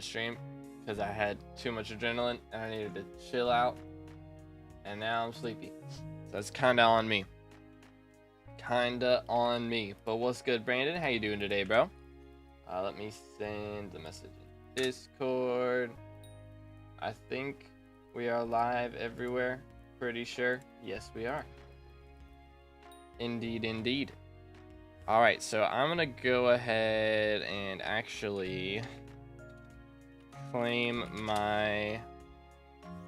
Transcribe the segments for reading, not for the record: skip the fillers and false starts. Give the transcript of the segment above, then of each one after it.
midstream because I had too much adrenaline and I needed to chill out, and now I'm sleepy. So that's kinda on me. Kinda on me. But what's good, Brandon? How you doing today, bro? Let me send the message in Discord. I think we are live everywhere. Pretty sure. Yes, we are. Indeed, indeed. Alright, so I'm gonna go ahead and actually claim my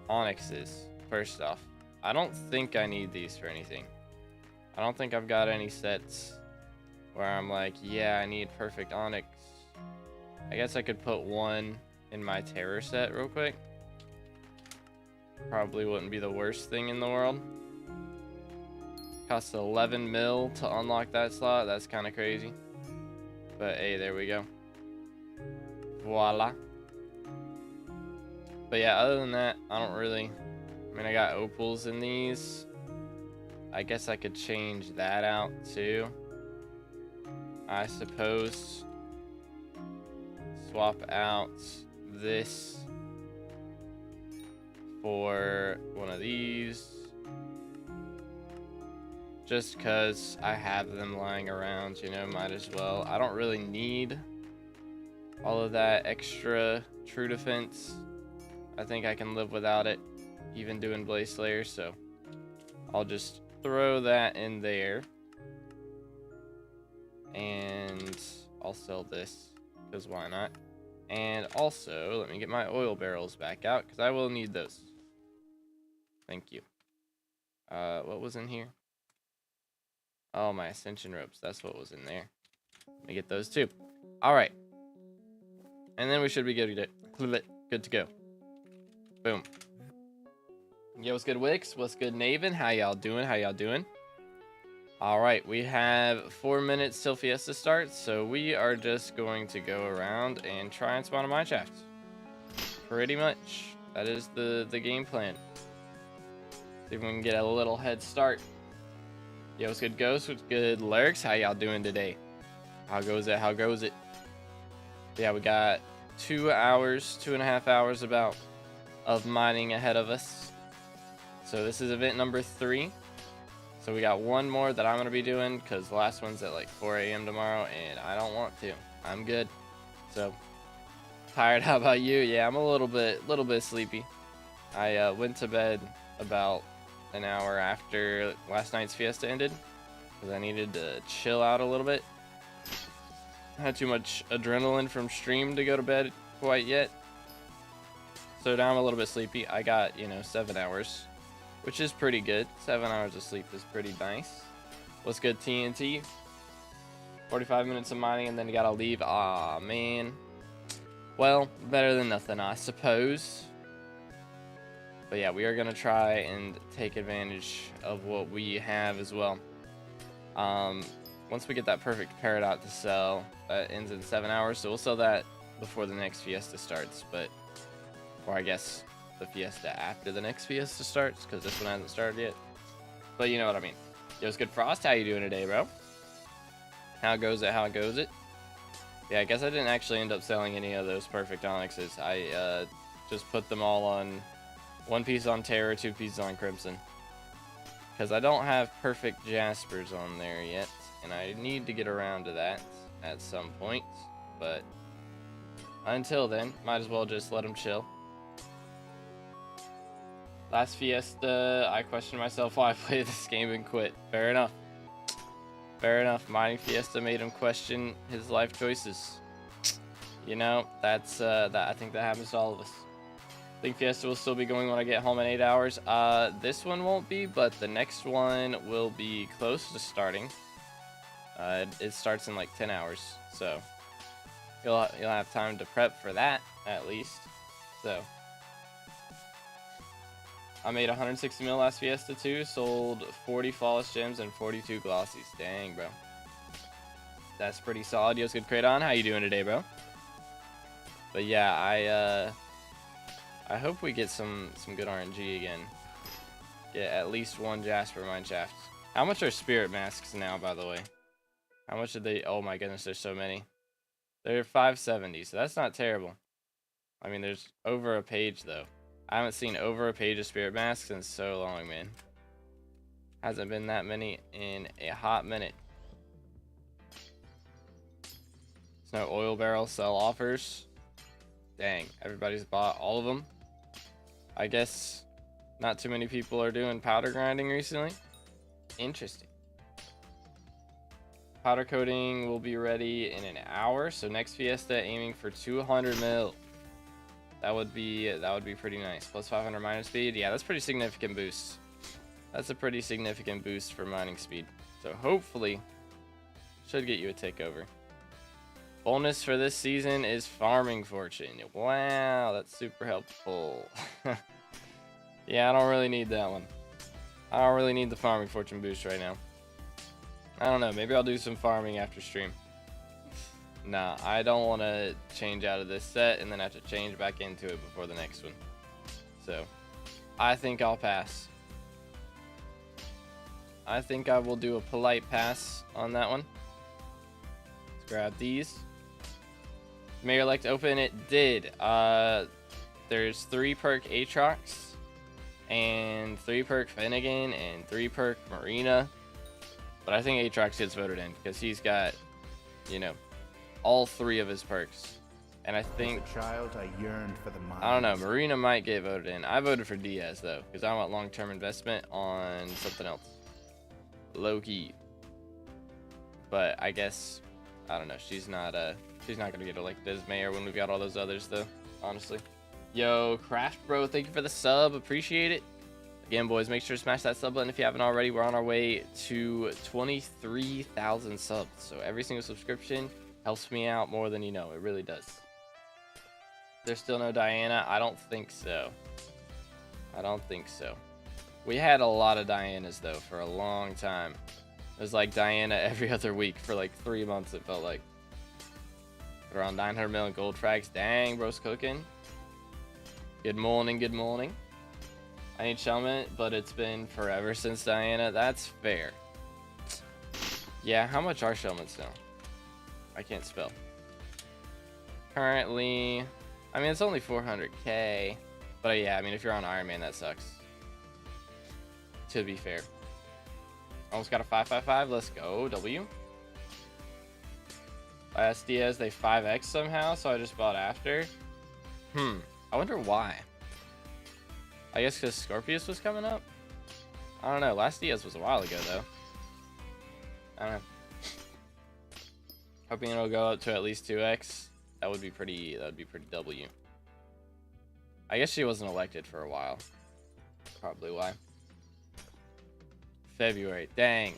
onyxes first off. I don't think I need these for anything. I don't think I've got any sets where I'm like, yeah, I need perfect onyx. I guess I could put one in my terror set real quick. Probably wouldn't be the worst thing in the world. Costs 11 mil to unlock that slot. That's kind of crazy. But hey, there we go. Voila. But yeah, other than that, I don't really... I mean, I got opals in these. I guess I could change that out too, I suppose. Swap out this for one of these. Just because I have them lying around, you know, might as well. I don't really need all of that extra true defense. I think I can live without it, even doing Blaze Slayer, so I'll just throw that in there. And I'll sell this, because why not? And also, let me get my oil barrels back out, because I will need those. Thank you. What was in here? Oh, my ascension ropes. That's what was in there. Let me get those too. Alright. And then we should be good to go. Boom. Yo, what's good, Wix? What's good, Naven? How y'all doing? How y'all doing? Alright, we have 4 minutes till Fiesta starts, so we are just going to go around and try and spawn a mineshaft. Pretty much. That is the game plan. See if we can get a little head start. Yo, what's good, Ghost? What's good, Lurks? How y'all doing today? How goes it? How goes it? Yeah, we got 2.5 hours about of mining ahead of us. So this is event number 3. So we got one more that I'm going to be doing because the last one's at like 4 a.m. tomorrow and I don't want to. I'm good. So, tired. How about you? Yeah, I'm a little bit sleepy. I went to bed about an hour after last night's Fiesta ended because I needed to chill out a little bit. I had too much adrenaline from stream to go to bed quite yet. So now I'm a little bit sleepy. I got, 7 hours. Which is pretty good. 7 hours of sleep is pretty nice. What's good, TNT? 45 minutes of mining and then you gotta leave. Aw, man. Well, better than nothing, I suppose. But yeah, we are gonna try and take advantage of what we have as well. Once we get that perfect Peridot to sell, that ends in 7 hours. So we'll sell that before the next Fiesta starts. Or I guess the Fiesta after the next Fiesta starts, because this one hasn't started yet. But you know what I mean. Yo, it's good, Frost. How you doing today, bro? How goes it? How goes it? Yeah, I guess I didn't actually end up selling any of those perfect onyxes. I just put them all on 1 piece on Terror, 2 pieces on Crimson, because I don't have perfect Jaspers on there yet, and I need to get around to that at some point. But until then, might as well just let them chill. Last Fiesta, I questioned myself why I played this game and quit. Fair enough. Fair enough. Mining Fiesta made him question his life choices. You know, that's I think that happens to all of us. I think Fiesta will still be going when I get home in 8 hours. This one won't be, but the next one will be close to starting. It starts in like 10 hours, so you'll have time to prep for that at least. So. I made 160 mil last Fiesta too, sold 40 flawless gems and 42 glossies. Dang, bro. That's pretty solid. Yo's good, Kraton. How you doing today, bro? But yeah, I hope we get some good RNG again. Get at least 1 Jasper mineshaft. How much are spirit masks now, by the way? How much did they? Oh my goodness, there's so many. They're 570, so that's not terrible. I mean, there's over a page, though. I haven't seen over a page of spirit masks in so long, man. Hasn't been that many in a hot minute. There's no oil barrel sell offers. Dang, everybody's bought all of them. I guess not too many people are doing powder grinding recently. Interesting. Powder coating will be ready in an hour. So next Fiesta, aiming for 200 mil. That would be pretty nice. Plus 500 mining speed. Yeah, that's pretty significant boost. That's a pretty significant boost for mining speed. So hopefully, should get you a tick over. Bonus for this season is farming fortune. Wow, that's super helpful. Yeah, I don't really need that one. I don't really need the farming fortune boost right now. I don't know, maybe I'll do some farming after stream. Nah, I don't want to change out of this set and then have to change back into it before the next one. So, I think I'll pass. I think I will do a polite pass on that one. Let's grab these. Mayor like to open it? Did. There's 3 perk Aatrox, and 3 perk Finnegan, and 3 perk Marina. But I think Aatrox gets voted in because he's got, you know, all 3 of his perks. And I think, as a child, I yearned for the mines. I don't know, Marina might get voted in. I voted for Diaz though, because I want long-term investment on something else. Low-key. But I guess, I don't know, she's not gonna get elected as mayor when we've got all those others though, honestly. Yo, Craft Bro, thank you for the sub, appreciate it. Again, boys, make sure to smash that sub button if you haven't already. We're on our way to 23,000 subs, so every single subscription helps me out more than you know. It really does. There's still no Diana? I don't think so. I don't think so. We had a lot of Dianas though for a long time. It was like Diana every other week for like 3 months, it felt like. Around 900 million gold frags. Dang, bro's cooking. Good morning, good morning. I need Enchantment, but it's been forever since Diana. That's fair. Yeah, how much are Enchantments now? I can't spell. Currently, I mean, it's only 400k. But yeah, I mean, if you're on Iron Man, that sucks. To be fair. Almost got a 555. Let's go. W. Last Diaz, they 5x somehow, so I just bought after. I wonder why. I guess because Scorpius was coming up? I don't know. Last Diaz was a while ago, though. I don't know. Hoping it'll go up to at least 2x. That would be pretty W. I guess she wasn't elected for a while. Probably why. February. Dang.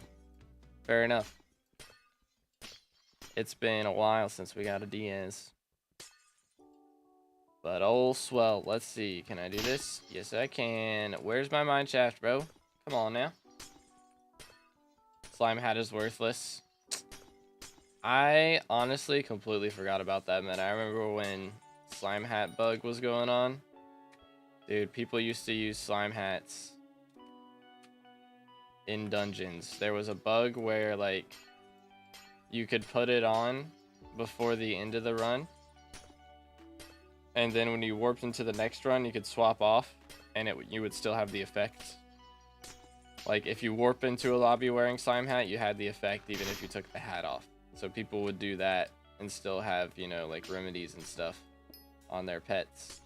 Fair enough. It's been a while since we got a Diaz. But old swell, let's see. Can I do this? Yes, I can. Where's my mine shaft, bro? Come on now. Slime hat is worthless. I honestly completely forgot about that, man. I remember when slime hat bug was going on. Dude, people used to use slime hats in dungeons. There was a bug where, like, you could put it on before the end of the run. And then when you warped into the next run, you could swap off, and you would still have the effect. Like, if you warp into a lobby wearing slime hat, you had the effect even if you took the hat off. So people would do that and still have, you know, like, remedies and stuff on their pets.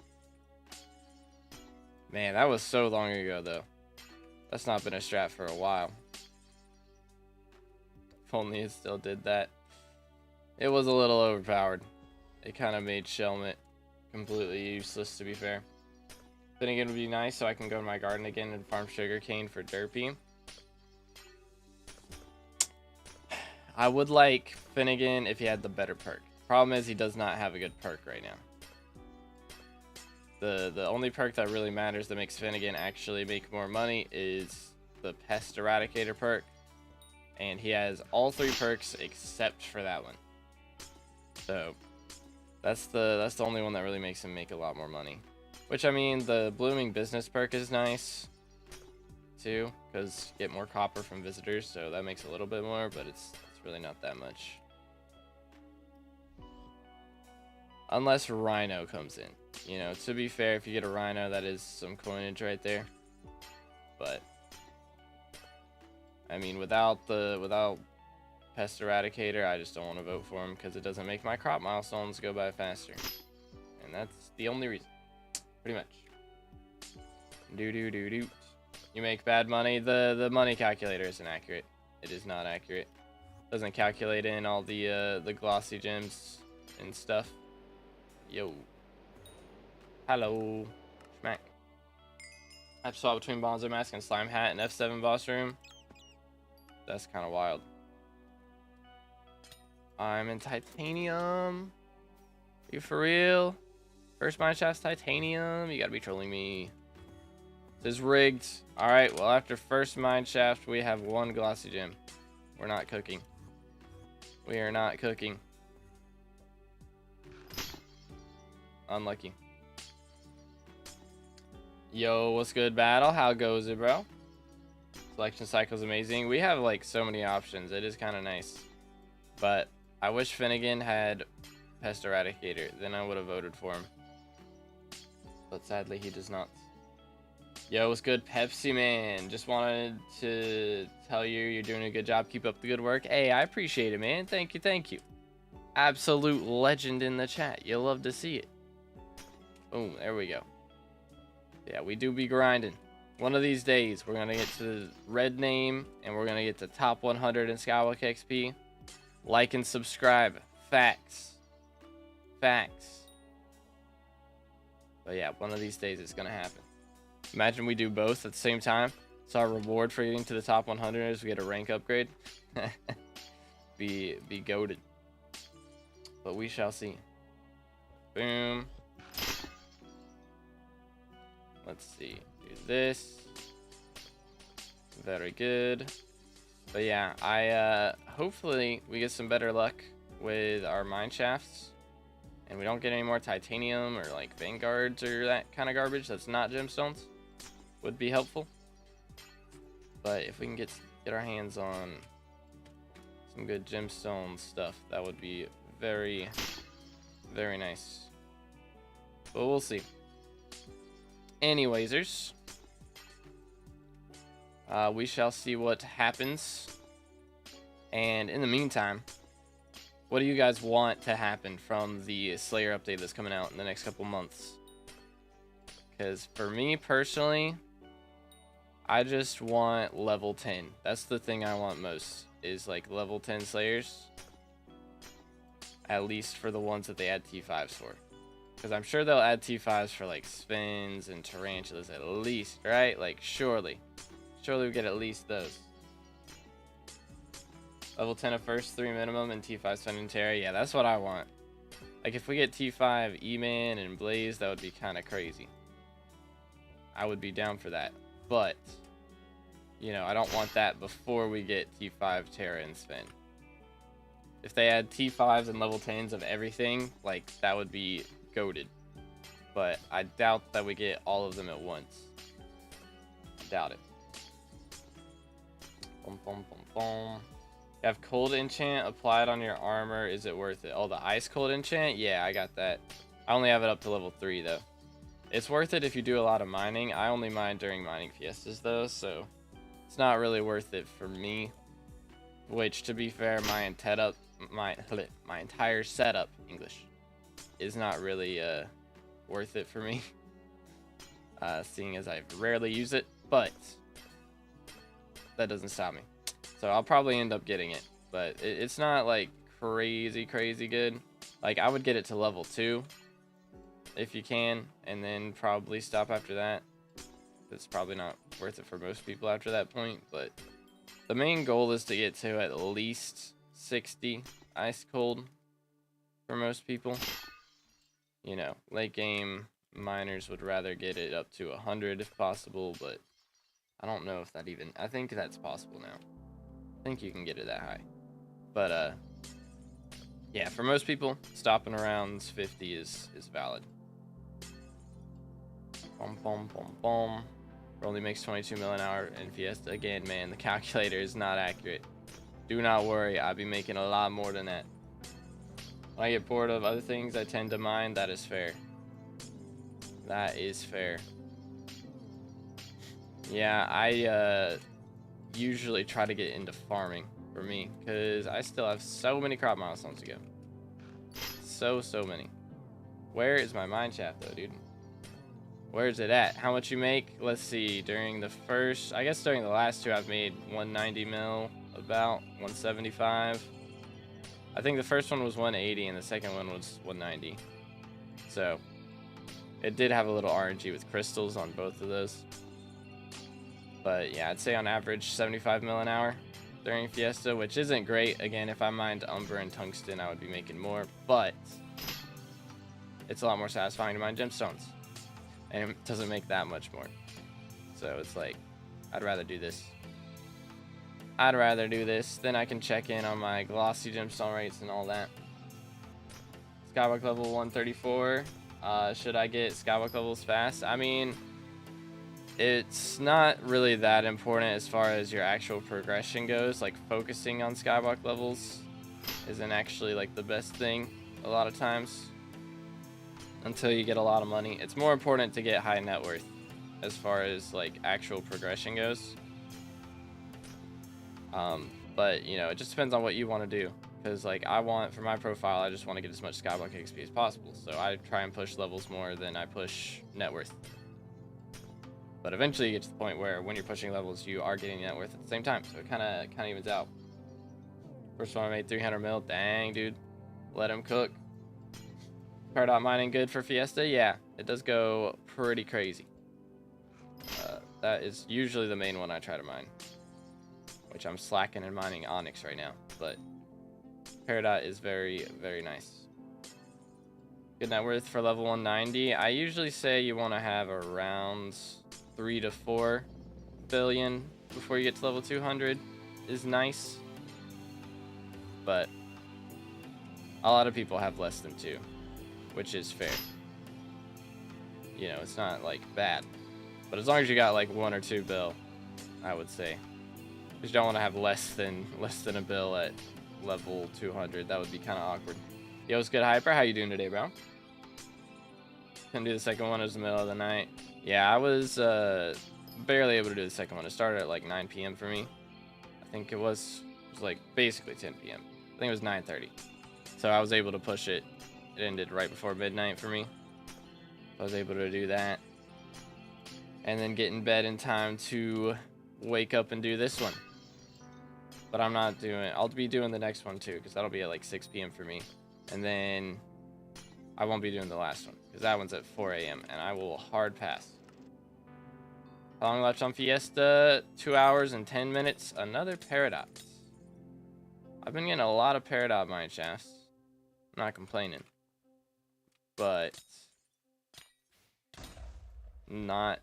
Man, that was so long ago, though. That's not been a strat for a while. If only it still did that. It was a little overpowered. It kind of made Shelmet completely useless, to be fair. Finnegan would be nice so I can go to my garden again and farm sugarcane for Derpy. I would like Finnegan if he had the better perk. Problem is he does not have a good perk right now. The only perk that really matters that makes Finnegan actually make more money is the Pest Eradicator perk. And he has all 3 perks except for that one. So that's the only one that really makes him make a lot more money. Which, I mean, the Blooming Business perk is nice too, because you get more copper from visitors, so that makes a little bit more, but it's really not that much. Unless Rhino comes in. You know, to be fair, if you get a rhino, that is some coinage right there. But I mean, without Pest Eradicator, I just don't want to vote for him because it doesn't make my crop milestones go by faster. And that's the only reason. Pretty much. Do. You make bad money. The money calculator isn't accurate. It is not accurate. Doesn't calculate in all the glossy gems and stuff. Yo. Hello. Schmack. I swap between Bonzo Mask and Slime Hat and F7 Boss Room. That's kind of wild. I'm in Titanium. Are you for real? First mine shaft's Titanium? You gotta be trolling me. This is rigged. Alright, well after first mine shaft we have one glossy gem. We're not cooking. We are not cooking. Unlucky. Yo, what's good, battle? How goes it, bro? Selection cycle's amazing. We have like so many options. It is kind of nice. But I wish Finnegan had Pest Eradicator. Then I would have voted for him. But sadly, he does not. Yo, what's good, Pepsi Man? Just wanted to tell you you're doing a good job. Keep up the good work. Hey, I appreciate it, man. Thank you, thank you. Absolute legend in the chat. You'll love to see it. Boom, there we go. Yeah, we do be grinding. One of these days, we're going to get to red name, and we're going to get to top 100 in SkyBlock XP. Like and subscribe. Facts. Facts. But yeah, one of these days it's going to happen. Imagine we do both at the same time. So our reward for getting to the top 100 is we get a rank upgrade. be goated. But we shall see. Boom. Let's see. Do this. Very good. But yeah, I hopefully we get some better luck with our mine shafts. And we don't get any more titanium or like vanguards or that kind of garbage that's not gemstones. Would be helpful. But if we can get our hands on some good gemstone stuff, that would be very, very nice. But we'll see. Anywaysers, we shall see what happens. And in the meantime, what do you guys want to happen from the Slayer update that's coming out in the next couple months? Because for me personally, I just want level 10. That's the thing I want most, is like level 10 Slayers. At least for the ones that they add T5s for. Because I'm sure they'll add T5s for like Spins and Tarantulas at least, right? Like surely. Surely we get at least those. Level 10 of first 3 minimum and T5 Sun and Terra. Yeah, that's what I want. Like if we get T5 E-Man and Blaze, that would be kind of crazy. I would be down for that. But, you know, I don't want that before we get T5 Terra and Spin. If they add T5s and level 10s of everything, like that would be goated. But I doubt that we get all of them at once. Doubt it. Boom, boom, boom, boom. You have cold enchant applied on your armor. Is it worth it? Oh, the ice cold enchant? Yeah, I got that. I only have it up to level 3 though. It's worth it if you do a lot of mining. I only mine during mining fiestas though, so it's not really worth it for me. Which, to be fair, my entire setup, English, is not really worth it for me. Seeing as I rarely use it, but that doesn't stop me. So I'll probably end up getting it, but it's not like crazy good. Like I would get it to level 2 if you can, and then probably stop after that. It's probably not worth it for most people after that point, but the main goal is to get to at least 60 ice cold for most people. You know, late game miners would rather get it up to 100 if possible, but I don't know if that even, I think that's possible now. I think you can get it that high. But yeah, for most people, stopping around 50 is valid. Boom, boom, boom, boom. Only makes 22 mil an hour in Fiesta. Again, man, the calculator is not accurate. Do not worry, I'll be making a lot more than that. When I get bored of other things, I tend to mine. That is fair. That is fair. Yeah, I usually try to get into farming for me because I still have so many crop milestones to go. So many. Where is my mine shaft though, dude? Where's it at? How much you make? Let's see. During the first, I guess during the last two, I've made 190 mil, about 175. I think the first one was 180 and the second one was 190. So it did have a little RNG with crystals on both of those. But yeah, I'd say on average 75 mil an hour during Fiesta, which isn't great. Again, if I mined Umber and Tungsten, I would be making more, but it's a lot more satisfying to mine gemstones. And it doesn't make that much more. So it's like, I'd rather do this. I'd rather do this. Then I can check in on my glossy gemstone rates and all that. Skyblock level 134. Should I get Skyblock levels fast? I mean, it's not really that important as far as your actual progression goes. Like, focusing on Skyblock levels isn't actually like the best thing a lot of times until you get a lot of money. It's more important to get high net worth as far as like actual progression goes. But you know, it just depends on what you want to do. Because like I want, for my profile, I just want to get as much Skyblock XP as possible. So I try and push levels more than I push net worth. But eventually you get to the point where when you're pushing levels, you are getting net worth at the same time. So it kind of evens out. First one I made 300 mil. Dang, dude. Let him cook. Peridot mining good for Fiesta? Yeah, it does go pretty crazy. That is usually the main one I try to mine. Which I'm slacking and mining Onyx right now. But Peridot is very, very nice. Good net worth for level 190. I usually say you want to have around 3 to 4 billion before you get to level 200 is nice. But a lot of people have less than 2, which is fair. You know, it's not like bad. But as long as you got like 1 or 2 bill, I would say. Because you don't want to have less than a bill at level 200. That would be kind of awkward. Yo, what's good, Hyper? How you doing today, bro? Couldn't do the second one. It was the middle of the night. Yeah, I was barely able to do the second one. It started at like 9 p.m. for me. I think it was like basically 10 p.m. I think it was 9:30. So I was able to push it. It ended right before midnight for me. I was able to do that. And then get in bed in time to wake up and do this one. But I'm not doing, I'll be doing the next one too, because that'll be at like 6 p.m. for me. And then I won't be doing the last one, because that one's at 4 a.m. and I will hard pass. How long left on Fiesta? 2 hours and 10 minutes. Another Peridot. I've been getting a lot of Peridot mine shafts. I'm not complaining. But not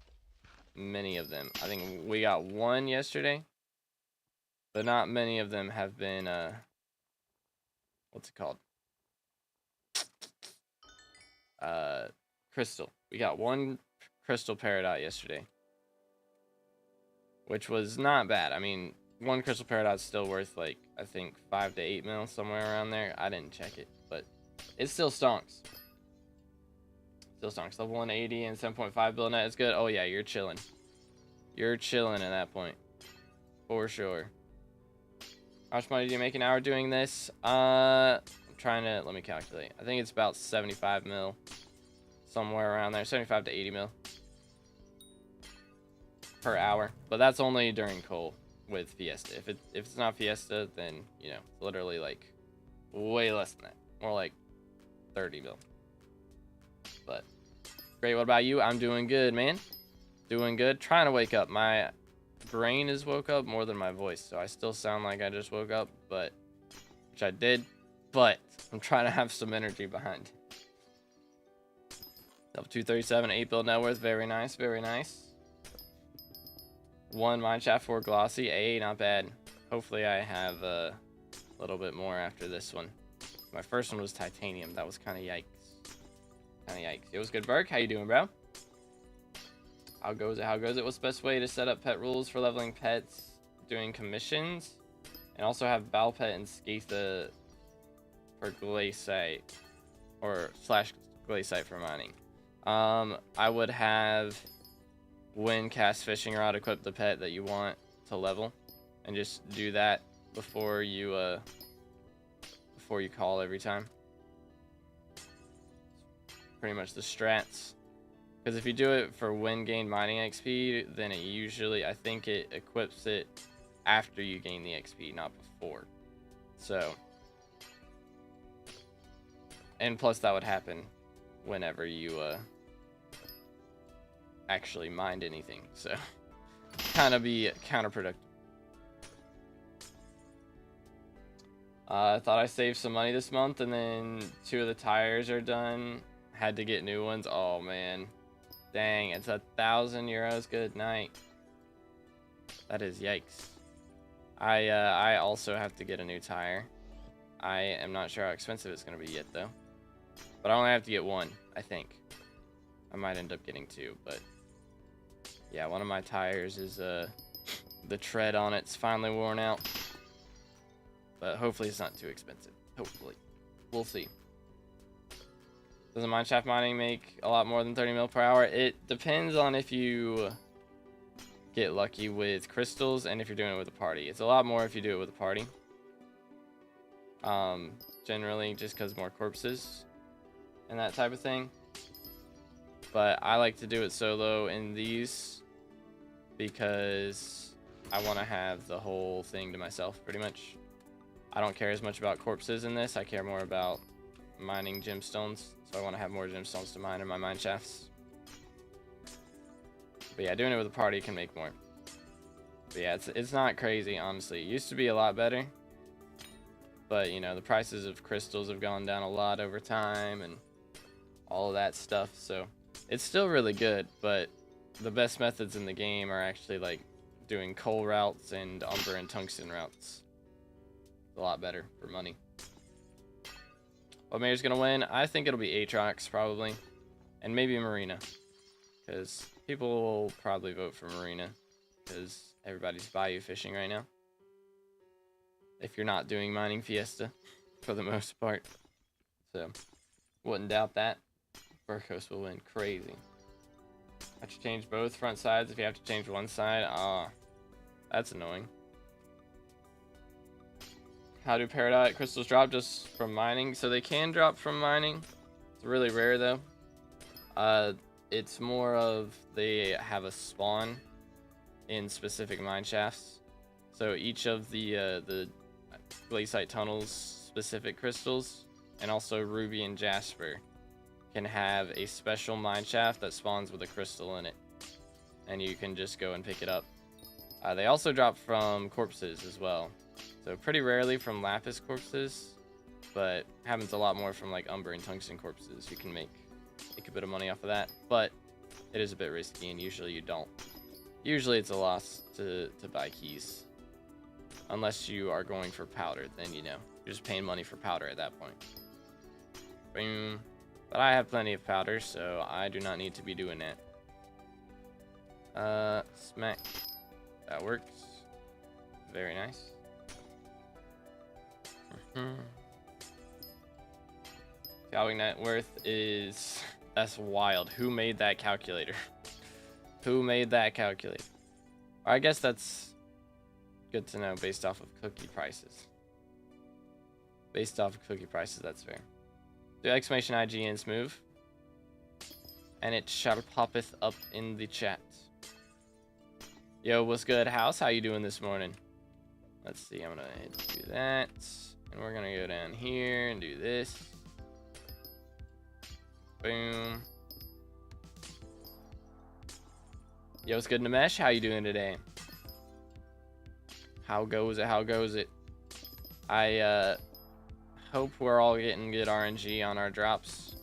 many of them. I think we got one yesterday. But not many of them have been, what's it called? Crystal. We got one crystal Peridot yesterday. Which was not bad. I mean, one crystal Peridot's still worth, like, I think 5 to 8 mil, somewhere around there. I didn't check it, but it still stonks. Still stonks. Level 180 and 7.5 bill net is good. Oh, yeah, you're chilling. You're chilling at that point. For sure. How much money do you make an hour doing this? I'm trying to, let me calculate. I think it's about 75 mil. Somewhere around there. 75 to 80 mil. Per hour. But that's only during coal with Fiesta. If it's not Fiesta, then, you know, it's literally like way less than that. More like 30 mil. But great. What about you? I'm doing good, man. Doing good. Trying to wake up. My brain is woke up more than my voice, so I still sound like I just woke up, but which I did, but I'm trying to have some energy behind. Level 237, 8 build net worth, very nice, very nice. 1 mine shaft, 4 glossy, not bad. Hopefully I have a little bit more after this one. My first one was titanium. That was kind of yikes. It was good, Burke. How you doing, bro? How goes it? How goes it? What's the best way to set up pet rules for leveling pets, doing commissions, and also have Balpet and Skatha for Glaciite, or /Glaciite for mining? I would have, when cast fishing rod, equip the pet that you want to level, and just do that before you call every time. Pretty much the strats. Because if you do it for when gain mining XP, then it usually, I think it equips it after you gain the XP, not before. So, and plus that would happen whenever you actually mined anything, so kind of be counterproductive. I thought I saved some money this month, and then 2 of the tires are done. Had to get new ones. Oh man, dang, it's 1,000 euros. Good night. That is yikes. I also have to get a new tire. I am not sure how expensive it's going to be yet though, but I only have to get 1, I think. I might end up getting 2, but yeah, one of my tires is the tread on it's finally worn out, but hopefully it's not too expensive. Hopefully, we'll see. Does a mineshaft mining make a lot more than 30 mil per hour? It depends on if you get lucky with crystals and if you're doing it with a party. It's a lot more if you do it with a party. Generally, just because more corpses and that type of thing. But I like to do it solo in these because I want to have the whole thing to myself, pretty much. I don't care as much about corpses in this. I care more about mining gemstones. So I want to have more gemstones to mine in my mine shafts. But yeah, doing it with a party can make more. But yeah, it's not crazy, honestly. It used to be a lot better. But, you know, the prices of crystals have gone down a lot over time and all of that stuff. So it's still really good, but the best methods in the game are actually like doing coal routes and umber and tungsten routes. It's a lot better for money. What mayor's gonna win? I think it'll be Aatrox probably, and maybe Marina, because people will probably vote for Marina because everybody's bayou fishing right now. If you're not doing mining Fiesta, for the most part, so wouldn't doubt that. Burkos will win. Crazy. Have to change both front sides if you have to change one side. Ah, that's annoying. How do peridot crystals drop? Just from mining? So they can drop from mining. It's really rare though. It's more of they have a spawn in specific mine shafts. So each of the glaciite tunnels specific crystals, and also ruby and jasper, can have a special mine shaft that spawns with a crystal in it, and you can just go and pick it up. They also drop from corpses as well. So pretty rarely from lapis corpses, but happens a lot more from like umber and tungsten corpses. You can make a bit of money off of that, but it is a bit risky, and usually you don't. Usually it's a loss to buy keys. Unless you are going for powder, then you know, you're just paying money for powder at that point. Boom. But I have plenty of powder, so I do not need to be doing that. Smack. That works. Very nice. Galving net worth is... That's wild. Who made that calculator? Who made that calculator? I guess that's good to know based off of cookie prices. Based off of cookie prices, that's fair. Do exclamation IGNs move? And it shall poppeth up in the chat. Yo, what's good, house? How you doing this morning? Let's see, I'm gonna do that. And we're gonna go down here and do this. Boom. Yo, what's good, Namesh? How you doing today? How goes it? How goes it? I hope we're all getting good RNG on our drops.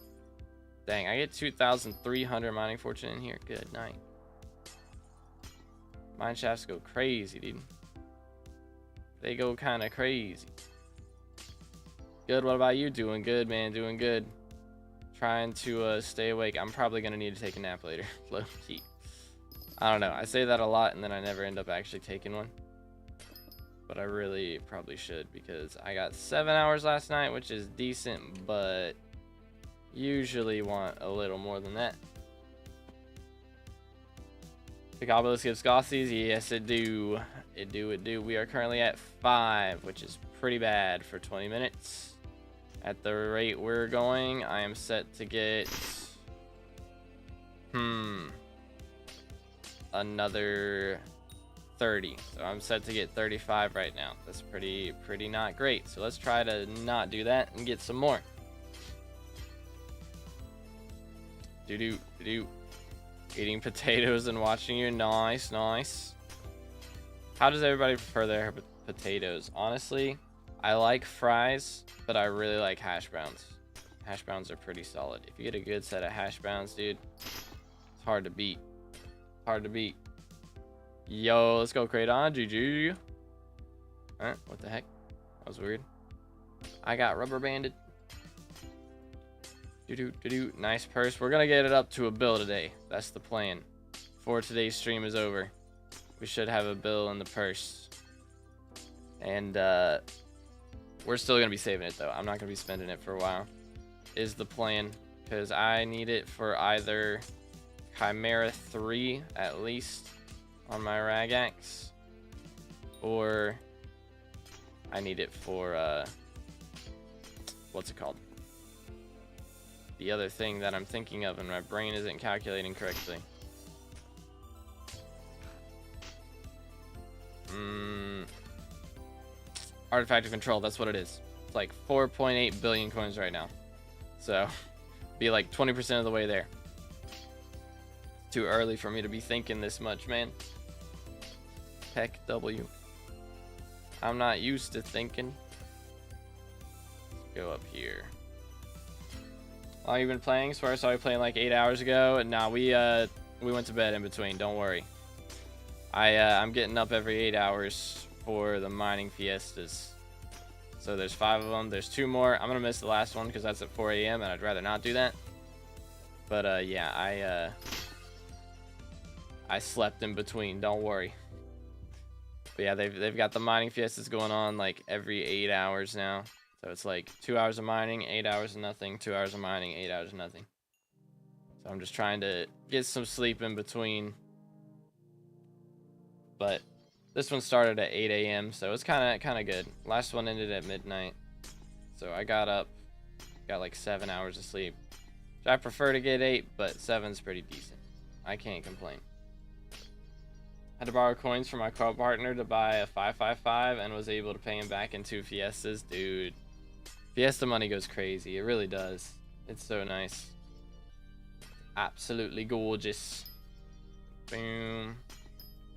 Dang, I get 2,300 mining fortune in here. Good night. Mine shafts go crazy, dude. They go kind of crazy. Good, what about you? Doing good, man. Doing good. Trying to stay awake. I'm probably going to need to take a nap later. Low key. I don't know. I say that a lot and then I never end up actually taking one. But I really probably should, because I got 7 hours last night, which is decent, but Usually want a little more than that. The Obelisk gives Gossies? Yes, it do. It do. We are currently at 5, which is pretty bad for 20 minutes. At the rate we're going, I am set to get... another 30. So I'm set to get 35 right now. That's pretty not great. So let's try to not do that and get some more. Do. Eating potatoes and watching you. Nice. How does everybody prefer their potatoes? Honestly, I like fries, but I really like hash browns. Hash browns are pretty solid. If you get a good set of hash browns, dude, it's hard to beat. Yo, let's go Kraydon. GG. Alright, what the heck? That was weird. I got rubber banded. Nice purse. We're gonna get it up to a bill today. That's the plan. Before today's stream is over, we should have a bill in the purse. And we're still gonna be saving it though. I'm not gonna be spending it for a while. Is the plan, because I need it for either Chimera 3 at least on my Ragax, or I need it for what's it called? The other thing that I'm thinking of and my brain isn't calculating correctly. Artifact of Control, that's what it is. It's like 4.8 billion coins right now. So, be like 20% of the way there. Too early for me to be thinking this much, man. Heck W. I'm not used to thinking. Let's go up here. How long have you been playing? Swear I saw you playing like 8 hours ago. And now we went to bed in between. Don't worry. I'm getting up every 8 hours for the mining fiestas. So there's 5 of them. There's 2 more. I'm gonna miss the last one because that's at 4 a.m. and I'd rather not do that. But yeah, I slept in between. Don't worry. But yeah, they've got the mining fiestas going on like every 8 hours now. So it's like 2 hours of mining, 8 hours of nothing, 2 hours of mining, 8 hours of nothing. So I'm just trying to get some sleep in between. But this one started at 8 a.m. so it's kind of good. Last one ended at midnight. So I got up, got like 7 hours of sleep. I prefer to get 8, but 7's pretty decent. I can't complain. Had to borrow coins from my co-partner to buy a 555 and was able to pay him back in 2 Fiestas. Dude, Fiesta money goes crazy. It really does. It's so nice. Absolutely gorgeous. Boom.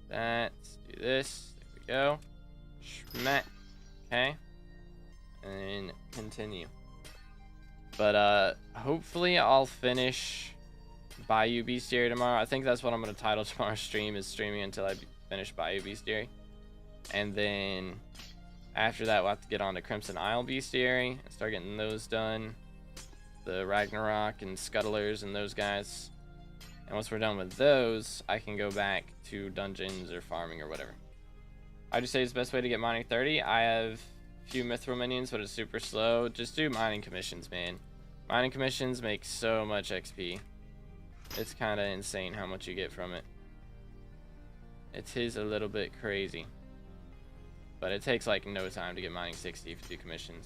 Let's do this. There we go. Schmack. Okay. And continue. But hopefully I'll finish Bayou Bestiary tomorrow. I think that's what I'm going to title tomorrow's stream, is streaming until I finish Bayou Bestiary. And then after that we'll have to get on to Crimson Isle Bestiary and start getting those done. The Ragnarok and Scuttlers and those guys. And once we're done with those, I can go back to dungeons or farming or whatever. I just say it's the best way to get mining 30. I have a few mithril minions, but it's super slow. Just do mining commissions, man. Mining commissions make so much XP. It's kind of insane how much you get from it. It is a little bit crazy. But it takes like no time to get mining 60 if you do commissions.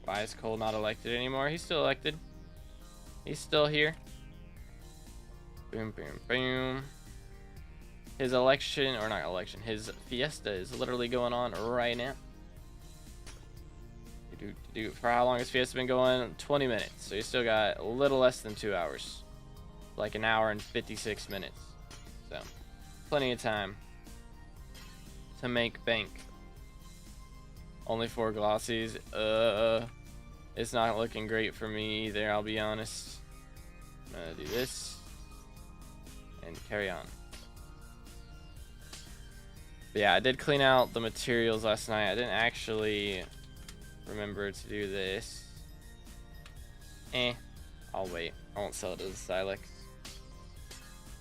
Why is Cole not elected anymore? He's still elected. He's still here. Boom, boom, boom. His election, or not election, his fiesta is literally going on right now. For how long has Fiesta been going? 20 minutes. So you still got a little less than 2 hours. Like an hour and 56 minutes. So, plenty of time to make bank. Only 4 glossies. It's not looking great for me either, I'll be honest. I'm gonna do this. And carry on. But yeah, I did clean out the materials last night. I didn't actually remember to do this. I'll wait. I won't sell it as a Silex.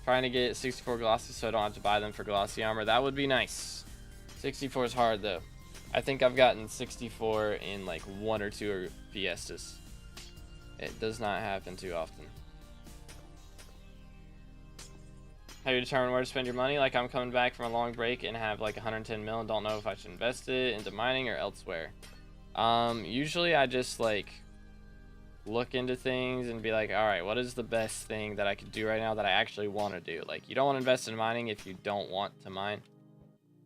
Trying to get 64 glossies so I don't have to buy them for glossy armor. That would be nice. 64 is hard though. I think I've gotten 64 in like 1 or 2 Fiestas. It does not happen too often. How do you determine where to spend your money? Like, I'm coming back from a long break and have like 110 mil and don't know if I should invest it into mining or elsewhere. Usually I just like look into things and be like, all right, what is the best thing that I could do right now that I actually want to do? Like, you don't want to invest in mining if you don't want to mine,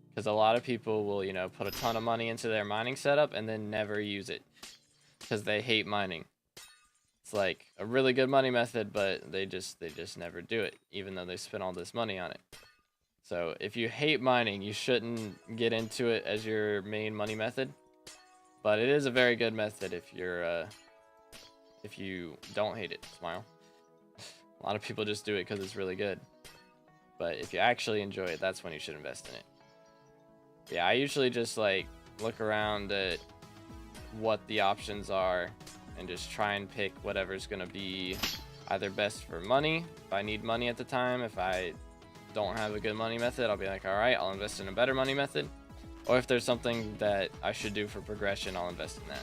because a lot of people will, you know, put a ton of money into their mining setup and then never use it because they hate mining. It's like a really good money method, but they just never do it, even though they spent all this money on it. So if you hate mining, you shouldn't get into it as your main money method. But it is a very good method if you're if you don't hate it. Smile. A lot of people just do it because it's really good. But if you actually enjoy it, that's when you should invest in it. Yeah, I usually just like look around at what the options are and just try and pick whatever's gonna be either best for money, if I need money at the time. If I don't have a good money method, I'll be like, all right, I'll invest in a better money method. Or if there's something that I should do for progression, I'll invest in that.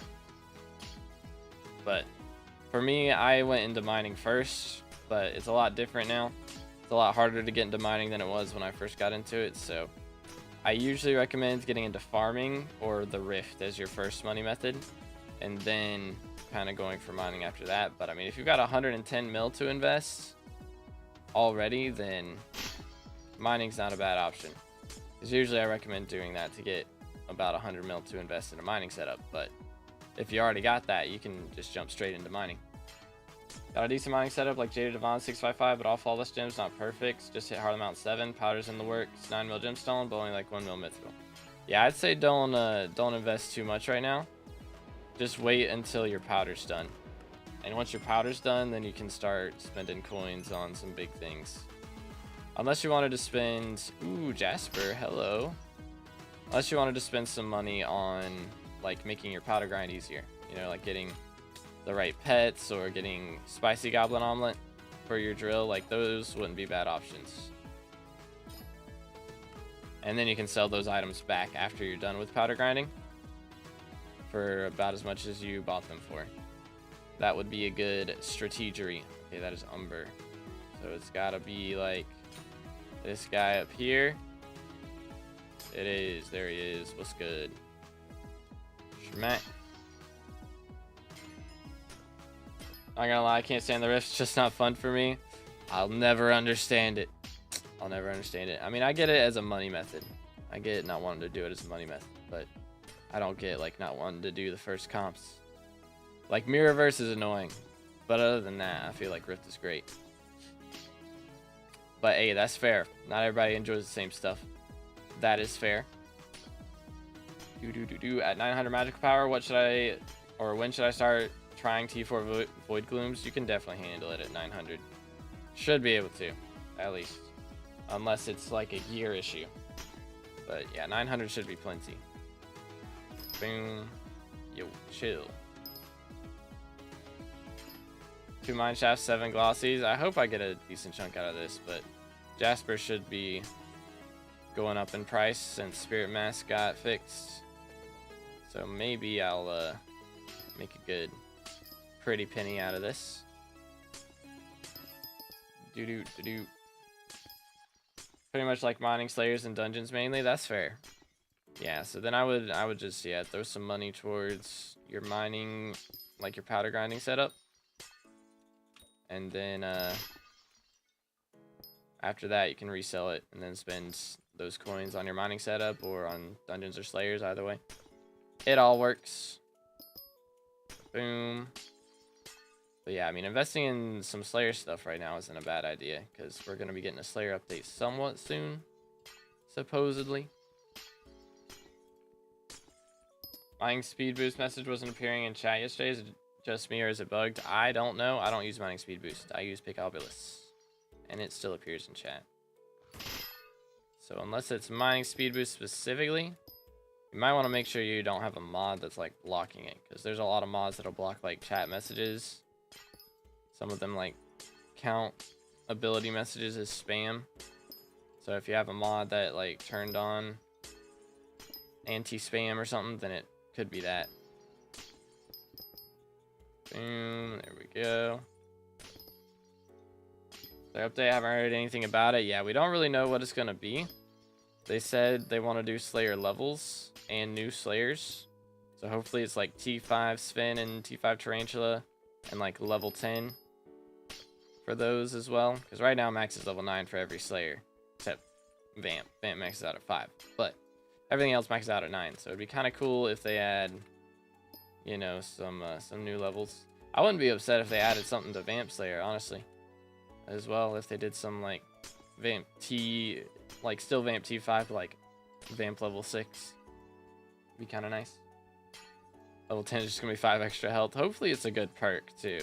But for me, I went into mining first, but it's a lot different now. It's a lot harder to get into mining than it was when I first got into it. So I usually recommend getting into farming or the Rift as your first money method, and then kind of going for mining after that. But I mean, if you've got 110 mil to invest already, then mining's not a bad option. Because usually I recommend doing that to get about 100 mil to invest in a mining setup. But if you already got that, you can just jump straight into mining. Got a decent mining setup like Jaded Divan 655, but all flawless gems, not perfect. Just hit Hard Amount 7, powders in the works, 9 mil gemstone, but only like 1 mil mythical. Yeah, I'd say don't invest too much right now. Just wait until your powder's done. And once your powder's done, then you can start spending coins on some big things. Unless you wanted to spend, ooh, Jasper, hello. Unless you wanted to spend some money on like making your powder grind easier. You know, like getting the right pets or getting spicy goblin omelet for your drill. Like those wouldn't be bad options. And then you can sell those items back after you're done with powder grinding for about as much as you bought them for. That would be a good strategery. Okay, that is Umber. So it's gotta be like this guy up here. It is. There he is. What's good? Schmack. Not gonna lie, I can't stand the Rift. It's just not fun for me. I'll never understand it. I'll never understand it. I mean, I get it as a money method. I get not wanting to do it as a money method, but I don't get like not wanting to do the first comps. Like Mirrorverse is annoying, but other than that, I feel like Rift is great. But hey, that's fair. Not everybody enjoys the same stuff. That is fair. At 900 magical power, what should I, or when should I start trying T4 Void Glooms? You can definitely handle it at 900. Should be able to, at least. Unless it's like a gear issue. But yeah, 900 should be plenty. Boom. Yo, chill. 2 mine shafts, 7 glossies. I hope I get a decent chunk out of this, but Jasper should be going up in price since Spirit Mask got fixed. So maybe I'll make a good pretty penny out of this. Pretty much like mining slayers and dungeons mainly. That's fair. Yeah, so then I would just, yeah, throw some money towards your mining, like your powder grinding setup. And then after that you can resell it and then spend those coins on your mining setup or on dungeons or slayers, either way. It all works. Boom. But yeah, I mean, investing in some Slayer stuff right now isn't a bad idea, because we're going to be getting a Slayer update somewhat soon, supposedly. Mining speed boost message wasn't appearing in chat yesterday. Is it just me or is it bugged? I don't know. I don't use mining speed boost. I use Picobulus, and it still appears in chat. So unless it's mining speed boost specifically, you might want to make sure you don't have a mod that's like blocking it, because there's a lot of mods that'll block like chat messages. Some of them like count ability messages as spam. So if you have a mod that like turned on anti-spam or something, then it could be that. Boom. There we go. The update, I haven't heard anything about it. Yeah, we don't really know what it's going to be. They said they want to do Slayer levels and new Slayers. So hopefully it's like T5 Sven and T5 Tarantula and like level 10 for those as well. Because right now Max is level 9 for every Slayer except Vamp. Vamp maxes out at 5. But everything else maxes out at 9. So it'd be kind of cool if they add, you know, some new levels. I wouldn't be upset if they added something to Vamp Slayer, honestly. As well, if they did some like Vamp T, like still Vamp T5, like Vamp level 6. Be kind of nice. Level 10 is just gonna be 5 extra health. Hopefully it's a good perk too.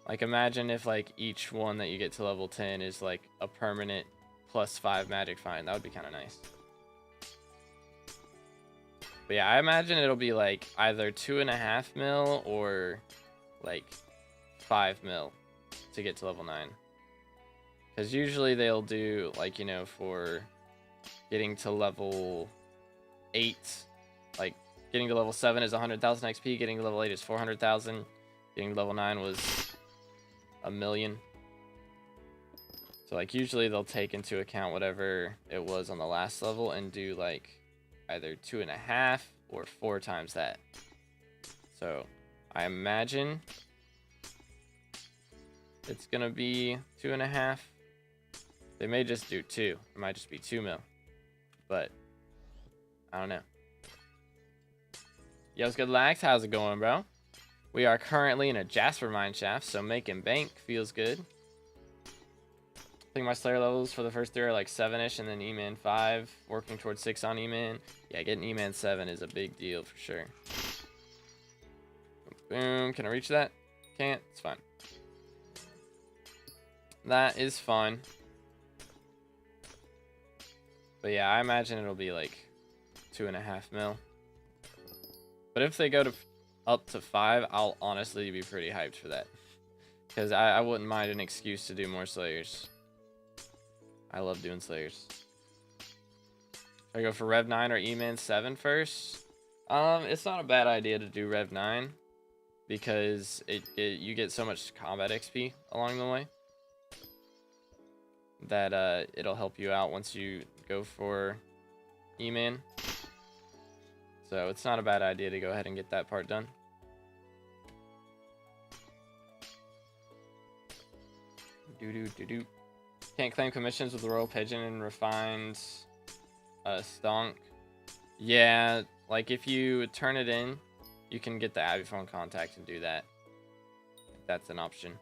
Like imagine if like each one that you get to level 10 is like a permanent +5 magic find. That would be kind of nice. But yeah, I imagine it'll be like either 2.5 mil or like 5 mil to get to level 9. Because usually they'll do like, you know, for getting to level 8, like getting to level 7 is 100,000 XP, getting to level 8 is 400,000, getting to level 9 was 1 million. So like usually they'll take into account whatever it was on the last level and do like either 2.5 or 4 times that. So I imagine it's gonna be 2.5. They may just do 2. It might just be 2 mil. But I don't know. Yo, what's good, Lax? How's it going, bro? We are currently in a Jasper mineshaft, so making bank feels good. I think my Slayer levels for the first 3 are like 7-ish, and then E-Man 5, working towards 6 on E-Man. Yeah, getting E-Man 7 is a big deal for sure. Boom, can I reach that? Can't, it's fine. That is fine. But yeah, I imagine it'll be like 2.5 mil. But if they go to up to 5, I'll honestly be pretty hyped for that. Because I wouldn't mind an excuse to do more Slayers. I love doing Slayers. Should I go for Rev 9 or E-Man 7 first? It's not a bad idea to do Rev 9. Because you get so much combat XP along the way. That it'll help you out once you go for E-Man. So it's not a bad idea to go ahead and get that part done. Can't claim commissions with the Royal Pigeon and refined stonk. Yeah, like if you turn it in, you can get the Abby phone contact and do that. If that's an option.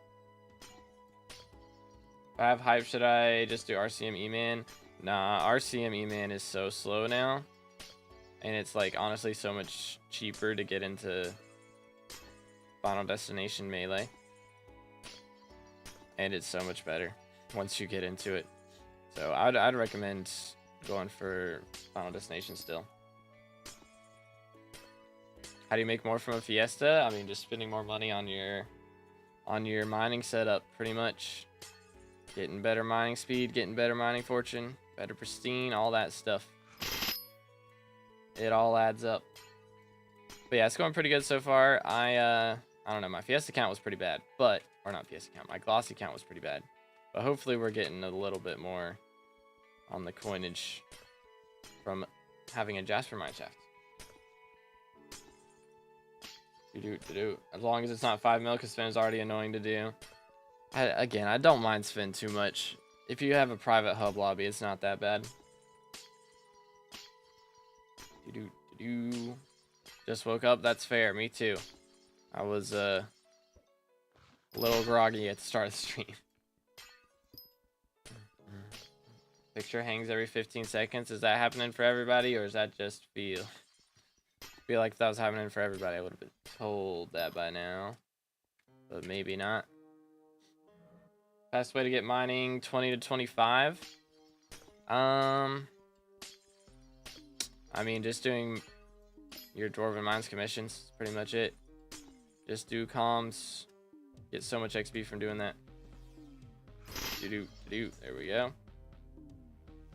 If I have hype, should I just do RCM E-Man? Nah, RCM E-Man is so slow now. And it's like honestly so much cheaper to get into Final Destination Melee. And it's so much better once you get into it. So I'd recommend going for Final Destination still. How do you make more from a Fiesta? I mean, just spending more money on your mining setup, pretty much. Getting better mining speed, getting better mining fortune, better pristine, all that stuff. It all adds up. But yeah, it's going pretty good so far. I don't know, my Fiesta count was pretty bad, but, or not Fiesta count, my Glossy count was pretty bad. But hopefully we're getting a little bit more on the coinage from having a Jasper mineshaft. As long as it's not 5 mil, because Sven is already annoying to do. Again, I don't mind Sven too much. If you have a private hub lobby, it's not that bad. Just woke up. That's fair. Me too. I was a little groggy at the start of the stream. Picture hangs every 15 seconds. Is that happening for everybody, or is that just feel like if that was happening for everybody, I would have been told that by now. But maybe not. Best way to get mining 20 to 25. I mean, just doing your Dwarven Mines commissions is pretty much it. Just do comms. Get so much XP from doing that. There we go.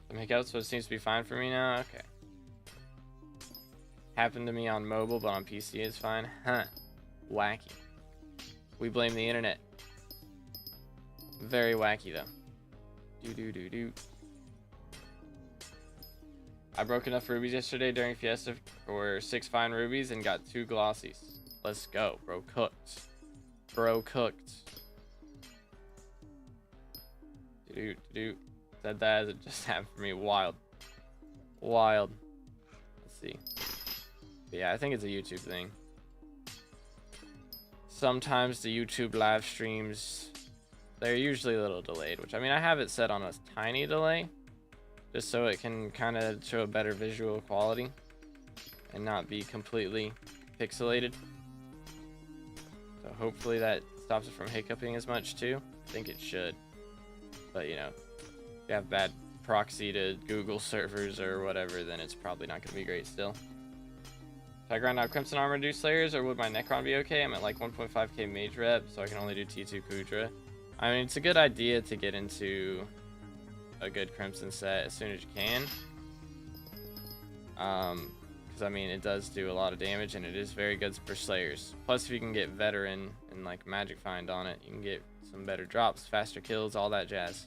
Some hiccups, but it seems to be fine for me now. Okay. Happened to me on mobile, but on PC it's fine. Huh. Wacky. We blame the internet. Very wacky though. Do. I broke enough rubies yesterday during Fiesta for 6 fine rubies and got 2 glossies. Let's go, bro. Cooked. Bro cooked. Do. Said that as it just happened for me. Wild. Wild. Let's see. But yeah, I think it's a YouTube thing. Sometimes the YouTube live streams, they're usually a little delayed, which I mean, I have it set on a tiny delay just so it can kind of show a better visual quality and not be completely pixelated. So hopefully that stops it from hiccuping as much too. I think it should. But you know, if you have bad proxy to Google servers or whatever, then it's probably not going to be great still. Should I grind out Crimson Armor do Slayers, or would my Necron be okay? I'm at like 1.5k mage rep, so I can only do T2 Kudra. I mean, it's a good idea to get into a good Crimson set as soon as you can. Because I mean, it does do a lot of damage, and it is very good for Slayers. Plus, if you can get Veteran and like Magic Find on it, you can get some better drops, faster kills, all that jazz.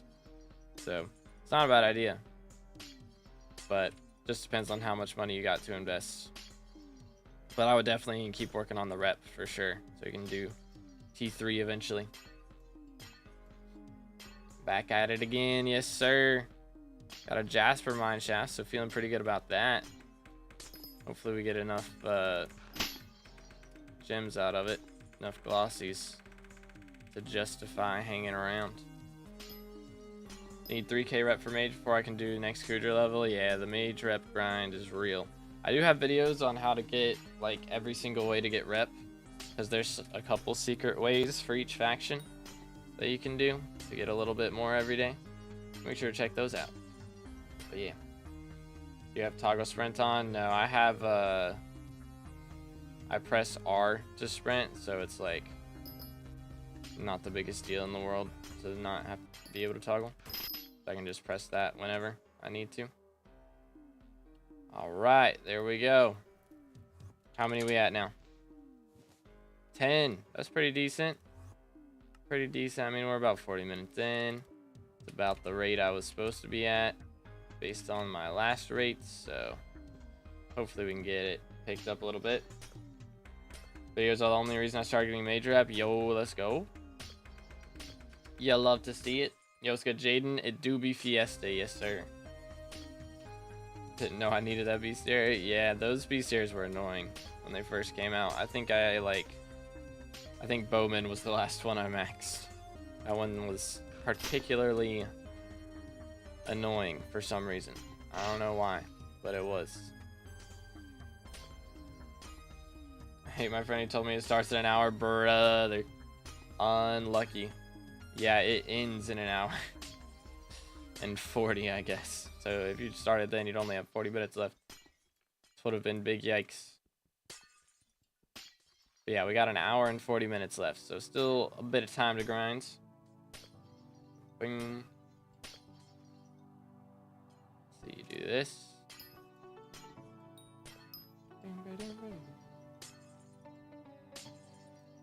So, it's not a bad idea. But, just depends on how much money you got to invest. But I would definitely keep working on the rep for sure, so you can do T3 eventually. Back at it again, yes sir. Got a Jasper Mineshaft, so feeling pretty good about that. Hopefully we get enough gems out of it, enough glossies to justify hanging around. Need 3k rep for mage before I can do next Kudra level. Yeah, the mage rep grind is real. I do have videos on how to get like every single way to get rep, because there's a couple secret ways for each faction that you can do to get a little bit more every day. Make sure to check those out. But yeah, you have toggle sprint on? No, I have I press R to sprint, so it's like not the biggest deal in the world to not have to be able to toggle. So I can just press that whenever I need to. All right, there we go. How many are we at now? 10. That's pretty decent. Pretty decent. I mean, we're about 40 minutes in. It's about the rate I was supposed to be at based on my last rates. So hopefully we can get it picked up a little bit. Videos are the only reason I started getting major rep. Yo, let's go. Yeah, love to see it. Yo, what's good, Jaden? It do be Fiesta, yes sir. Didn't know I needed that bestiary. Yeah, those bestiaries were annoying when they first came out. I think Bowman was the last one I maxed. That one was particularly annoying for some reason. I don't know why, but it was. I hate my friend who told me it starts in an hour. Brother, unlucky. Yeah, it ends in an hour and 40, I guess. So if you started then, you'd only have 40 minutes left. This would have been big yikes. But yeah, we got an hour and 40 minutes left, so still a bit of time to grind. Bing. So you do this.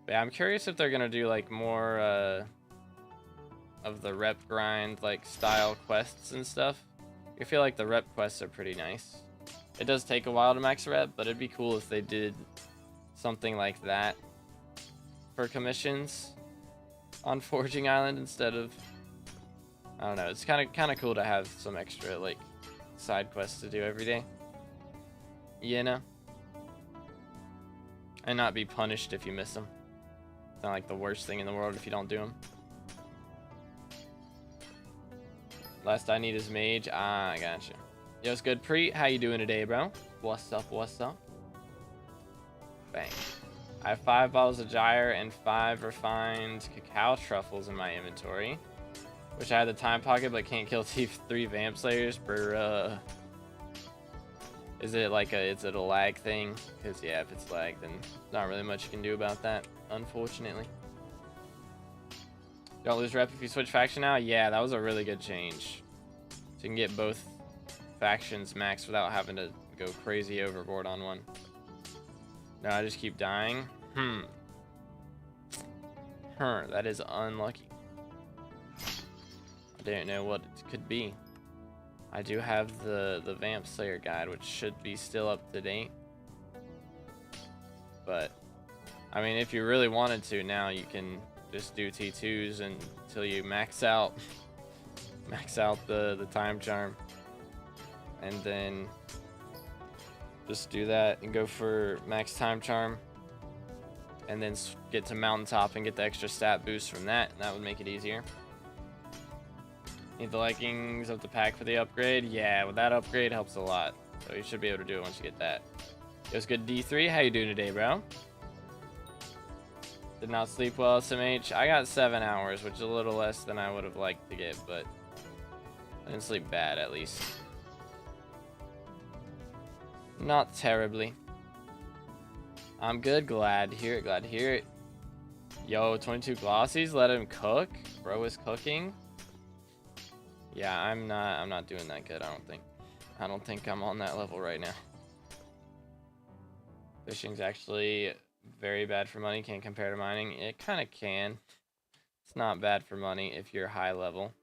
But yeah, I'm curious if they're gonna do like more of the rep grind like style quests and stuff. I feel like the rep quests are pretty nice. It does take a while to max rep, but it'd be cool if they did something like that for commissions on Forging Island instead of, I don't know, it's kind of cool to have some extra like side quests to do every day, you know, and not be punished if you miss them. It's not like the worst thing in the world if you don't do them. Last I need is mage. Ah, I gotcha. Yo, it's good, Pre. How you doing today, bro? What's up? What's up? Bang. I have 5 bottles of gyre and 5 refined cacao truffles in my inventory. Wish I had the time pocket, but can't kill T3 vamp slayers. Bruh. Is it like is it a lag thing? Because yeah, if it's lag, then not really much you can do about that, unfortunately. Don't lose rep if you switch faction now. Yeah, that was a really good change. So you can get both factions maxed without having to go crazy overboard on one. No, I just keep dying. That is unlucky. I didn't know what it could be. I do have the Vamp Slayer guide, which should be still up to date. But, I mean, if you really wanted to, now you can just do T2s until you max out the time charm. And then just do that and go for max time charm. And then get to mountaintop and get the extra stat boost from that. And that would make it easier. Need the likings of the pack for the upgrade? Yeah, well, that upgrade helps a lot. So you should be able to do it once you get that. It was good, D3. How you doing today, bro? Did not sleep well, SMH. I got 7 hours, which is a little less than I would have liked to get, but I didn't sleep bad, at least. Not terribly. I'm good. Glad to hear it. Glad to hear it. Yo, 22 glossies. Let him cook. Bro is cooking. Yeah, I'm not doing that good, I don't think. I don't think I'm on that level right now. Fishing's actually very bad for money. Can't compare to mining. It kind of can. It's not bad for money if you're high level,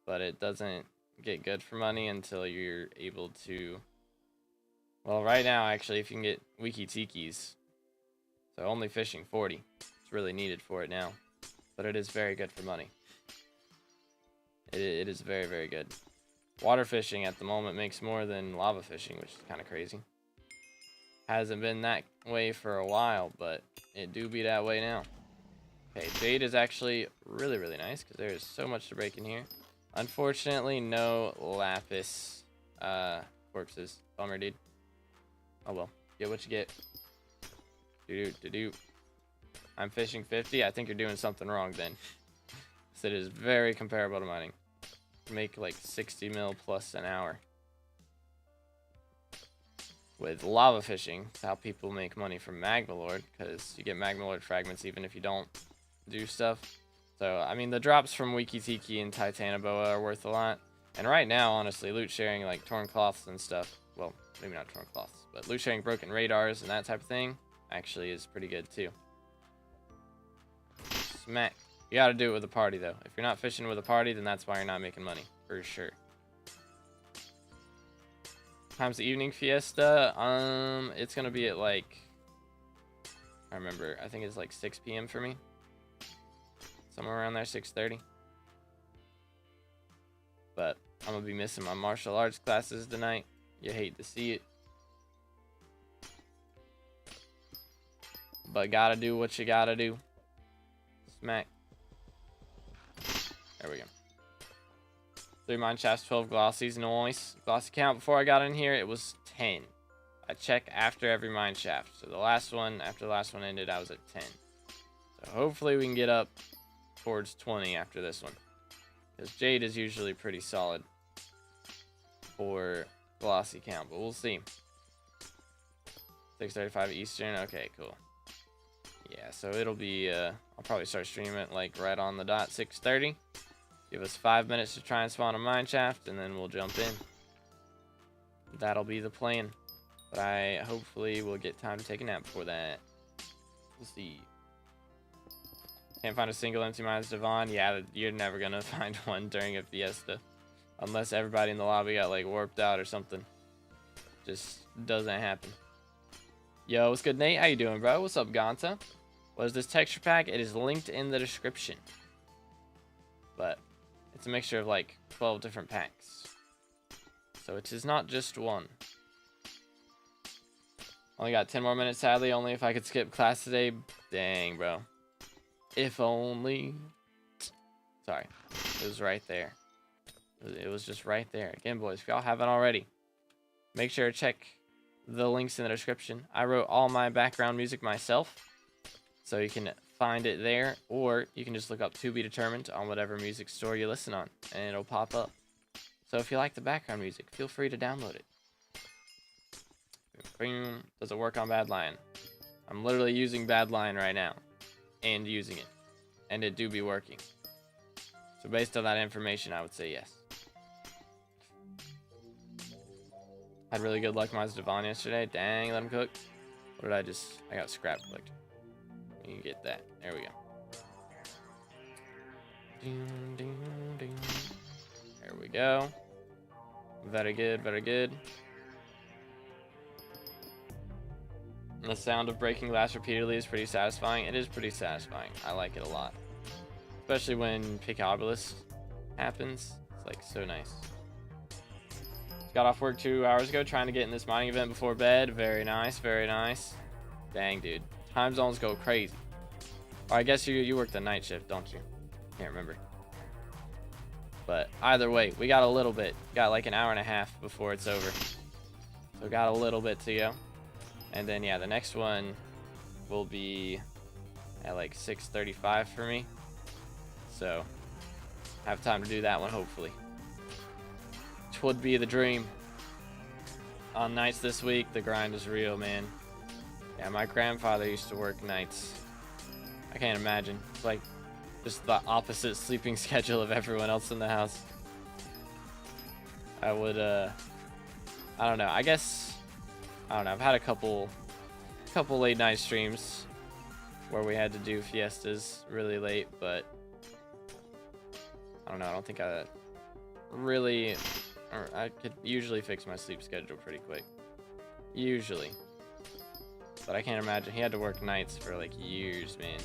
but it doesn't get good for money until you're able to. Well, right now, actually, if you can get Wiki Tikis, so only fishing 40. It's really needed for it now, but it is very good for money. It is very, very good. Water fishing at the moment makes more than lava fishing, which is kind of crazy. Hasn't been that way for a while, but it do be that way now. Okay, jade is actually really, really nice because there is so much to break in here. Unfortunately, no lapis corpses. Bummer, dude. Oh well, get what you get. Do. I'm fishing 50. I think you're doing something wrong then. So it is very comparable to mining. Make like 60 mil plus an hour. With lava fishing, it's how people make money from Magma Lord, because you get Magma Lord fragments even if you don't do stuff. So, I mean, the drops from Wiki Tiki and Titanoboa are worth a lot. And right now, honestly, loot sharing like torn cloths and stuff, well, maybe not torn cloths, but loot sharing broken radars and that type of thing actually is pretty good too. Smack. You gotta do it with a party though. If you're not fishing with a party, then that's why you're not making money, for sure. Time's the evening fiesta. It's gonna be at like, I remember, I think it's like 6 p.m. for me. Somewhere around there, 6:30. But I'm gonna be missing my martial arts classes tonight. You hate to see it. But gotta do what you gotta do. Smack. There we go. 3 mine shafts, 12 glossies, noise. Glossy count before I got in here, it was 10. I check after every mine shaft. So the last one, after the last one ended, I was at 10. So hopefully we can get up towards 20 after this one. Because jade is usually pretty solid for glossy count, but we'll see. 6:35 Eastern, okay, cool. Yeah, so it'll be, I'll probably start streaming it like right on the dot, 6:30. Give us 5 minutes to try and spawn a mine shaft, and then we'll jump in. That'll be the plan. But I hopefully will get time to take a nap before that. We'll see. Can't find a single empty mines, Divan. Yeah, you're never gonna find one during a fiesta. Unless everybody in the lobby got like warped out or something. Just doesn't happen. Yo, what's good, Nate? How you doing, bro? What's up, Ganta? What is this texture pack? It is linked in the description. But it's a mixture of like 12 different packs. So it is not just one. Only got 10 more minutes, sadly. Only if I could skip class today. Dang, bro. If only. Sorry. It was right there. It was just right there. Again, boys, if y'all haven't already, make sure to check the links in the description. I wrote all my background music myself, so you can find it there, or you can just look up To Be Determined on whatever music store you listen on, and it'll pop up. So if you like the background music, feel free to download it. Does it work on Bad Lion? I'm literally using Bad Lion right now, and using it, and it do be working. So based on that information, I would say yes. Had really good luck with my Divan yesterday. Dang, let him cook. What did I got scrap clicked. You can get that. There we go. There we go. Very good, very good. And the sound of breaking glass repeatedly is pretty satisfying. It is pretty satisfying. I like it a lot. Especially when Picobulus happens. It's like so nice. Got off work 2 hours ago trying to get in this mining event before bed. Very nice, very nice. Dang, dude. Time zones go crazy. Or I guess you work the night shift, don't you? Can't remember. But either way, we got a little bit. Got like an hour and a half before it's over. So got a little bit to go. And then, yeah, the next one will be at like 6:35 for me. So, have time to do that one, hopefully. Which would be the dream. On nights this week, the grind is real, man. Yeah, my grandfather used to work nights. I can't imagine. It's like just the opposite sleeping schedule of everyone else in the house. I would, I don't know. I guess, I don't know. I've had a couple late night streams where we had to do fiestas really late, but I don't know. I don't think I really, or I could usually fix my sleep schedule pretty quick. Usually. But I can't imagine. He had to work nights for like years, man.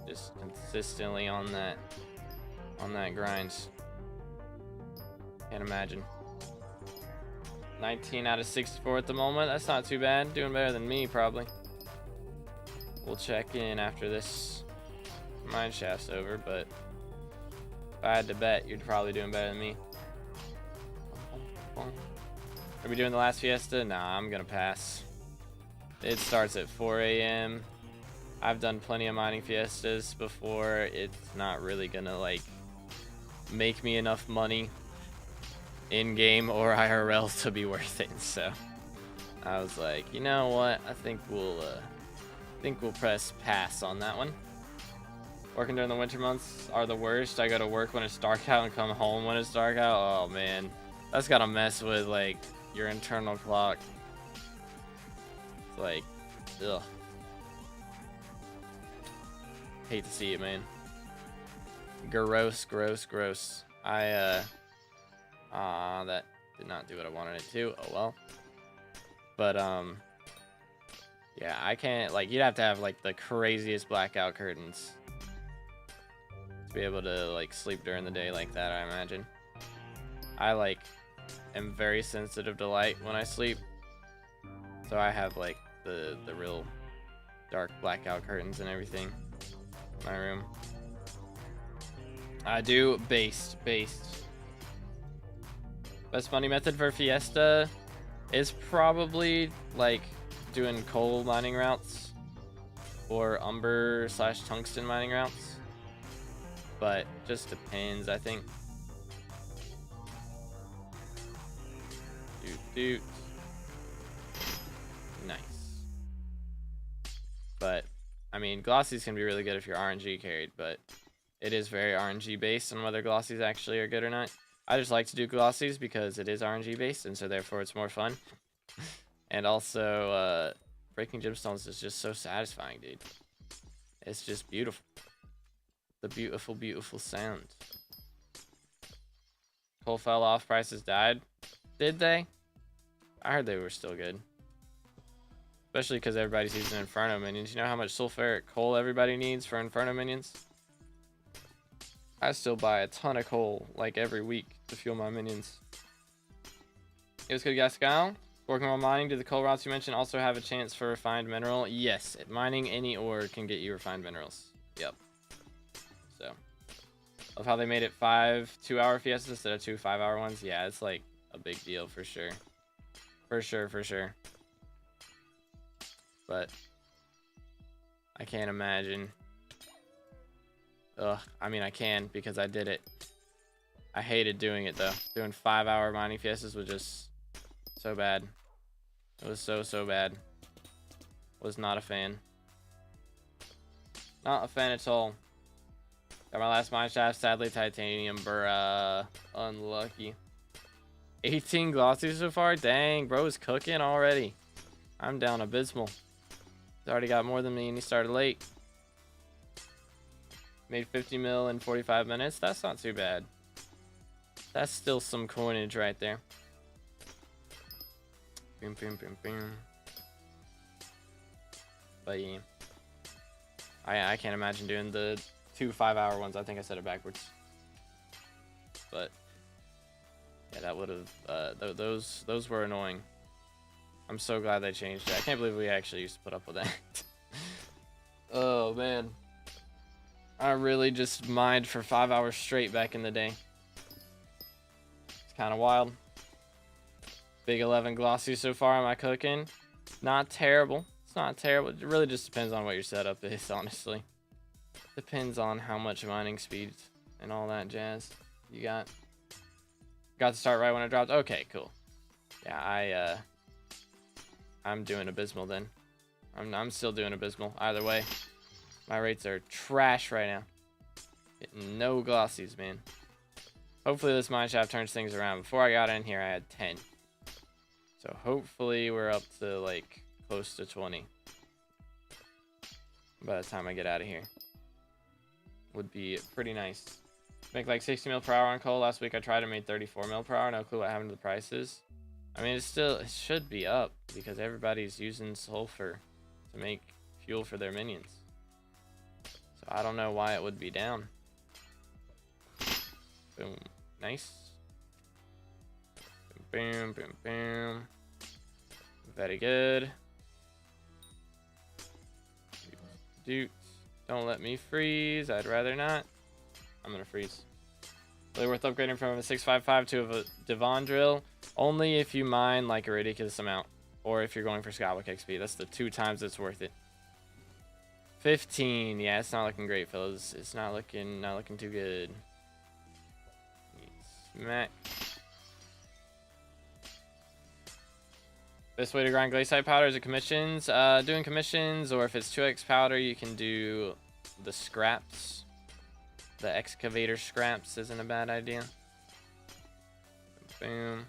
Just consistently on that grind. Can't imagine. 19 out of 64 at the moment. That's not too bad. Doing better than me, probably. We'll check in after this mine shaft's over, but if I had to bet, you're probably doing better than me. Are we doing the last fiesta? Nah, I'm gonna pass. It starts at 4 a.m. I've done plenty of mining fiestas before. It's not really gonna like make me enough money in game or IRL to be worth it. So I was like, you know what? I think we'll press pass on that one. Working during the winter months are the worst. I go to work when it's dark out and come home when it's dark out. Oh man, that's gotta mess with like your internal clock. It's like, ugh. Hate to see it, man. Gross, gross, gross. That did not do what I wanted it to. Oh well. But yeah, I can't, like, you'd have to have like the craziest blackout curtains to be able to like sleep during the day like that, I imagine. I like am very sensitive to light when I sleep, so I have like the real dark blackout curtains and everything in my room. I do based. Best money method for Fiesta is probably like doing coal mining routes or umber / tungsten mining routes, but just depends, I think. Doot. Nice. But I mean, glossies can be really good if you're RNG carried, but it is very RNG based on whether glossies actually are good or not. I just like to do glossies because it is RNG based, and so therefore it's more fun. And also, breaking gemstones is just so satisfying, dude. It's just beautiful. The beautiful, beautiful sound. Coal fell off, prices died. Did they? I heard they were still good. Especially because everybody's using Inferno minions. You know how much sulfuric coal everybody needs for Inferno minions? I still buy a ton of coal, like, every week to fuel my minions. It was good, guys. Kyle. Working while mining, do the coal routes you mentioned also have a chance for refined mineral? Yes, mining any ore can get you refined minerals. Yep. So, love how they made it 5 2-hour fiestas instead of 2 5-hour ones. Yeah, it's like a big deal for sure. For sure. But I can't imagine. Ugh, I mean, I can because I did it. I hated doing it though. Doing 5-hour mining fiestas was just so bad. It was so bad. Was not a fan. Not a fan at all. Got my last mine shaft, sadly titanium, bruh. Unlucky. 18 glossies so far? Dang, bro is cooking already. I'm down abysmal. He's already got more than me and he started late. Made 50 mil in 45 minutes. That's not too bad. That's still some coinage right there. Boom, boom, boom, boom. But yeah. I can't imagine doing the 2 5-hour ones. I think I said it backwards. But yeah, that would have those were annoying. I'm so glad they changed it. I can't believe we actually used to put up with that. Oh man, I really just mined for 5 hours straight back in the day. It's kind of wild. Big 11 glossy so far. Am I cooking? Not terrible. It's not terrible. It really just depends on what your setup is, honestly. Depends on how much mining speed and all that jazz you got. Got to start right when it dropped. Okay, cool. Yeah, I'm doing abysmal then. I'm still doing abysmal. Either way, my rates are trash right now. Getting no glossies, man. Hopefully this mineshaft turns things around. Before I got in here, I had 10. So hopefully we're up to like close to 20 by the time I get out of here. Would be pretty nice. Make like 60 mil per hour on coal. Last week I tried and made 34 mil per hour. No clue what happened to the prices. I mean, it should be up because everybody's using sulfur to make fuel for their minions. So I don't know why it would be down. Boom. Nice. Boom, boom, boom. Very good. Dude, don't let me freeze. I'd rather not. I'm gonna freeze. Really worth upgrading from a 655 to a Divan drill. Only if you mine like a ridiculous amount. Or if you're going for SkyBlock XP. That's the 2 times it's worth it. 15. Yeah, it's not looking great, fellas. It's not looking too good. Smack. Best way to grind glaciite powder is it commissions. Doing commissions, or if it's 2x powder, you can do the scraps. The excavator scraps isn't a bad idea. Boom.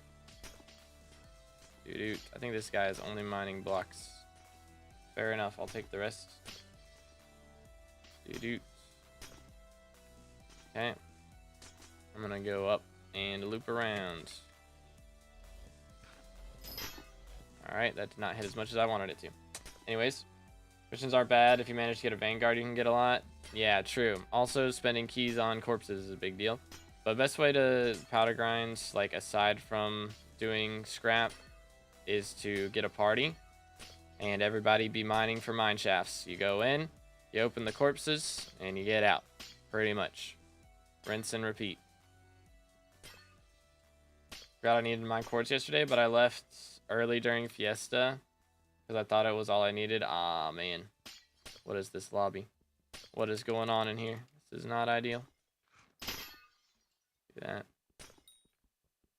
Dude, I think this guy is only mining blocks. Fair enough, I'll take the rest. Dude. Okay. I'm gonna go up and loop around. Alright, that did not hit as much as I wanted it to. Anyways, missions aren't bad. If you manage to get a Vanguard, you can get a lot. Yeah, true. Also, spending keys on corpses is a big deal. But best way to powder grind, like aside from doing scrap, is to get a party and everybody be mining for mine shafts. You go in, you open the corpses, and you get out. Pretty much. Rinse and repeat. Forgot I needed mine quartz yesterday, but I left early during Fiesta because I thought it was all I needed. Ah, man. What is this lobby? What is going on in here? This is not ideal. Do that.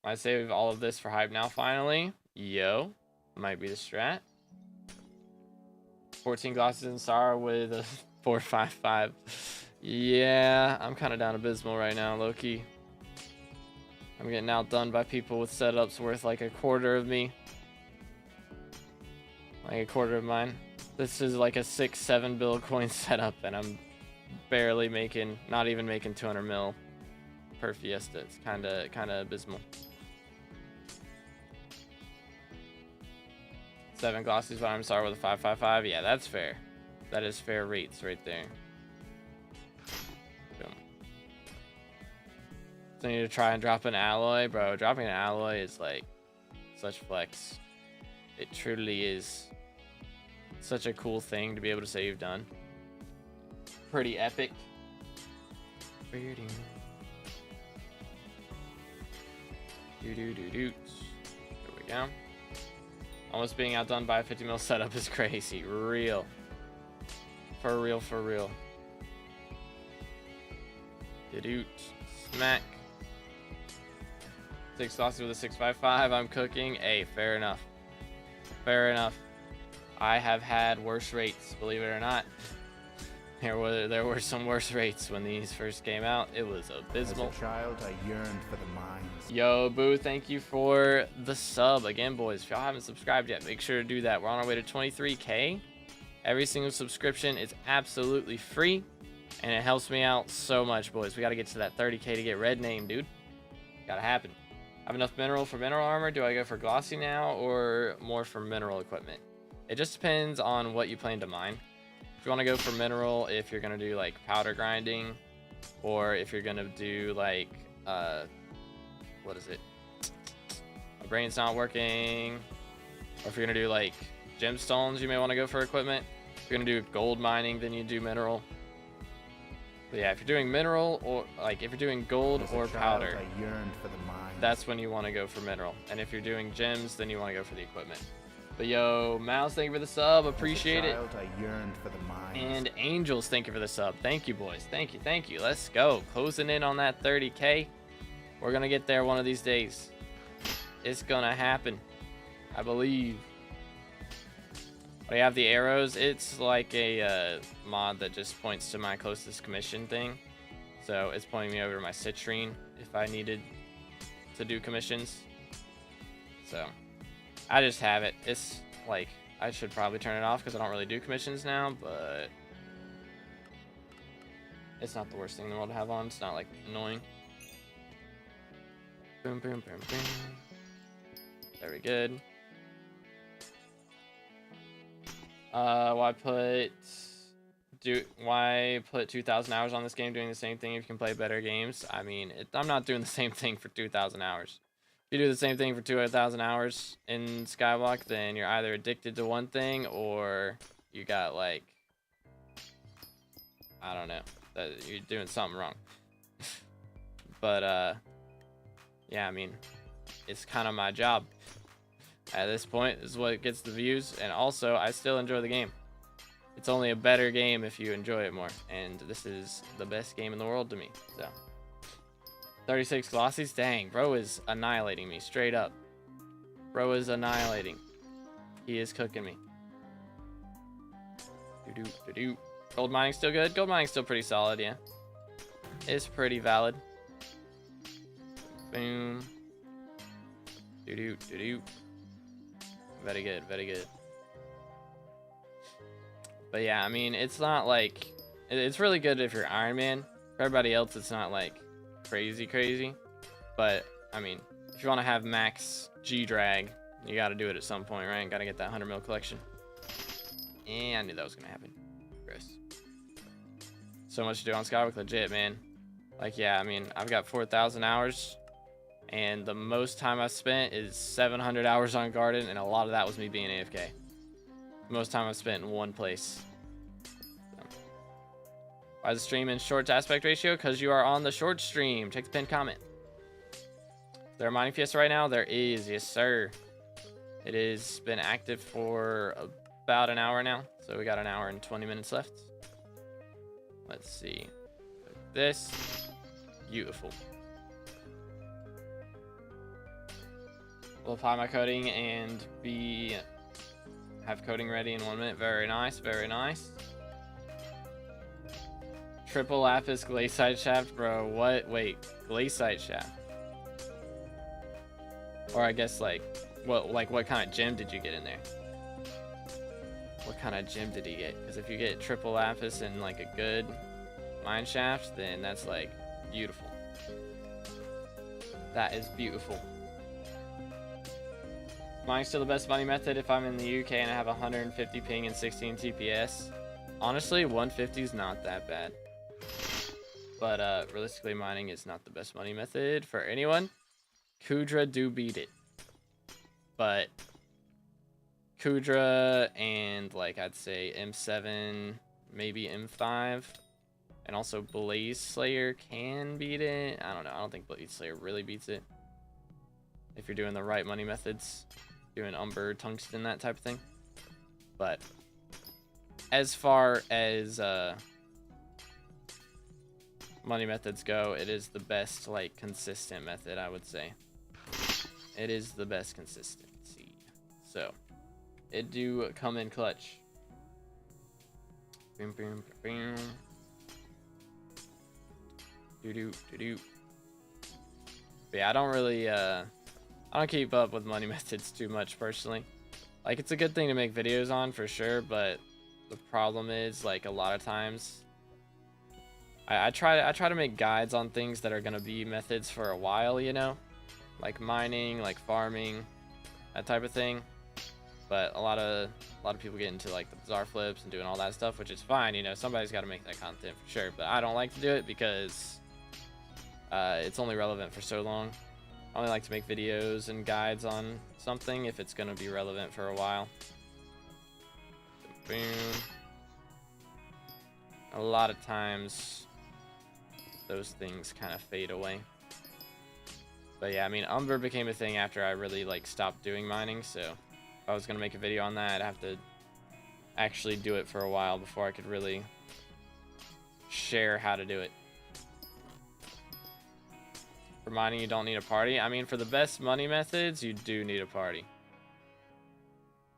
I save all of this for hype now, finally. Yo. Might be the strat. 14 glosses in Sara with a 455. Yeah, I'm kind of down abysmal right now, low-key. I'm getting outdone by people with setups worth like a quarter of me. Like a quarter of mine. This is like a 6-7 bill coin setup, and I'm barely making, not even making 200 mil per Fiesta. It's kind of abysmal. 7 glossies, but I'm sorry with a 555. Yeah, that's fair. That is fair rates right there. Boom. So I need to try and drop an alloy, bro. Dropping an alloy is like such flex. It truly is such a cool thing to be able to say you've done. Pretty epic. There we go. Almost being outdone by a 50 mil setup is crazy. Real. For real, for real. Doot. Smack. 6 glosses with a 655. I'm cooking. Hey, fair enough. Fair enough. I have had worse rates, believe it or not. There were some worse rates when these first came out. It was abysmal. As a child, I yearned for the mines. YoGoU, thank you for the sub. Again, boys, if y'all haven't subscribed yet, make sure to do that. We're on our way to 23K. Every single subscription is absolutely free. And it helps me out so much, boys. We got to get to that 30k to get red name, dude. Gotta happen. Have enough mineral for mineral armor. Do I go for glossy now or more for mineral equipment? It just depends on what you plan to mine. If you want to go for mineral, if you're going to do like powder grinding, or if you're going to do like, what is it? My brain's not working. Or if you're going to do like gemstones, you may want to go for equipment. If you're going to do gold mining, then you do mineral. But yeah, if you're doing mineral, or like if you're doing gold or powder, I yearned for the mine. that's when you want to go for mineral. And if you're doing gems, then you want to go for the equipment. But yo, Mouse, thank you for the sub. Appreciate it. I yearned for the mine. And Angels, thank you for the sub. Thank you, boys. Thank you, thank you. Let's go. Closing in on that 30k. We're going to get there one of these days. It's going to happen. I believe. We have the arrows. It's like a mod that just points to my closest commission thing. So it's pointing me over to my citrine if I needed to do commissions. So I just have it. It's like, I should probably turn it off because I don't really do commissions now, but it's not the worst thing in the world to have on. It's not like annoying. Boom, boom, boom, boom. Very good. Why put 2,000 hours on this game doing the same thing if you can play better games? I mean, I'm not doing the same thing for 2,000 hours. If you do the same thing for 2,000 hours in SkyBlock, then you're either addicted to one thing or you got like, I don't know, that you're doing something wrong. But yeah, I mean, it's kind of my job. At this point, this is what gets the views, and also I still enjoy the game. It's only a better game if you enjoy it more, and this is the best game in the world to me. So 36 glossies, dang, bro is annihilating me straight up. Bro is annihilating. He is cooking me. Gold mining still good. Gold mining still pretty solid, yeah. It's pretty valid. Boom. Very good, very good. But yeah, I mean, it's not like, it's really good if you're Iron Man. For everybody else, it's not like crazy. But I mean, if you want to have max G drag, you got to do it at some point, right? Got to get that 100 mil collection. And I knew that was gonna happen. Gross. So much to do on Skywalk, legit, man. Like, yeah, I mean, I've got 4,000 hours. And the most time I've spent is 700 hours on Garden, and a lot of that was me being AFK. The most time I've spent in one place. So. Why is the stream in short aspect ratio? Because you are on the short stream. Check the pinned comment. Is there a mining fiesta right now? There is, yes sir. It has been active for about an hour now. So we got an hour and 20 minutes left. Let's see. Like this. Beautiful. We'll apply my coding and have coding ready in 1 minute. Very nice, very nice. Triple lapis glaciite shaft, bro. What? Wait, glaciite shaft. Or I guess like what kind of gem did you get in there? What kind of gem did he get? Because if you get triple lapis and like a good mine shaft, then that's like beautiful. That is beautiful. Mine's still the best money method if I'm in the UK and I have 150 ping and 16 TPS. Honestly, 150 is not that bad. But realistically, mining is not the best money method for anyone. Kudra do beat it. But Kudra and like I'd say M7, maybe M5, and also Blaze Slayer can beat it. I don't know. I don't think Blaze Slayer really beats it. If you're doing the right money methods. Doing Umber, Tungsten, that type of thing. But as far as money methods go, it is the best like consistent method, I would say. It is the best consistency. So it do come in clutch. Boom, boom, boom. But yeah, I don't really I don't keep up with money methods too much personally. Like, it's a good thing to make videos on for sure, but the problem is like a lot of times I try to make guides on things that are gonna be methods for a while, you know, like mining, like farming, that type of thing. But a lot of people get into like the bizarre flips and doing all that stuff, which is fine, you know. Somebody's got to make that content for sure. But I don't like to do it because it's only relevant for so long. I only like to make videos and guides on something if it's gonna be relevant for a while. Boom. A lot of times those things kind of fade away. But yeah, I mean, Umber became a thing after I really like stopped doing mining, so if I was gonna make a video on that, I'd have to actually do it for a while before I could really share how to do it. For mining, you don't need a party. I mean, for the best money methods, you do need a party.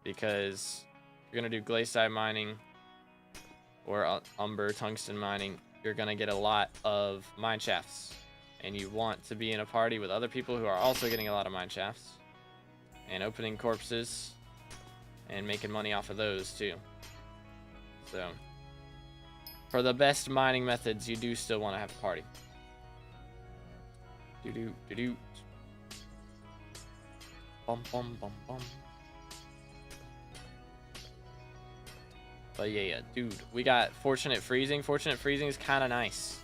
Because if you're gonna do glaciite mining or Umber tungsten mining, you're gonna get a lot of mine shafts. And you want to be in a party with other people who are also getting a lot of mine shafts. And opening corpses. And making money off of those too. So, for the best mining methods, you do still want to have a party. Do-do-do-do. Bum bum bum bum. But yeah, dude, we got Fortunate Freezing. Fortunate Freezing is kind of nice.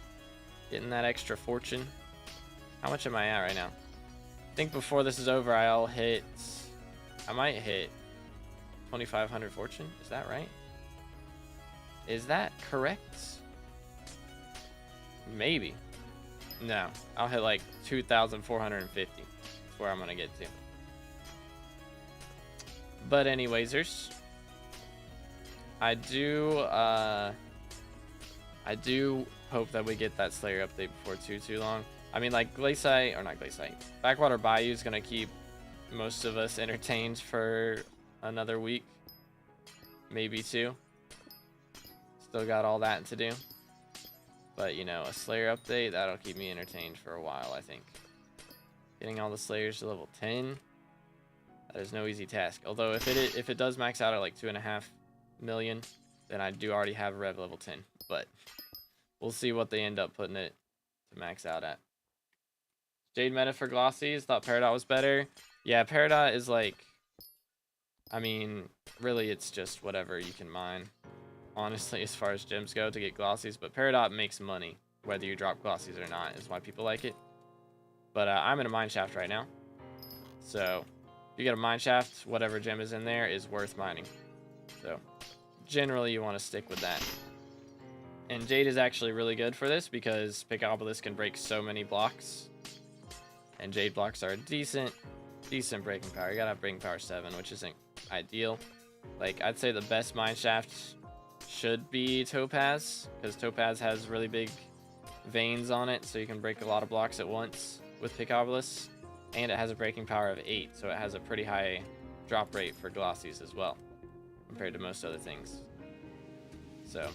Getting that extra fortune. How much am I at right now? I think before this is over, I might hit 2,500 fortune. Is that right? Is that correct? Maybe. No, I'll hit like 2,450. That's where I'm gonna get to. But anywaysers, I do hope that we get that Slayer update before too long. I mean, like glaciite, or not glaciite, Backwater Bayou is gonna keep most of us entertained for another week, maybe two. Still got all that to do. But, you know, a Slayer update, that'll keep me entertained for a while, I think. Getting all the Slayers to level 10, that is no easy task. Although, if it does max out at like 2.5 million, then I do already have Rev level 10. But we'll see what they end up putting it to max out at. Jade meta for Glossies, thought Peridot was better. Yeah, Peridot is like, I mean, really it's just whatever you can mine. Honestly, as far as gems go to get Glossies, but Peridot makes money whether you drop Glossies or not, is why people like it. But I'm in a mine shaft right now, so if you get a mine shaft, whatever gem is in there is worth mining. So generally you want to stick with that. And Jade is actually really good for this because Pickobolus can break so many blocks, and Jade blocks are a decent breaking power. You gotta have breaking power 7, which isn't ideal. Like, I'd say the best mine shaft should be Topaz, because Topaz has really big veins on it, so you can break a lot of blocks at once with Pickobolus, and it has a breaking power of 8, so it has a pretty high drop rate for Glossies as well, compared to most other things. So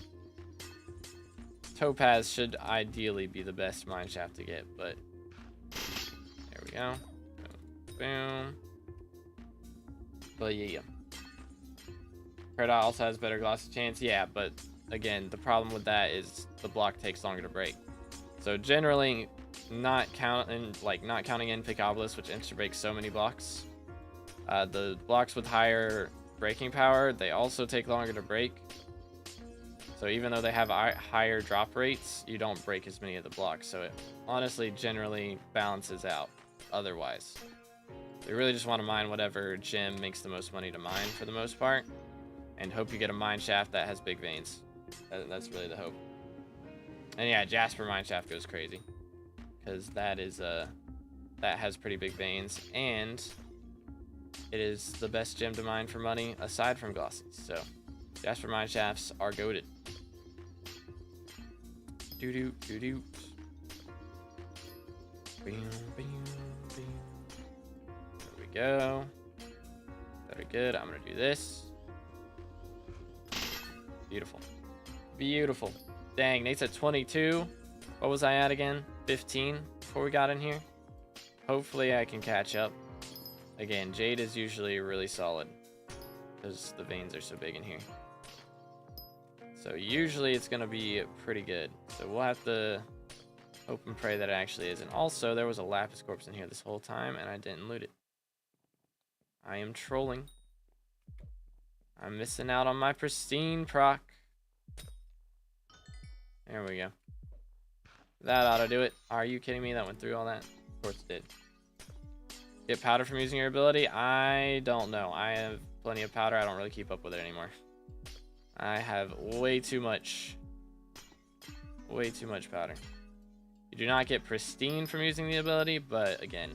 Topaz should ideally be the best mine shaft to get, but there we go. Boom. But yeah. Peridot also has better glossy chance. Yeah, but again, the problem with that is the block takes longer to break. So generally, not counting in Pickobolus, which insta breaks so many blocks. The blocks with higher breaking power, they also take longer to break. So even though they have higher drop rates, you don't break as many of the blocks. So it honestly generally balances out otherwise. We really just want to mine whatever gem makes the most money to mine for the most part, and hope you get a mine shaft that has big veins. That's really the hope. And yeah, Jasper mine shaft goes crazy because that has pretty big veins, and it is the best gem to mine for money aside from Glossies. So Jasper mine shafts are goated. Doo doo doo. There we go. Very good. I'm gonna do this. Beautiful. Beautiful. Dang, Nate's at 22. What was I at again? 15 before we got in here. Hopefully I can catch up. Again, Jade is usually really solid because the veins are so big in here. So usually it's gonna be pretty good. So we'll have to hope and pray that it actually is. And also there was a lapis corpse in here this whole time and I didn't loot it. I am trolling. I'm missing out on my pristine proc. There we go. That ought to do it. Are you kidding me? That went through all that? Of course it did. Get powder from using your ability? I don't know. I have plenty of powder. I don't really keep up with it anymore. I have way too much. Way too much powder. You do not get pristine from using the ability, but again,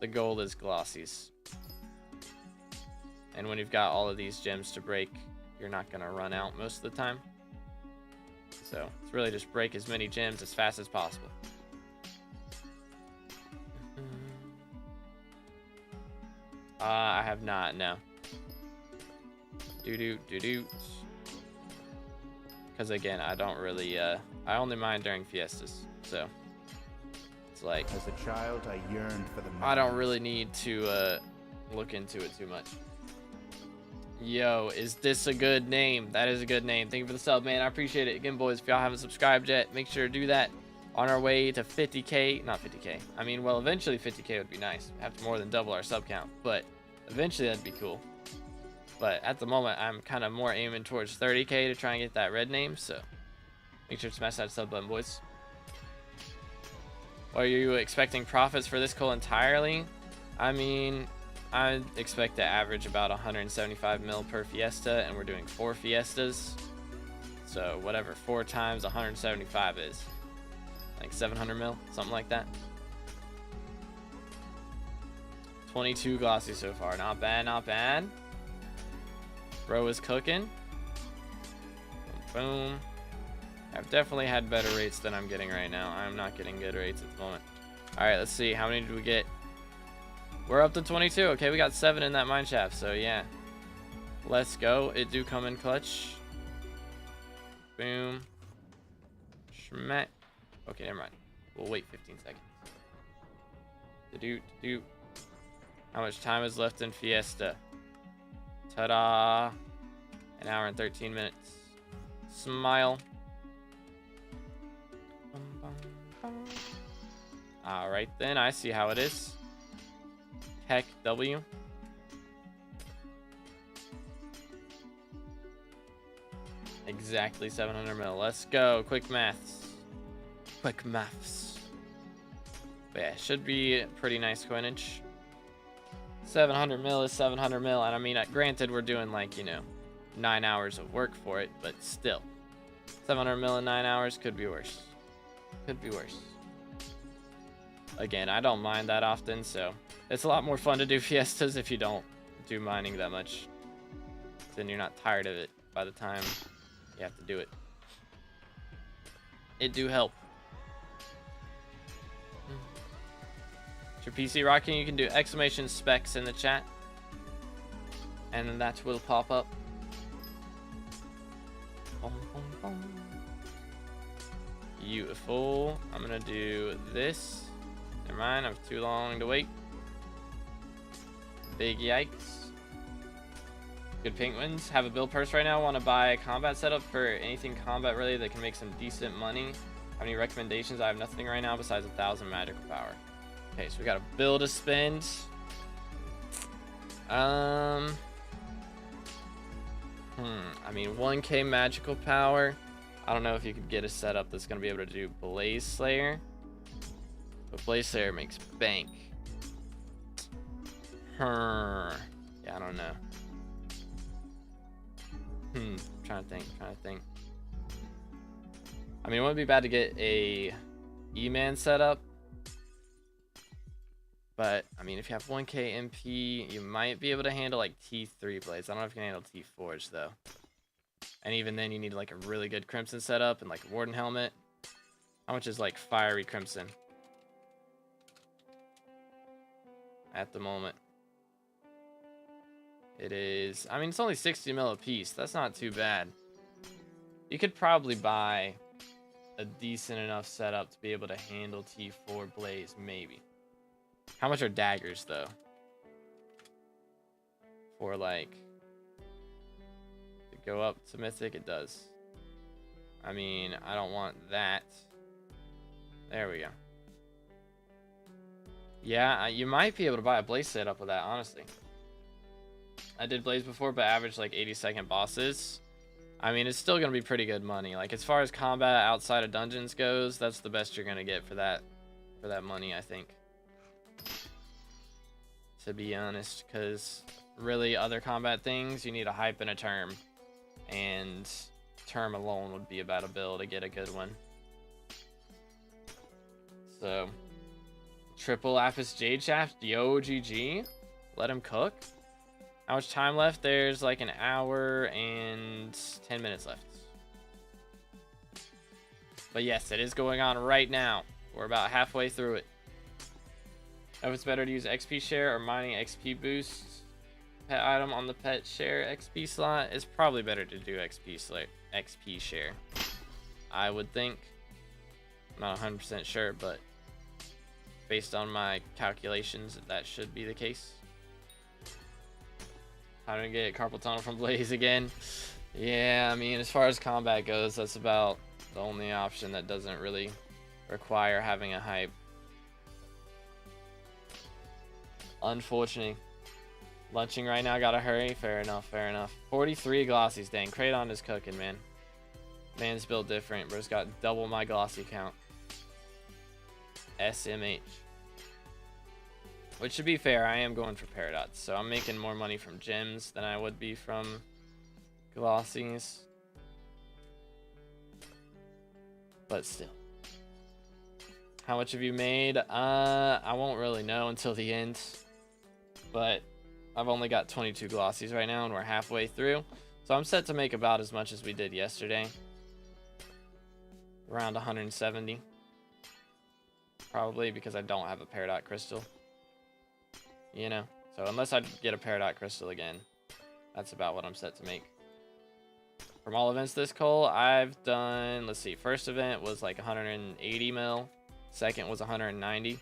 the goal is glossies. And when you've got all of these gems to break, you're not going to run out most of the time. So it's really just break as many gems as fast as possible. I have not, no. Doo-doo. Because again, I don't really, I only mine during fiestas. So it's like, as a child, I yearned for the I don't really need to look into it too much. Yo, is this a good name? That is a good name. Thank you for the sub, man. I appreciate it. Again, boys, if y'all haven't subscribed yet, make sure to do that. On our way to 50K. Not 50K. I mean, well, eventually 50K would be nice. We have to more than double our sub count. But eventually that'd be cool. But at the moment, I'm kind of more aiming towards 30K to try and get that red name. So make sure to smash that sub button, boys. Are you expecting profits for this coal entirely? I mean, I expect to average about 175 mil per fiesta, and we're doing 4 fiestas. So whatever 4 times 175 is, like 700 mil, something like that. 22 glossy so far, not bad, not bad. Bro is cooking. Boom. I've definitely had better rates than I'm getting right now. I'm not getting good rates at the moment. All right, let's see. How many did we get? We're up to 22. Okay, we got 7 in that mine shaft. So yeah, let's go. It do come in clutch. Boom. Schmack. Okay, never mind. We'll wait 15 seconds. Do. How much time is left in Fiesta? Ta-da. An hour and 13 minutes. Smile. All right then, I see how it is. Heck W. Exactly 700 mil. Let's go. Quick maths. Quick maths. But yeah, should be pretty nice coinage. 700 mil is 700 mil. And I mean, granted, we're doing like, 9 hours of work for it, but still. 700 mil in 9 hours could be worse. Could be worse. Again, I don't mine that often, so it's a lot more fun to do fiestas if you don't do mining that much. Then you're not tired of it by the time you have to do it. It do help. Is your PC rocking? You can do exclamation specs in the chat, and then that will pop up. Beautiful. I'm gonna do this. Never mind, I'm too long to wait. Big yikes. Good penguins. Have a build purse right now. Want to buy a combat setup for anything combat related that can make some decent money. Have any recommendations? I have nothing right now besides 1,000 magical power. Okay, so we got a bill to spend. I mean, 1K magical power. I don't know if you could get a setup that's going to be able to do Blaze Slayer. But Blaze Slayer makes bank. Yeah, I don't know. Trying to think. I mean, it wouldn't be bad to get a E-Man setup. But, I mean, if you have 1K MP, you might be able to handle, like, T3 blades. I don't know if you can handle T4s, though. And even then, you need, like, a really good Crimson setup and, like, a Warden helmet. How much is, like, Fiery Crimson? At the moment. It is... I mean, it's only 60 mil a piece. That's not too bad. You could probably buy a decent enough setup to be able to handle T4 Blaze, maybe. How much are daggers, though? For, like... to go up to Mythic, it does. I mean, I don't want that. There we go. Yeah, you might be able to buy a blaze setup with that, honestly. I did blaze before, but averaged like 80-second bosses. I mean, it's still gonna be pretty good money. Like as far as combat outside of dungeons goes, that's the best you're gonna get for that money, I think. To be honest, because really other combat things, you need a hype and a term, and term alone would be about a bill to get a good one. So, triple lapis jade shaft, yo GG, let him cook. How much time left? There's like an hour and 10 minutes left. But yes, it is going on right now. We're about halfway through it. If it's better to use XP share or mining XP boosts pet item on the pet share XP slot, it's probably better to do XP share. I would think. I'm not 100% sure, but based on my calculations, that should be the case. How to get carpal tunnel from Blaze again? Yeah, I mean, as far as combat goes, that's about the only option that doesn't really require having a hype. Unfortunately. Lunching right now, gotta hurry. Fair enough, fair enough. 43 glossies, dang. Kraton is cooking, man. Man's built different, bro's got double my glossy count. SMH. Which, to be fair, I am going for Paradots, so I'm making more money from gems than I would be from glossies. But still. How much have you made? I won't really know until the end. But I've only got 22 glossies right now, and we're halfway through. So I'm set to make about as much as we did yesterday. Around 170. Probably because I don't have a Peridot crystal. You know? So unless I get a Peridot crystal again, that's about what I'm set to make. From all events this Cole, I've done, let's see, first event was like 180 mil. Second was 190.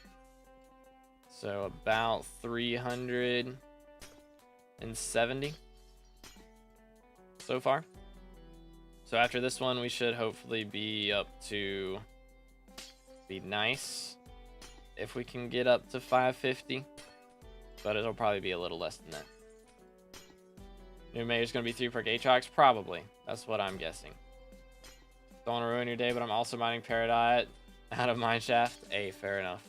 So about 370 so far. So after this one, we should hopefully be up to, be nice if we can get up to 550. But it'll probably be a little less than that. New mayor's gonna be 3 per Aatrox? Probably. That's what I'm guessing. Don't want to ruin your day, but I'm also mining Peridot out of Mineshaft. Hey, fair enough.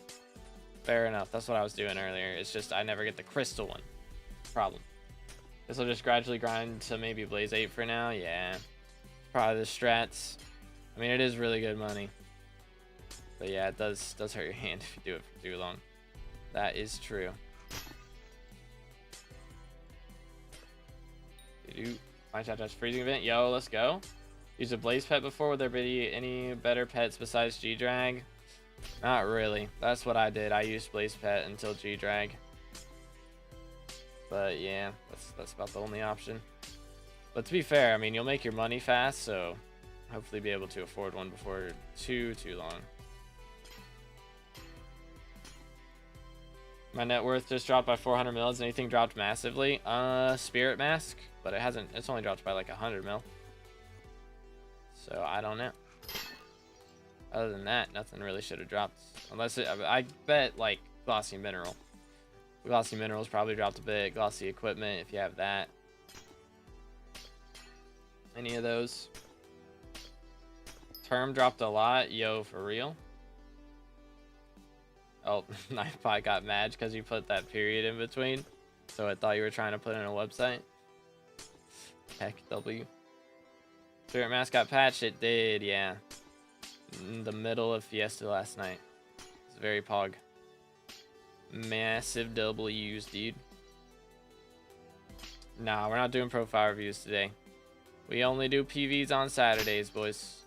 Fair enough. That's what I was doing earlier. It's just I never get the crystal one. Problem. This will just gradually grind to maybe Blaze 8 for now. Yeah. Probably the strats. I mean, it is really good money. But yeah, it does hurt your hand if you do it for too long. That is true. Mineshaft freezing event. Yo, let's go. Used a Blaze pet before. Would there be any better pets besides G-Drag? Not really. That's what I did. I used Blaze Pet until G-Drag. But yeah, that's about the only option. But to be fair, I mean, you'll make your money fast, so hopefully be able to afford one before too long. My net worth just dropped by 400 mil. Has anything dropped massively? Spirit Mask, but it's only dropped by like 100 mil. So I don't know. Other than that, nothing really should have dropped. Unless I bet like Glossy Mineral. Glossy Mineral's probably dropped a bit. Glossy Equipment, if you have that. Any of those. Term dropped a lot. Yo, for real? Oh, Knifepot got mad because you put that period in between. So I thought you were trying to put in a website. Heck, W. Spirit Mask got patched. It did, yeah. In the middle of Fiesta last night. It's very pog. Massive W's, dude. Nah, we're not doing profile reviews today. We only do PVs on Saturdays, boys.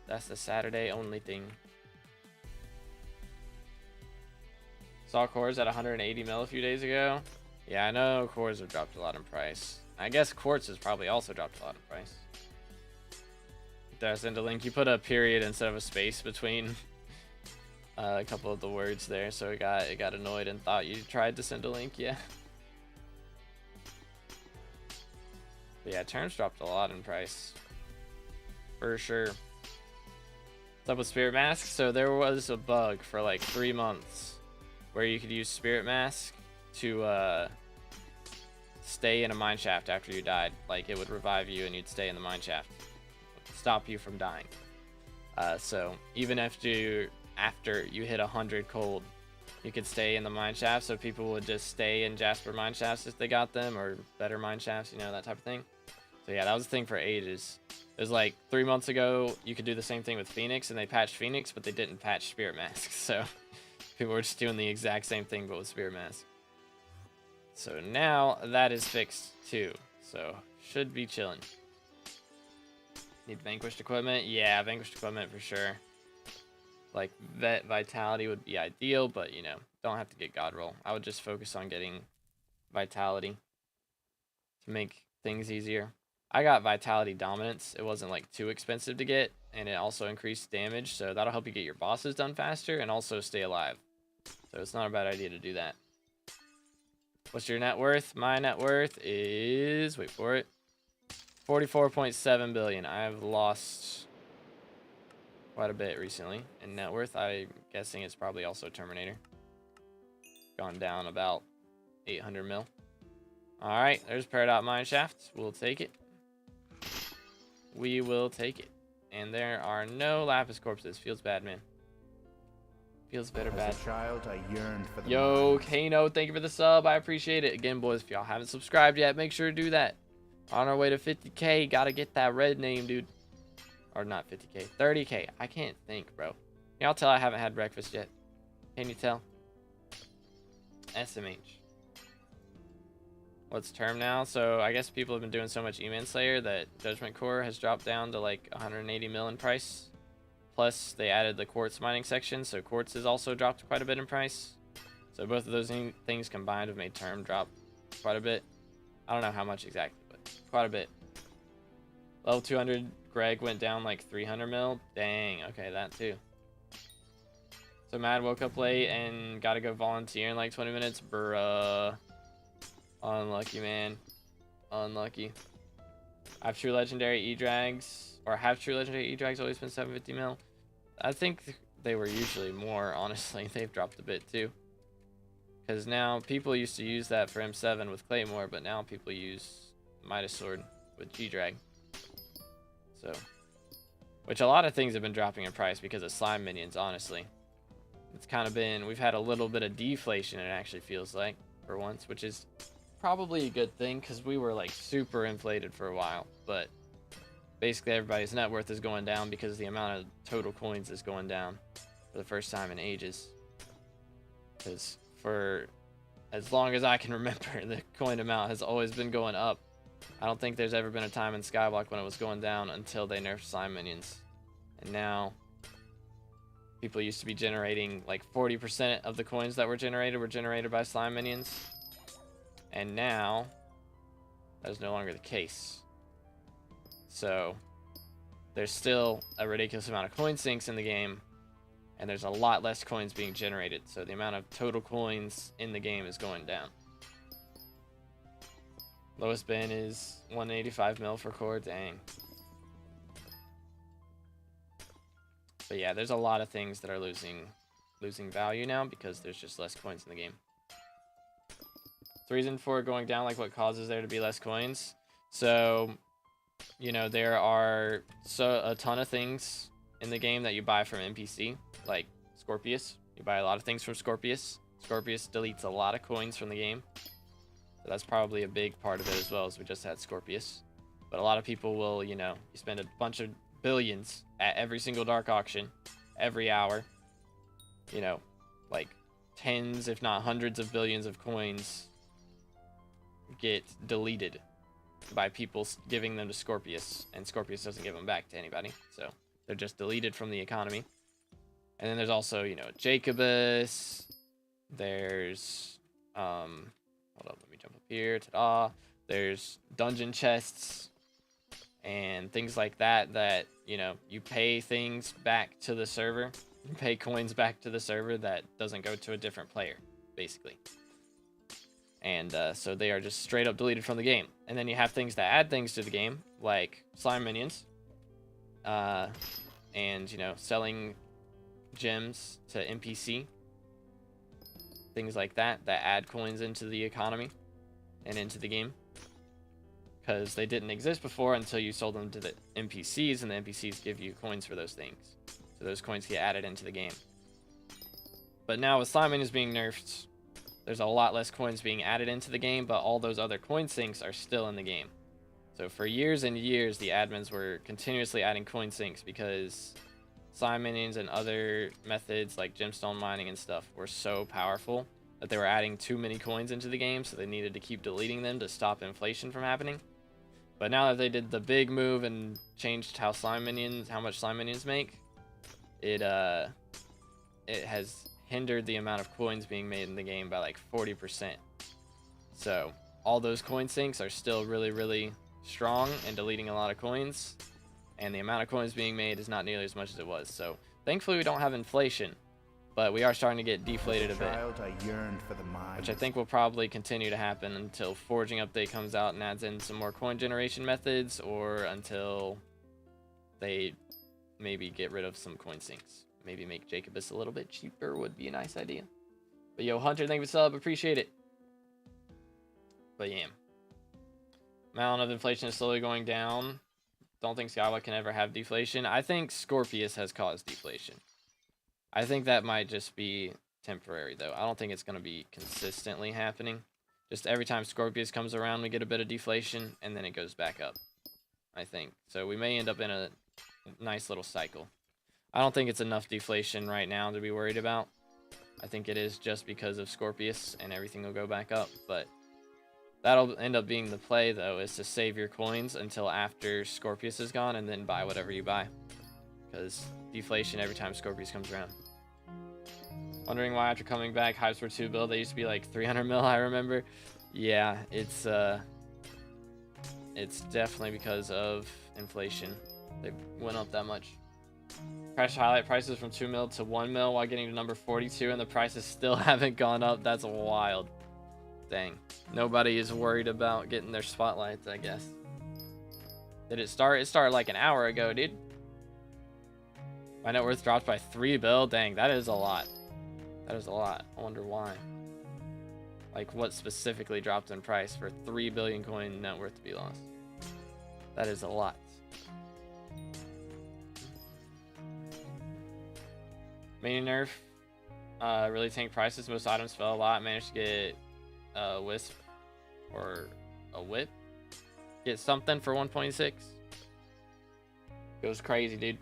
That's the Saturday only thing. Saw cores at 180 mil a few days ago. Yeah, I know cores have dropped a lot in price. I guess quartz has probably also dropped a lot in price. Did I send a link? You put a period instead of a space between a couple of the words there, so it got annoyed and thought you tried to send a link. Yeah. But yeah, terms dropped a lot in price. for sure. What's up with Spirit Mask? So there was a bug for like 3 months where you could use Spirit Mask to stay in a mine shaft after you died. Like it would revive you and you'd stay in the mine shaft, stop you from dying. So even after you hit 100 cold, you could stay in the mine shaft. So people would just stay in Jasper mine shafts if they got them, or better mine shafts, you know, that type of thing. So yeah, that was a thing for ages. It was like 3 months ago, you could do the same thing with Phoenix, and they patched Phoenix, but they didn't patch Spirit Mask. So people were just doing the exact same thing, but with Spirit Mask. So now that is fixed too. So should be chilling. Need Vanquished equipment? Yeah, Vanquished equipment for sure. Like Vet Vitality would be ideal, but you know, don't have to get God Roll. I would just focus on getting Vitality to make things easier. I got Vitality Dominance. It wasn't like too expensive to get, and it also increased damage, so that'll help you get your bosses done faster and also stay alive. So it's not a bad idea to do that. What's your net worth? My net worth is, wait for it, 44.7 billion. I've lost quite a bit recently in net worth. I'm guessing it's probably also Terminator. Gone down about 800 mil. All right, there's Peridot Mine Shaft. We'll take it. We will take it. And there are no Lapis corpses. Feels bad, man. Feels better bad. As a child, I yearned for the Yo, mines. Kano, thank you for the sub. I appreciate it. Again, boys, if y'all haven't subscribed yet, make sure to do that. On our way to 50K, gotta get that red name, dude. Or not 50K, 30K. I can't think, bro. Y'all tell I haven't had breakfast yet. Can you tell? SMH. What's term now? So I guess people have been doing so much E-Man Slayer that Judgment Core has dropped down to like 180 mil in price. Plus they added the quartz mining section, so quartz has also dropped quite a bit in price. So both of those things combined have made term drop quite a bit. I don't know how much exactly, but quite a bit. Level 200 Greg went down like 300 mil. Dang, okay, that too. So Mad woke up late and gotta go volunteer in like 20 minutes. Bruh. Unlucky, man. Unlucky. Have true legendary E-Drags, or have true legendary E-Drags always been 750 mil? I think they were usually more, honestly. They've dropped a bit too. Because now people used to use that for M7 with Claymore, but now people use Midas Sword with G-Drag. So, which a lot of things have been dropping in price because of slime minions, honestly. It's kind of been, we've had a little bit of deflation, it actually feels like, for once, which is probably a good thing because we were like super inflated for a while, but basically everybody's net worth is going down because the amount of total coins is going down for the first time in ages. Because for as long as I can remember, the coin amount has always been going up. I don't think there's ever been a time in Skyblock when it was going down until they nerfed slime minions. And now people used to be generating like 40% of the coins that were generated by slime minions. And now that is no longer the case. So there's still a ridiculous amount of coin sinks in the game, and there's a lot less coins being generated. So the amount of total coins in the game is going down. Lowest bin is 185 mil for core. Dang. But yeah, there's a lot of things that are losing value now because there's just less coins in the game. The reason for it going down, like what causes there to be less coins. So, you know, there are a ton of things in the game that you buy from NPC, like Scorpius. You buy a lot of things from Scorpius. Scorpius deletes a lot of coins from the game. So that's probably a big part of it as well, as we just had Scorpius. But a lot of people will, you know, you spend a bunch of billions at every single dark auction, every hour. You know, like tens, if not hundreds of billions of coins get deleted by people giving them to Scorpius, and Scorpius doesn't give them back to anybody. So they're just deleted from the economy. And then there's also, you know, Jacobus. There's, hold up, let me jump up here. Ta-da. There's dungeon chests and things like that that, you know, you pay things back to the server. You pay coins back to the server that doesn't go to a different player, basically. And so they are just straight up deleted from the game. And then you have things that add things to the game, like slime minions. and, you know, selling gems to NPC. Things like that add coins into the economy and into the game. Because they didn't exist before until you sold them to the NPCs, and the NPCs give you coins for those things. So those coins get added into the game. But now with slime minions being nerfed, there's a lot less coins being added into the game, but all those other coin sinks are still in the game. So for years and years, the admins were continuously adding coin sinks because slime minions and other methods like gemstone mining and stuff were so powerful that they were adding too many coins into the game, so they needed to keep deleting them to stop inflation from happening. But now that they did the big move and changed how much slime minions make, it has hindered the amount of coins being made in the game by like 40%. So all those coin sinks are still really, really strong and deleting a lot of coins, and the amount of coins being made is not nearly as much as it was. So thankfully we don't have inflation, but we are starting to get deflated a bit, which I think will probably continue to happen until Forging Update comes out and adds in some more coin generation methods, or until they maybe get rid of some coin sinks. Maybe make Jacobus a little bit cheaper would be a nice idea. But yo, Hunter, thank you for the sub, appreciate it. But yeah, amount of inflation is slowly going down. Don't think SkyBlock can ever have deflation. I think Scorpius has caused deflation. I think that might just be temporary, though. I don't think it's going to be consistently happening. Just every time Scorpius comes around, we get a bit of deflation, and then it goes back up, I think. So we may end up in a nice little cycle. I don't think it's enough deflation right now to be worried about. I think it is just because of Scorpius, and everything will go back up. But that'll end up being the play, though, is to save your coins until after Scorpius is gone, and then buy whatever you buy. Because deflation every time Scorpius comes around. Wondering why after coming back, hypes were 2 bill. They used to be like 300 mil, I remember. Yeah, it's definitely because of inflation. They went up that much. Crash highlight prices from 2 mil to 1 mil while getting to number 42, and the prices still haven't gone up. That's wild. Dang. Nobody is worried about getting their spotlights, I guess. Did it start? It started like an hour ago, dude. My net worth dropped by 3 bill. Dang, that is a lot. That is a lot. I wonder why. Like, what specifically dropped in price for 3 billion coin net worth to be lost? That is a lot. Mini nerf really tanked prices. Most items fell a lot. Managed to get a wisp or a whip. Get something for 1.6. Goes crazy, dude.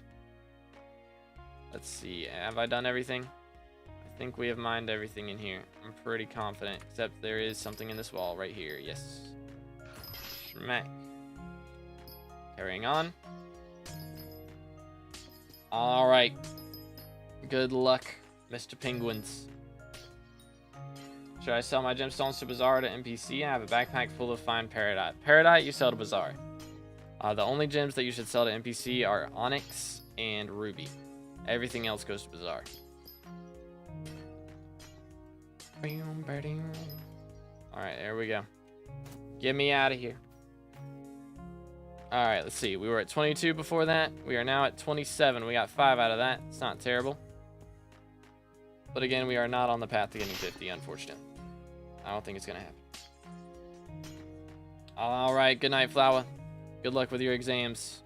Let's see. Have I done everything? I think we have mined everything in here. I'm pretty confident. Except there is something in this wall right here. Yes. Schmack. Carrying on. Alright. Good luck, Mr. Penguins. Should I sell my gemstones to Bazaar to NPC? I have a backpack full of fine Peridot. Peridot, you sell to Bazaar. The only gems that you should sell to NPC are Onyx and Ruby. Everything else goes to Bazaar. Alright, there we go. Get me out of here. Alright, let's see. We were at 22 before that. We are now at 27. We got 5 out of that. It's not terrible. But again, we are not on the path to getting 50, unfortunately. I don't think it's going to happen. Alright, good night, Flower. Good luck with your exams.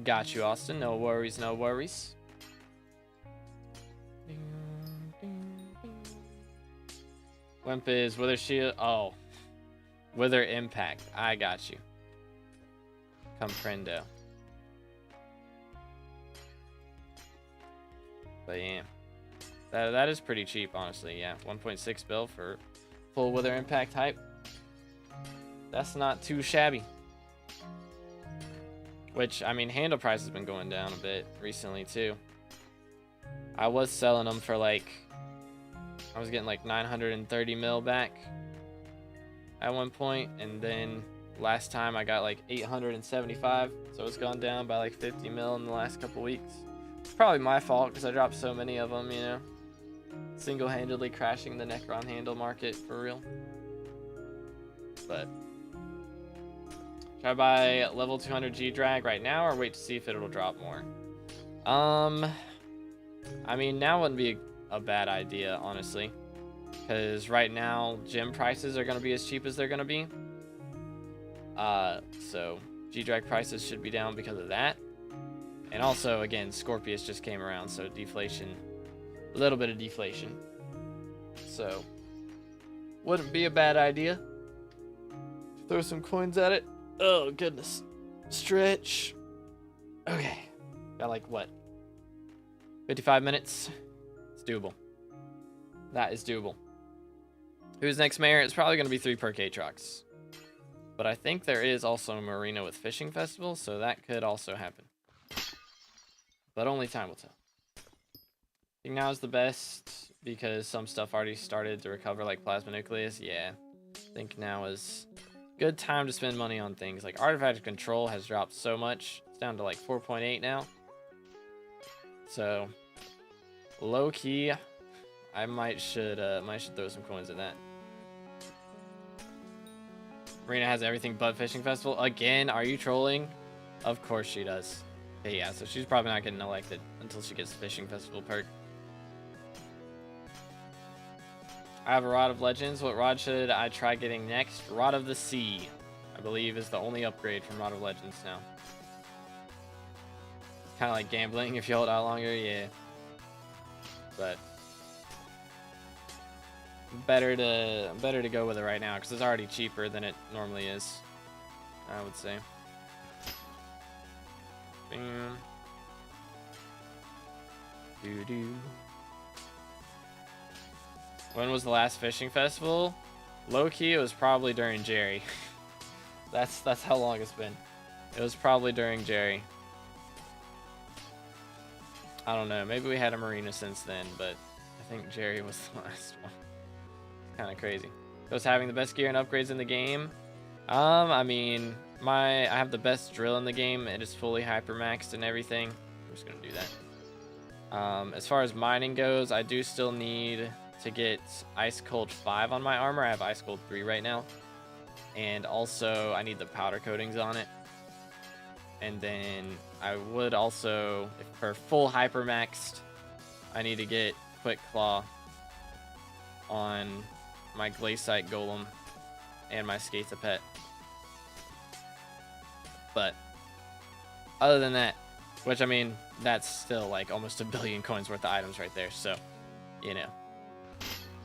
Got you, Austin. No worries, no worries. Wimp is Wither Shield. Oh. Wither Impact. I got you. Comprendo. But yeah. That is pretty cheap, honestly. Yeah, 1.6 bill for full Wither Impact hype. That's not too shabby. Which, I mean, handle price has been going down a bit recently, too. I was selling them for, like... I was getting, like, 930 mil back at one point. And then last time I got, like, 875. So it's gone down by, like, 50 mil in the last couple weeks. It's probably my fault, because I dropped so many of them, you know. Single-handedly crashing the Necron handle market, for real. But should I buy level 200 G-Drag right now or wait to see if it'll drop more? I mean, now wouldn't be a bad idea, honestly. Because right now, gym prices are going to be as cheap as they're going to be. So G-Drag prices should be down because of that. And also, again, Scorpius just came around, so deflation. A little bit of deflation. So, wouldn't be a bad idea. Throw some coins at it. Oh, goodness. Stretch. Okay. Got like, what? 55 minutes? It's doable. That is doable. Who's next, Mayor? It's probably going to be 3 per K-Trox. But I think there is also a marina with fishing festival, so that could also happen. But only time will tell. I think now is the best because some stuff already started to recover, like Plasma Nucleus. Yeah, I think now is good time to spend money on things. Like Artifact Control has dropped so much. It's down to like 4.8 now. So, low key, I might should throw some coins at that. Marina has everything but Fishing Festival. Again, are you trolling? Of course she does. Okay, yeah, so she's probably not getting elected until she gets the Fishing Festival perk. I have a Rod of Legends. What rod should I try getting next? Rod of the Sea, I believe, is the only upgrade from Rod of Legends now. Kind of like gambling if you hold out longer, yeah. But better to go with it right now because it's already cheaper than it normally is, I would say. Bam. Doo-doo. When was the last fishing festival? Low-key, it was probably during Jerry. That's how long it's been. It was probably during Jerry. I don't know. Maybe we had a marina since then, but I think Jerry was the last one. Kind of crazy. Who's having the best gear and upgrades in the game? I mean, I have the best drill in the game. It is fully hypermaxed and everything. I'm just gonna do that. As far as mining goes, I do still need to get Ice Cold 5 on my armor. I have Ice Cold 3 right now. And also, I need the powder coatings on it. And then I would also, for full hypermaxed, I need to get Quick Claw on my Glaciite Golem and my Skatapet. But other than that, which I mean, that's still like almost 1 billion coins worth of items right there, so you know.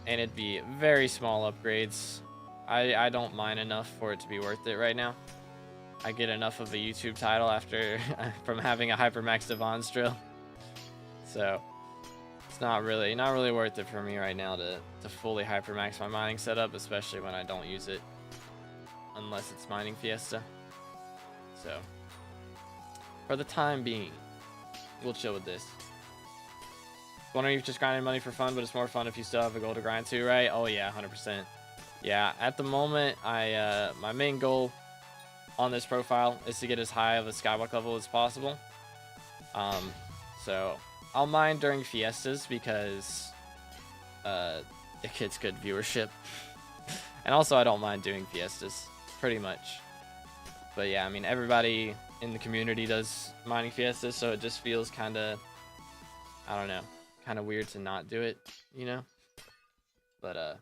And it'd be very small upgrades. I don't mind enough for it to be worth it right now. I get enough of a YouTube title after from having a Hypermaxed Divan's drill. So it's not really worth it for me right now to fully hypermax my mining setup, especially when I don't use it unless it's mining Fiesta. So for the time being, we'll chill with this. Wondering if you're just grinding money for fun, but it's more fun if you still have a goal to grind too, right? Oh yeah, 100%. Yeah, at the moment, my main goal on this profile is to get as high of a skyblock level as possible. So I'll mine during Fiestas because it gets good viewership. And also I don't mind doing Fiestas, pretty much. But yeah, I mean, everybody in the community does mining Fiestas, so it just feels kind of, I don't know, kind of weird to not do it, you know? But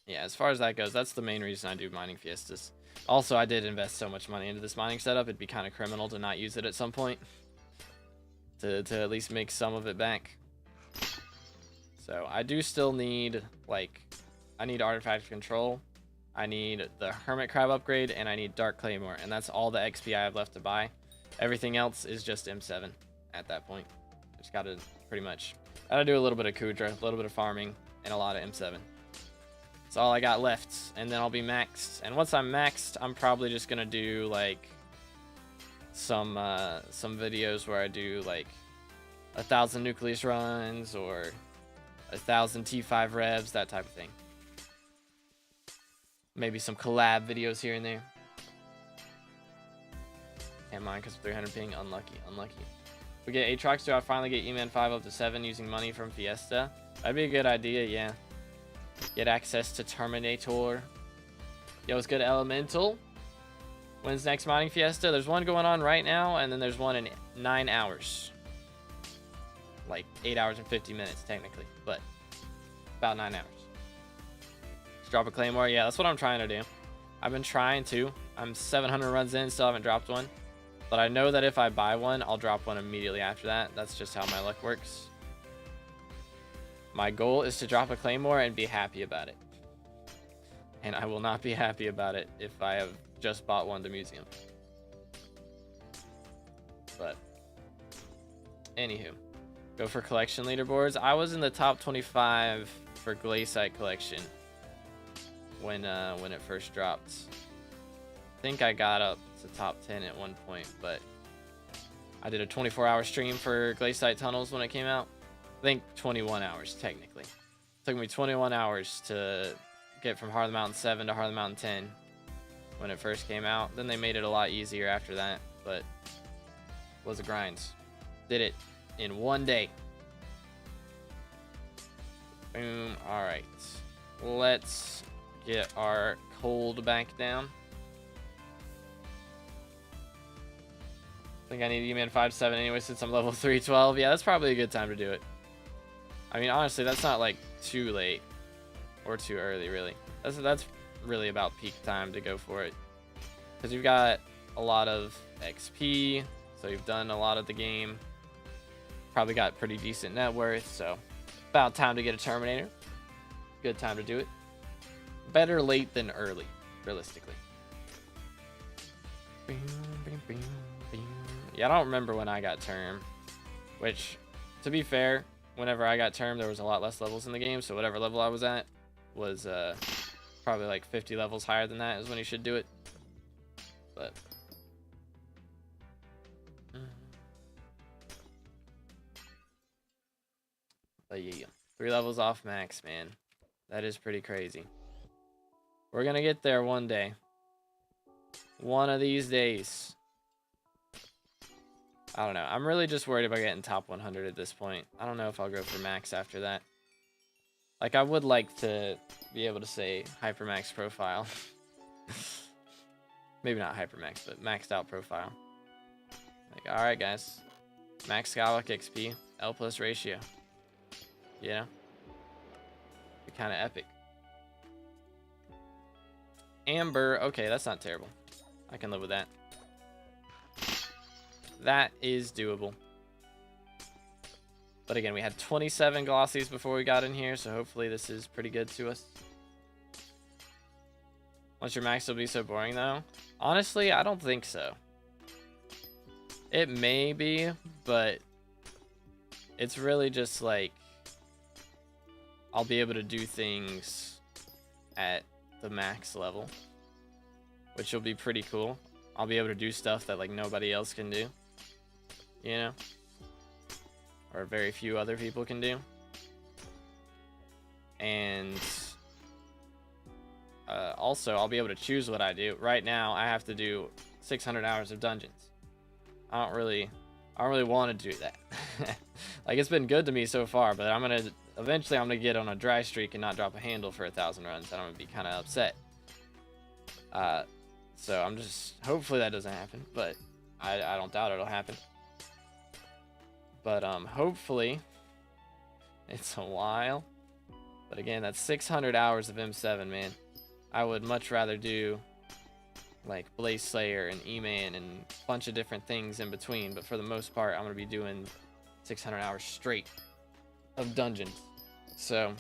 yeah, as far as that goes, that's the main reason I do mining Fiestas. Also, I did invest so much money into this mining setup, it'd be kind of criminal to not use it at some point. To at least make some of it back. So, I do still need, like, I need Artifact Control, I need the Hermit Crab upgrade, and I need Dark Claymore, and that's all the XP I have left to buy. Everything else is just M7 at that point. Just gotta pretty much, gotta do a little bit of Kudra, a little bit of farming, and a lot of M7. That's all I got left, and then I'll be maxed. And once I'm maxed, I'm probably just gonna do like some videos where I do like 1,000 nucleus runs or 1,000 T5 revs, that type of thing. Maybe some collab videos here and there. Can't mind because of 300 ping. Unlucky. If we get Aatrox, do I finally get E-Man 5 up to 7 using money from Fiesta? That'd be a good idea, yeah. get access to Terminator. Yo, what's good, Elemental? When's next mining Fiesta? There's one going on right now, and then there's one in 9 hours. Like 8 hours and 50 minutes, technically, but about 9 hours. Just drop a Claymore. Yeah, that's what I'm trying to do. I've been trying to. I'm 700 runs in, still haven't dropped one. But I know that if I buy one, I'll drop one immediately after that. That's just how my luck works. My goal is to drop a Claymore and be happy about it. And I will not be happy about it if I have just bought one to museum. But, anywho. Go for collection leaderboards. I was in the top 25 for Glaciite collection when it first dropped. I think I got up to top 10 at one point, but I did a 24-hour stream for Glaciite tunnels when it came out. I think 21 hours technically. It took me 21 hours to get from Heart of the Mountain 7 to Heart of the Mountain 10 when it first came out. Then they made it a lot easier after that, but it was a grind. Did it in one day. Boom. All right. Let's get our cold back down. I think I need E-Man 5-7 anyway since I'm level 312. Yeah, that's probably a good time to do it. I mean, honestly, that's not like too late or too early, really. That's really about peak time to go for it. Because you've got a lot of XP, so you've done a lot of the game. Probably got pretty decent net worth, so about time to get a Terminator. Good time to do it. Better late than early, realistically. Yeah, I don't remember when I got Term, which, to be fair, whenever I got Term, there was a lot less levels in the game, so whatever level I was at was probably like 50 levels higher than that is when you should do it. But yeah, 3 levels off max, man. That is pretty crazy. We're gonna get there one day. One of these days. I don't know. I'm really just worried about getting top 100 at this point. I don't know if I'll go for max after that. Like, I would like to be able to say Hypermaxed profile. Maybe not Hypermaxed, but maxed out profile. Like, alright, guys. Max SkyBlock XP, L plus ratio. You know? Be kind of epic. Amber, okay, that's not terrible. I can live with that. That is doable. But again, we had 27 glossies before we got in here, so hopefully this is pretty good to us. Once your max will be so boring, though? Honestly, I don't think so. It may be, but it's really just like I'll be able to do things at the max level, which will be pretty cool. I'll be able to do stuff that like nobody else can do, you know, or very few other people can do. And also I'll be able to choose what I do. Right now I have to do 600 hours of dungeons. I don't really want to do that. Like, it's been good to me so far, but eventually I'm gonna get on a dry streak and not drop a handle for 1,000 runs, and I'm gonna be kind of upset. So I'm just, hopefully that doesn't happen, but I don't doubt it'll happen. But hopefully it's a while. But again, that's 600 hours of M7, man. I would much rather do like Blaze Slayer and E-Man and a bunch of different things in between, but for the most part I'm gonna be doing 600 hours straight of dungeons. So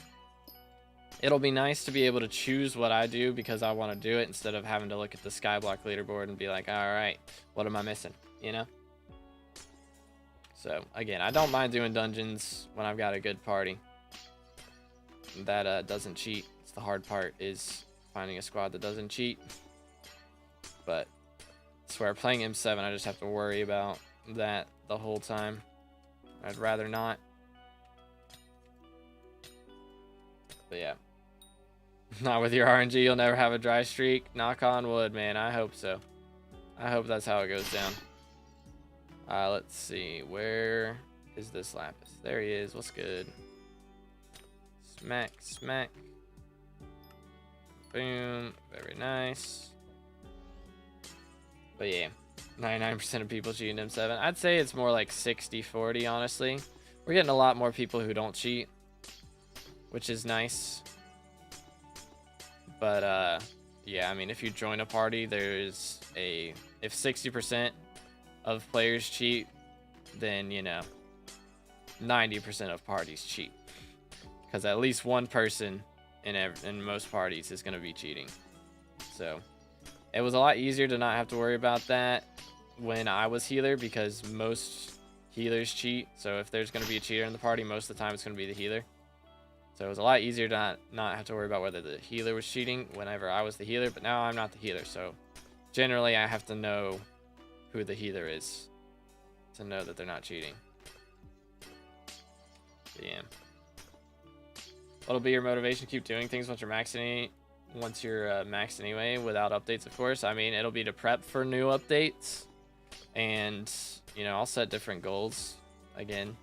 it'll be nice to be able to choose what I do because I want to do it, instead of having to look at the SkyBlock leaderboard and be like, all right, what am I missing, you know? So again, I don't mind doing dungeons when I've got a good party that doesn't cheat. It's the hard part, is finding a squad that doesn't cheat. But I swear, playing M7, I just have to worry about that the whole time. I'd rather not. But yeah. Not with your RNG, you'll never have a dry streak. Knock on wood, man. I hope so. I hope that's how it goes down. Let's see. Where is this Lapis? There he is. What's good? Smack, smack. Boom. Very nice. But yeah, 99% of people cheat in M7. I'd say it's more like 60-40, honestly. We're getting a lot more people who don't cheat, which is nice. But yeah, I mean, if you join a party, there's a... If 60% of players cheat, then, you know, 90% of parties cheat. Because at least one person in most parties is going to be cheating. So it was a lot easier to not have to worry about that when I was healer, because most healers cheat. So if there's going to be a cheater in the party, most of the time it's going to be the healer. So it was a lot easier to not have to worry about whether the healer was cheating whenever I was the healer. But now I'm not the healer, so generally I have to know who the healer is to know that they're not cheating. Damn. What'll be your motivation to keep doing things once you're maxed anyway, without updates, of course? I mean, it'll be to prep for new updates, and you know, I'll set different goals. Again,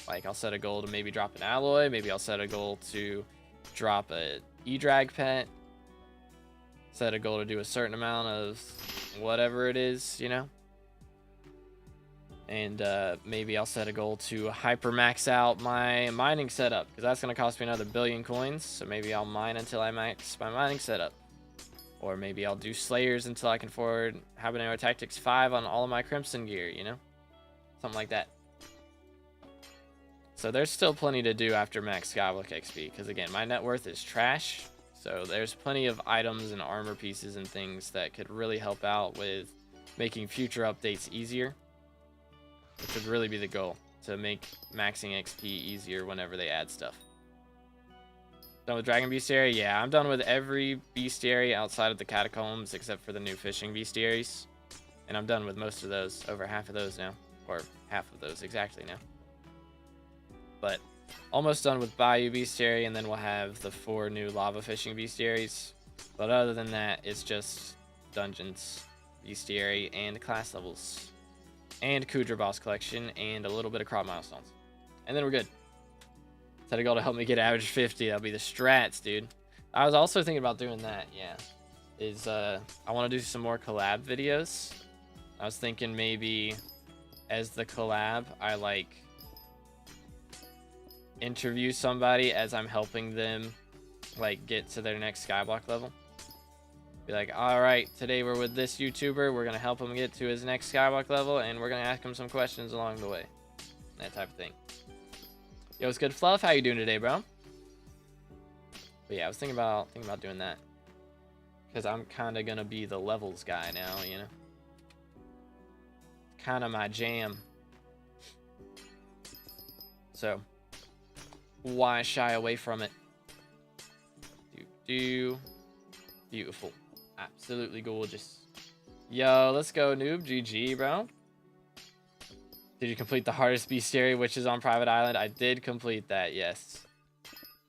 like I'll set a goal to maybe drop an alloy, maybe I'll set a goal to drop a E-drag pet, set a goal to do a certain amount of whatever it is, you know. And maybe I'll set a goal to hypermax out my mining setup, because that's going to cost me another 1 billion coins. So maybe I'll mine until I max my mining setup. Or maybe I'll do Slayers until I can afford Habanero Tactics 5 on all of my Crimson gear, you know? Something like that. So there's still plenty to do after max SkyBlock XP, because again, my net worth is trash. So there's plenty of items and armor pieces and things that could really help out with making future updates easier. Which would really be the goal, to make maxing XP easier whenever they add stuff. Done with Dragon Bestiary? Yeah, I'm done with every bestiary outside of the Catacombs except for the new fishing bestiaries. And I'm done with most of those, over half of those now. Or half of those exactly now. But almost done with Bayou Bestiary, and then we'll have the 4 new lava fishing bestiaries. But other than that, it's just dungeons, bestiary, and class levels. And Kudra boss collection, and a little bit of crop milestones. And then we're good. Set a goal to help me get average 50. That'll be the strats, dude. I was also thinking about doing that, yeah. I want to do some more collab videos. I was thinking maybe as the collab, I like interview somebody as I'm helping them like get to their next skyblock level. Be like, all right, today we're with this YouTuber. We're going to help him get to his next skyblock level, and we're going to ask him some questions along the way. That type of thing. Yo, what's good, Fluff? How you doing today, bro? But yeah, I was thinking about doing that. Because I'm kind of going to be the levels guy now, you know? Kind of my jam. So, why shy away from it? Beautiful. Absolutely gorgeous. Yo, let's go, noob. GG, bro. Did you complete the hardest bestiary, which is on Private Island? I did complete that, yes.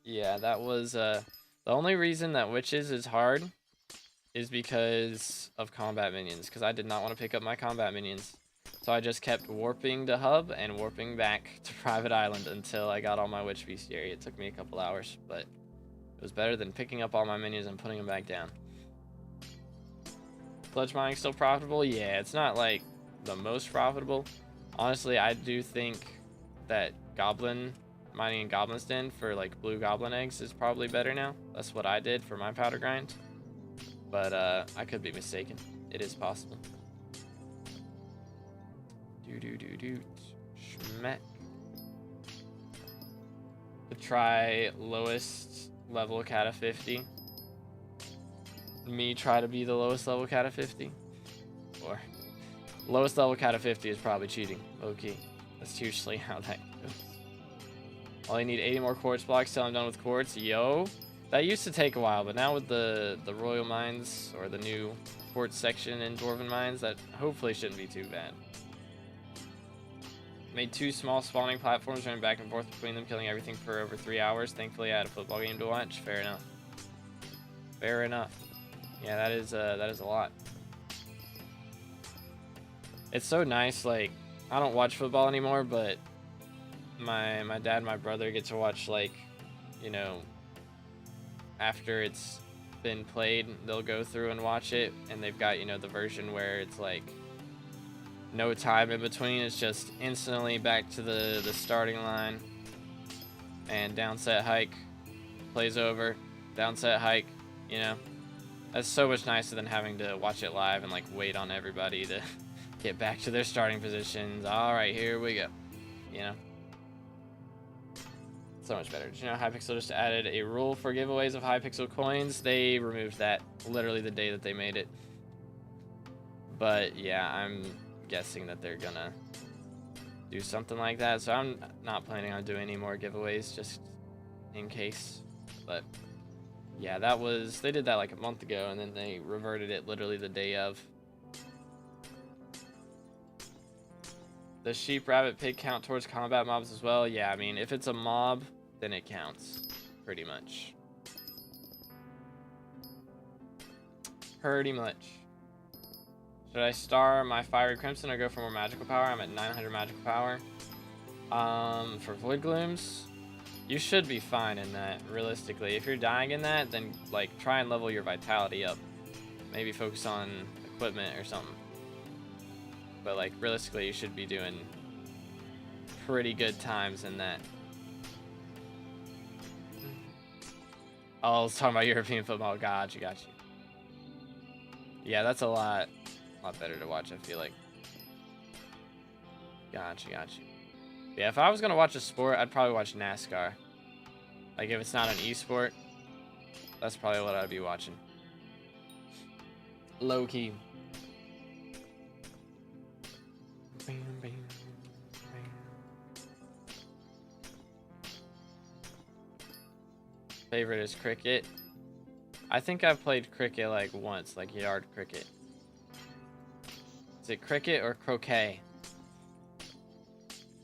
Yeah, that was, the only reason that Witches is hard is because of combat minions, because I did not want to pick up my combat minions. So I just kept warping to hub and warping back to Private Island until I got all my Witch bestiary. It took me a couple hours, but it was better than picking up all my minions and putting them back down. Clutch mining still profitable? Yeah, it's not like the most profitable. Honestly, I do think that goblin mining in Goblin's Den for like blue goblin eggs is probably better now. That's what I did for my powder grind. But I could be mistaken. It is possible. Schmeck. To try lowest level cat of 50. Me try to be the lowest level cat of 50. Or lowest level cat of 50 is probably cheating. Okay. That's usually how that goes. All you need 80 more quartz blocks till I'm done with quartz. Yo. That used to take a while, but now with the royal mines or the new quartz section in Dwarven Mines, that hopefully shouldn't be too bad. Made 2 small spawning platforms, running back and forth between them, killing everything for over 3 hours. Thankfully, I had a football game to watch. Fair enough. Fair enough. Yeah, that is a lot. It's so nice. Like, I don't watch football anymore, but my dad and my brother get to watch, like, you know, after it's been played, they'll go through and watch it, and they've got, you know, the version where it's like no time in between. It's just instantly back to the starting line, and downset hike, plays over, downset hike, you know. That's so much nicer than having to watch it live and like wait on everybody to get back to their starting positions. All right, here we go. You know, so much better. Did you know Hypixel just added a rule for giveaways of Hypixel coins? They removed that literally the day that they made it. But yeah, I'm guessing that they're gonna do something like that. So I'm not planning on doing any more giveaways just in case. But yeah, they did that like a month ago, and then they reverted it literally the day of. Does sheep, rabbit, pig count towards combat mobs as well? Yeah, I mean, if it's a mob, then it counts, pretty much. Pretty much. Should I star my Fiery Crimson or go for more magical power? I'm at 900 magical power. For Void Glooms, you should be fine in that, realistically. If you're dying in that, then like try and level your vitality up. Maybe focus on equipment or something. But like realistically, you should be doing pretty good times in that. Oh, I was talking about European football. Got you. Yeah, that's a lot better to watch, I feel like. Got you. Yeah, if I was gonna watch a sport, I'd probably watch NASCAR. Like, if it's not an esport, that's probably what I'd be watching. Low key. Favorite is cricket. I think I've played cricket like once, like yard cricket. Is it cricket or croquet?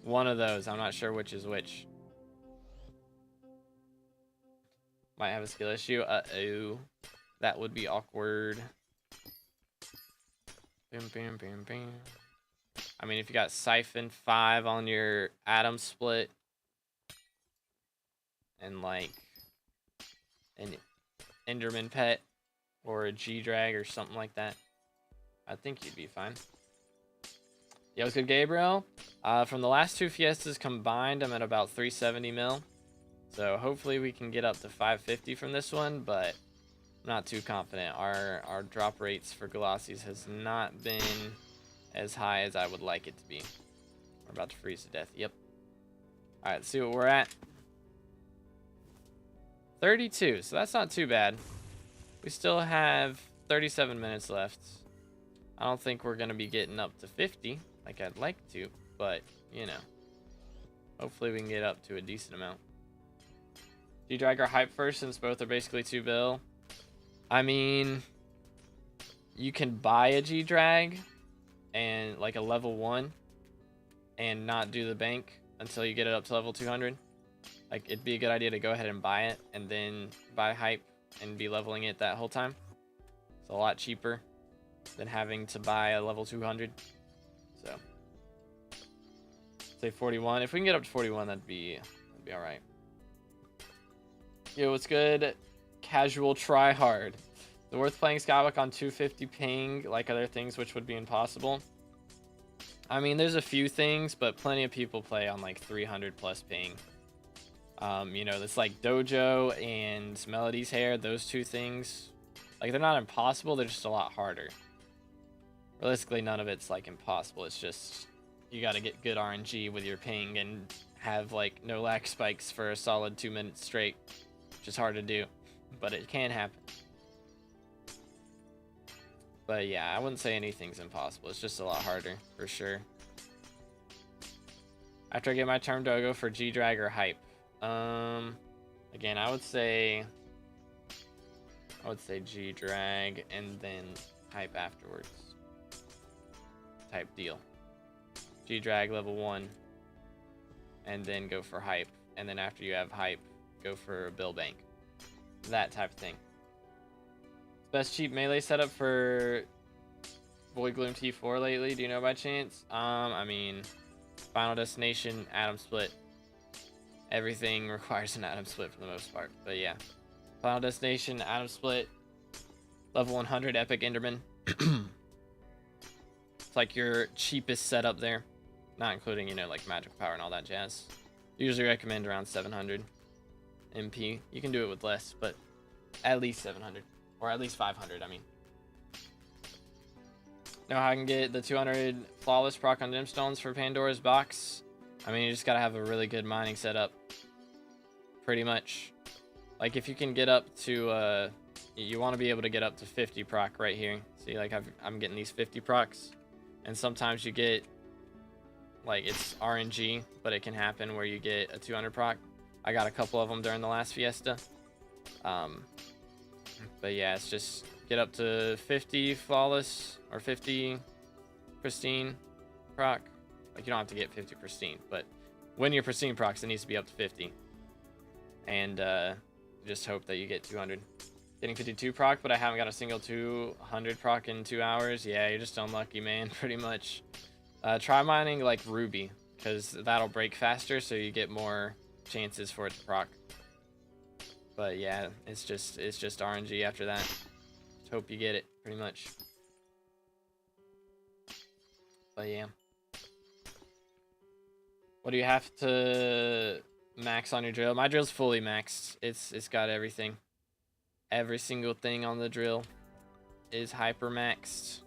One of those. I'm not sure which is which. Might have a skill issue. Uh-oh. That would be awkward. Bam. I mean, if you got Siphon 5 on your Atom Split and like an Enderman Pet or a G-Drag or something like that, I think you'd be fine. Yeah, what's good, Gabriel? From the last two Fiestas combined, I'm at about 370 mil. So hopefully we can get up to 550 from this one, but I'm not too confident. Our drop rates for Glossies has not been as high as I would like it to be. We're about to freeze to death. Yep. All right, let's see what we're at. 32, so that's not too bad. We still have 37 minutes left. I don't think we're going to be getting up to 50 like I'd like to, but, you know, hopefully we can get up to a decent amount. G-Drag or Hype first, since both are basically 2 bill. I mean, you can buy a G-Drag and like a level 1 and not do the bank until you get it up to level 200. Like, it'd be a good idea to go ahead and buy it and then buy Hype and be leveling it that whole time. It's a lot cheaper than having to buy a level 200. So, say 41. If we can get up to 41, that'd be all right. Yo, what's good? Casual try hard. Is it worth playing SkyBlock on 250 ping like other things, which would be impossible? I mean, there's a few things, but plenty of people play on like 300 plus ping. You know, it's like Dojo and Melody's Hair, those two things. Like, they're not impossible, they're just a lot harder. Realistically, none of it's like impossible. It's just you got to get good RNG with your ping and have like no lag spikes for a solid 2 minutes straight, which is hard to do, but it can happen. But yeah, I wouldn't say anything's impossible. It's just a lot harder for sure. After I get my turn, do I go for G-Drag or Hype? Again, I would say G-Drag and then Hype afterwards. Type deal. G-Drag level 1 and then go for Hype, and then after you have Hype, go for a Bill Bank. That type of thing. Best cheap melee setup for Void Gloom T4 lately, do you know by chance? I mean, Final Destination, Atom Split. Everything requires an Atom Split for the most part, but yeah. Final Destination, Atom Split, Level 100 Epic Enderman. It's like your cheapest setup there. Not including, you know, like magic power and all that jazz. Usually recommend around 700 MP. You can do it with less, but at least 700. Or at least 500, I mean. Know how I can get the 200 flawless proc on gemstones for Pandora's box? I mean, you just gotta have a really good mining setup. Pretty much. Like, if you can get up to, you want to be able to get up to 50 proc right here. See, like, I'm getting these 50 procs. And sometimes you get, like, it's RNG, but it can happen where you get a 200 proc. I got a couple of them during the last Fiesta. But yeah, it's just get up to 50 flawless or 50 pristine proc. Like, you don't have to get 50 pristine, but when you're pristine procs, it needs to be up to 50. And just hope that you get 200. Getting 52 proc, but I haven't got a single 200 proc in 2 hours. Yeah, you're just unlucky, man, pretty much. Try mining like ruby, because that'll break faster, so you get more chances for it to proc. But yeah, it's just RNG after that. Just hope you get it, pretty much. But yeah. What do you have to max on your drill? My drill's fully maxed. It's got everything. Every single thing on the drill is hypermaxed.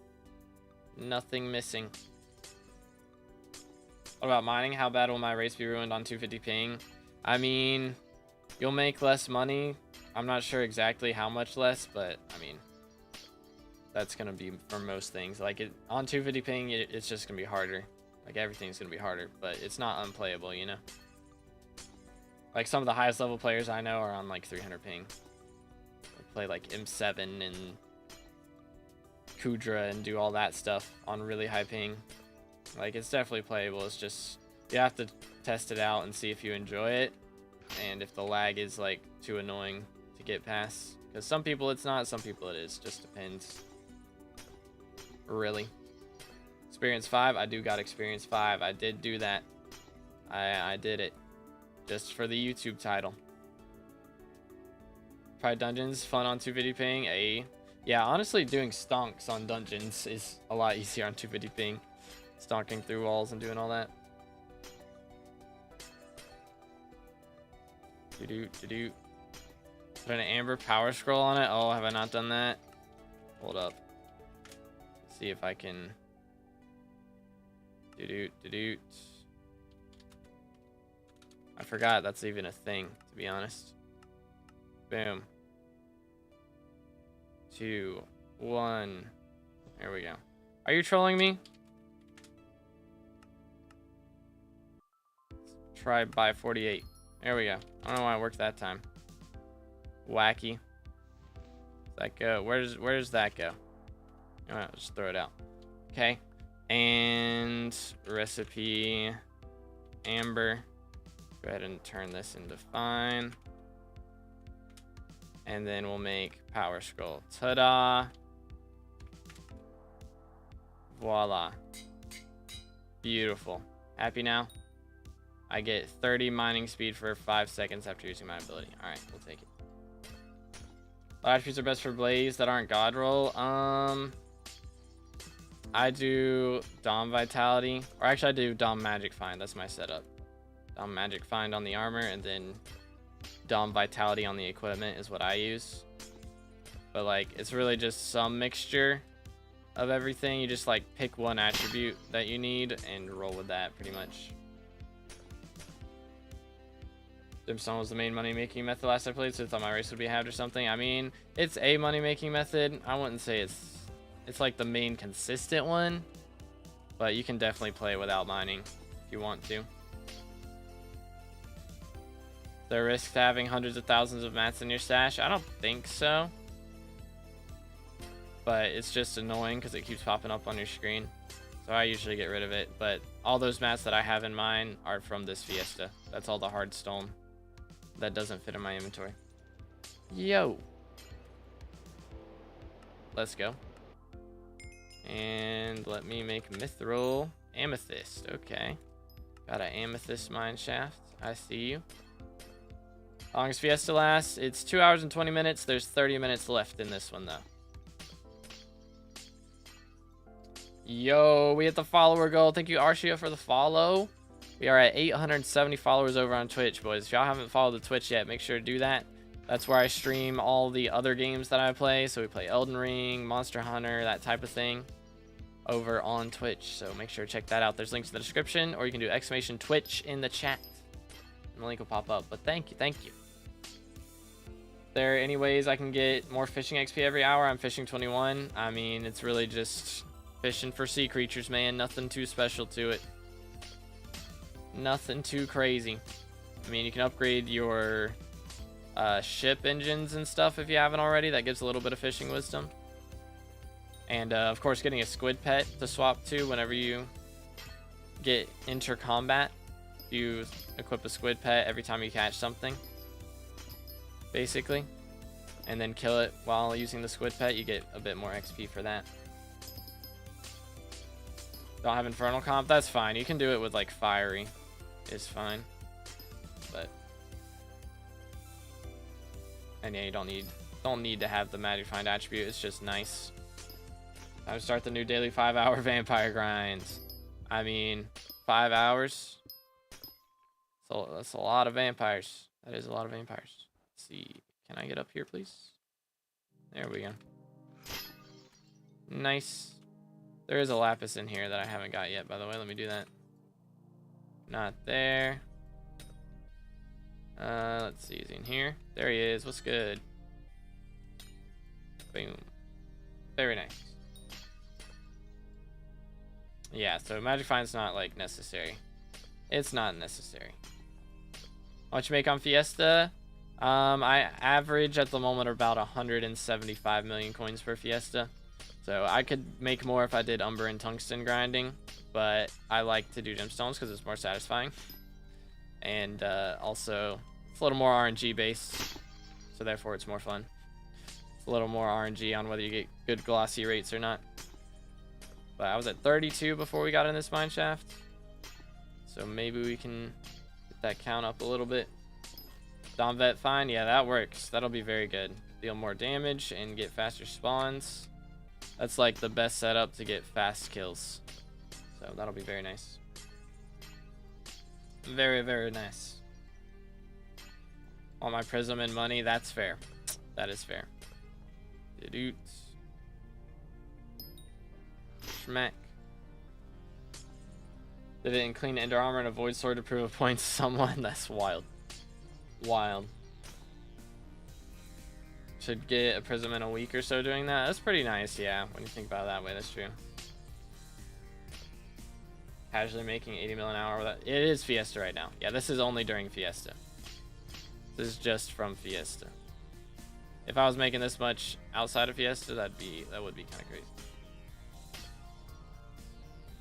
Nothing missing. What about mining? How bad will my race be ruined on 250 ping? I mean, you'll make less money. I'm not sure exactly how much less, but I mean, that's gonna be for most things. Like, on 250 ping, it's just gonna be harder. Like, everything's gonna be harder, but it's not unplayable, you know? Like, some of the highest level players I know are on like 300 ping. They play like M7 and Kudra and do all that stuff on really high ping. Like, it's definitely playable. It's just, you have to test it out and see if you enjoy it. And if the lag is like too annoying to get past. Because some people it's not, some people it is. Just depends. Really. Experience 5? I do got Experience 5. I did do that. I did it. Just for the YouTube title. Try dungeons. Fun on 250 ping. Yeah, honestly, doing stonks on dungeons is a lot easier on 250 ping. Stonking through walls and doing all that. Put an amber power scroll on it. Oh, have I not done that? Hold up. See if I can. I forgot that's even a thing, to be honest. Boom. 2, 1. There we go. Are you trolling me? Try by 48. There we go. I don't know why it worked that time. Wacky. Does that go? Where does that go? Alright, just throw it out. Okay. And recipe amber. Go ahead and turn this into fine. And then we'll make power scroll. Ta-da! Voila. Beautiful. Happy now? I get 30 mining speed for 5 seconds after using my ability. Alright, we'll take it. What attributes are best for Blaze that aren't God roll? I do Dom Vitality. Or actually, I do Dom Magic Find. That's my setup. Dom Magic Find on the armor, and then Dom Vitality on the equipment is what I use. But, like, it's really just some mixture of everything. You just, like, pick one attribute that you need and roll with that, pretty much. Gemstone was the main money-making method last I played, so I thought my race would be halved or something. I mean, it's a money-making method. I wouldn't say it's like the main consistent one, but you can definitely play without mining if you want to. Is there a risk to having hundreds of thousands of mats in your stash? I don't think so, but it's just annoying because it keeps popping up on your screen, so I usually get rid of it. But all those mats that I have in mine are from this Fiesta. That's all the hard stone that doesn't fit in my inventory. Yo, let's go. And let me make mithril amethyst. Okay, got an amethyst mine shaft. I see you. How long does Fiesta last? It's 2 hours and 20 minutes. There's 30 minutes left in this one though. Yo, we hit the follower goal. Thank you, Arshia, for the follow. We are at 870 followers over on Twitch, boys. If y'all haven't followed the Twitch yet, make sure to do that. That's where I stream all the other games that I play. So we play Elden Ring, Monster Hunter, that type of thing over on Twitch. So make sure to check that out. There's links in the description, or you can do exclamation Twitch in the chat. And the link will pop up. But thank you, thank you. There are any ways I can get more fishing XP every hour? I'm fishing 21. I mean, it's really just fishing for sea creatures, man. Nothing too special to it. Nothing too crazy. I mean, you can upgrade your ship engines and stuff if you haven't already. That gives a little bit of fishing wisdom. And of course, getting a squid pet to swap to whenever you get enter combat. You equip a squid pet every time you catch something, basically, and then kill it while using the squid pet. You get a bit more XP for that. Don't have infernal comp? That's fine. You can do it with like fiery. Is fine. But and yeah, you don't need to have the magic find attribute. It's just nice. Time to start the new daily 5-hour vampire grinds. I mean, 5 hours. So that's a lot of vampires. That is a lot of vampires. Let's see. Can I get up here, please? There we go. Nice. There is a lapis in here that I haven't got yet, by the way. Let me do that. Not there. Let's see. Is he in here? There he is. What's good? Boom. Very nice. Yeah, so magic find's not like necessary. It's not necessary. How much you make on Fiesta? I average at the moment about 175 million coins per Fiesta. So I could make more if I did Umber and Tungsten grinding, but I like to do gemstones because it's more satisfying. And also, it's a little more RNG based, so therefore it's more fun. It's a little more RNG on whether you get good glossy rates or not. But I was at 32 before we got in this mine shaft, so maybe we can get that count up a little bit. Dom Vet fine, yeah, that works. That'll be very good. Deal more damage and get faster spawns. That's like the best setup to get fast kills. So that'll be very nice. Very, very nice. All my prism and money, that's fair. That is fair. Doot. Schmack. Did it in clean ender armor and avoid sword to prove a point to someone? That's wild. Wild. Should get a prism in a week or so doing that. That's pretty nice, yeah. When you think about it that way, that's true. Casually making 80 mil an hour. It is Fiesta right now. Yeah, this is only during Fiesta. This is just from Fiesta. If I was making this much outside of Fiesta, that would be kind of crazy.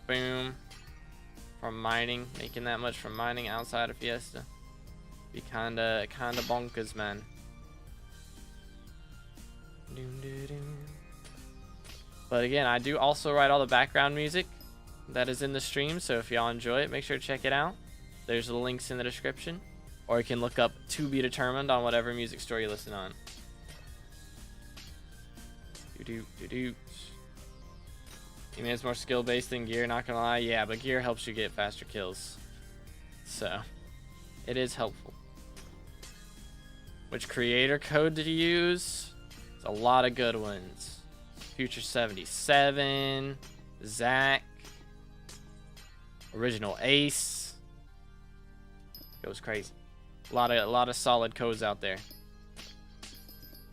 Boom. From mining, making that much from mining outside of Fiesta. Be kinda bonkers, man. But again, I do also write all the background music that is in the stream, so if y'all enjoy it, make sure to check it out. There's the links in the description, or you can look up To Be Determined on whatever music store you listen on. You mean it's more skill based than gear, not gonna lie? Yeah, but gear helps you get faster kills, so it is helpful. Which creator code did you use? It's a lot of good ones. Future 77, Zach, Original Ace. Goes crazy. A lot of solid codes out there.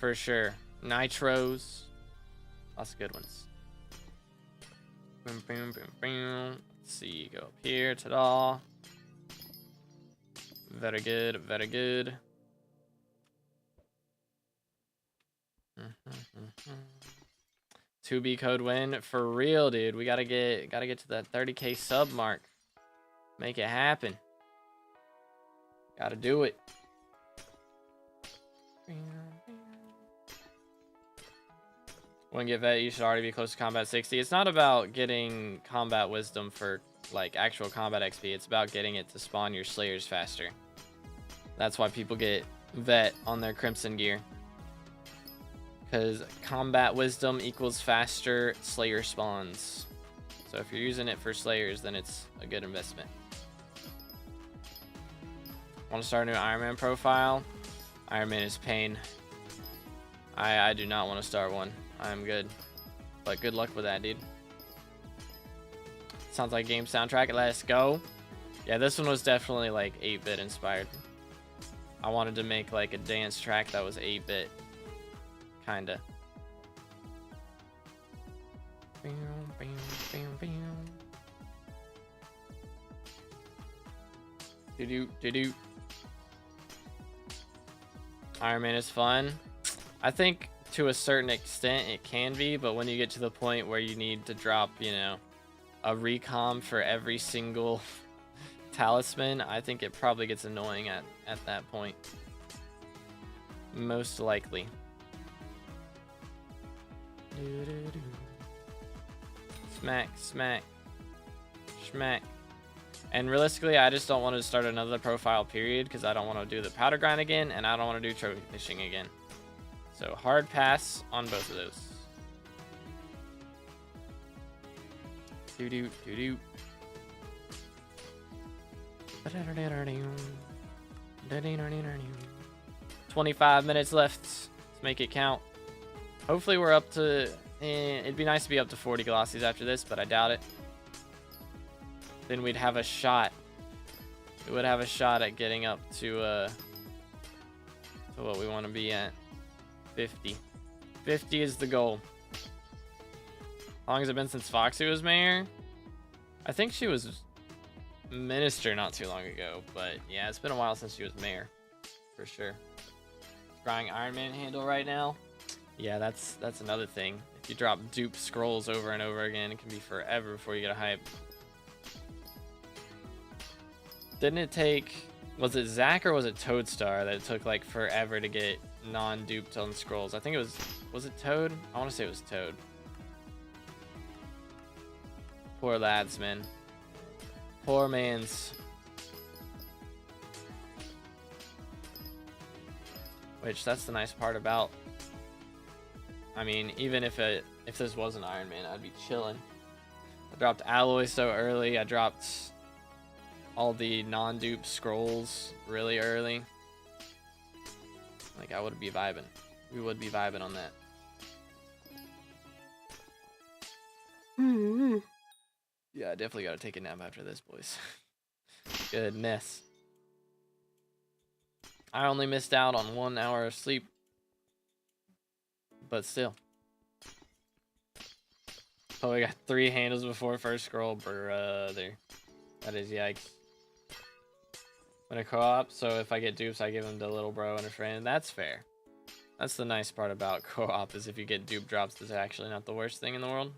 For sure. Nitros. Lots of good ones. Boom, boom, boom, boom. Let's see. Go up here. Ta-da. Very good. Very good. 2B code win for real, dude. We gotta get to that 30k sub mark. Make it happen. Gotta do it. When get vet, you should already be close to combat 60. It's not about getting combat wisdom for like actual combat XP. It's about getting it to spawn your slayers faster. That's why people get vet on their crimson gear. Because combat wisdom equals faster slayer spawns. So if you're using it for Slayers, then it's a good investment. Want to start a new Iron Man profile? Iron Man is pain. I do not want to start one. I'm good. But good luck with that, dude. Sounds like game soundtrack. Let's go. Yeah, this one was definitely like 8-bit inspired. I wanted to make like a dance track that was 8-bit. Kinda. Do-do. Iron Man is fun. I think to a certain extent it can be, but when you get to the point where you need to drop, you know, a recom for every single talisman, I think it probably gets annoying at that point. Most likely. Smack, smack, smack. And realistically, I just don't want to start another profile period because I don't want to do the powder grind again, and I don't want to do trophy fishing again. So hard pass on both of those. Do-do. 25 minutes left. Let's make it count. Hopefully we're up to... it'd be nice to be up to 40 glossies after this, but I doubt it. Then we'd have a shot. We would have a shot at getting up to what we want to be at. 50. 50 is the goal. How long has it been since Foxy was mayor? I think she was minister not too long ago, but yeah, it's been a while since she was mayor, for sure. Scrying Iron Man handle right now. Yeah, that's another thing. If you drop dupe scrolls over and over again, it can be forever before you get a hype. Didn't it take, was it Zach or was it Toadstar that it took like forever to get non-duped on scrolls? I think it was it Toad? I want to say it was Toad. Poor lads, man. Poor mans. Which, that's the nice part about, I mean, even if this wasn't Iron Man, I'd be chilling. I dropped Alloy so early. I dropped all the non-dupe scrolls really early. Like, I would be vibing. We would be vibing on that. Yeah, I definitely gotta take a nap after this, boys. Goodness. I only missed out on 1 hour of sleep. But still. Oh, we got 3 handles before first scroll, brother. That is yikes. When I co-op, so if I get dupes, I give them to little bro and a friend. That's fair. That's the nice part about co-op, is if you get dupe drops, it's actually not the worst thing in the world.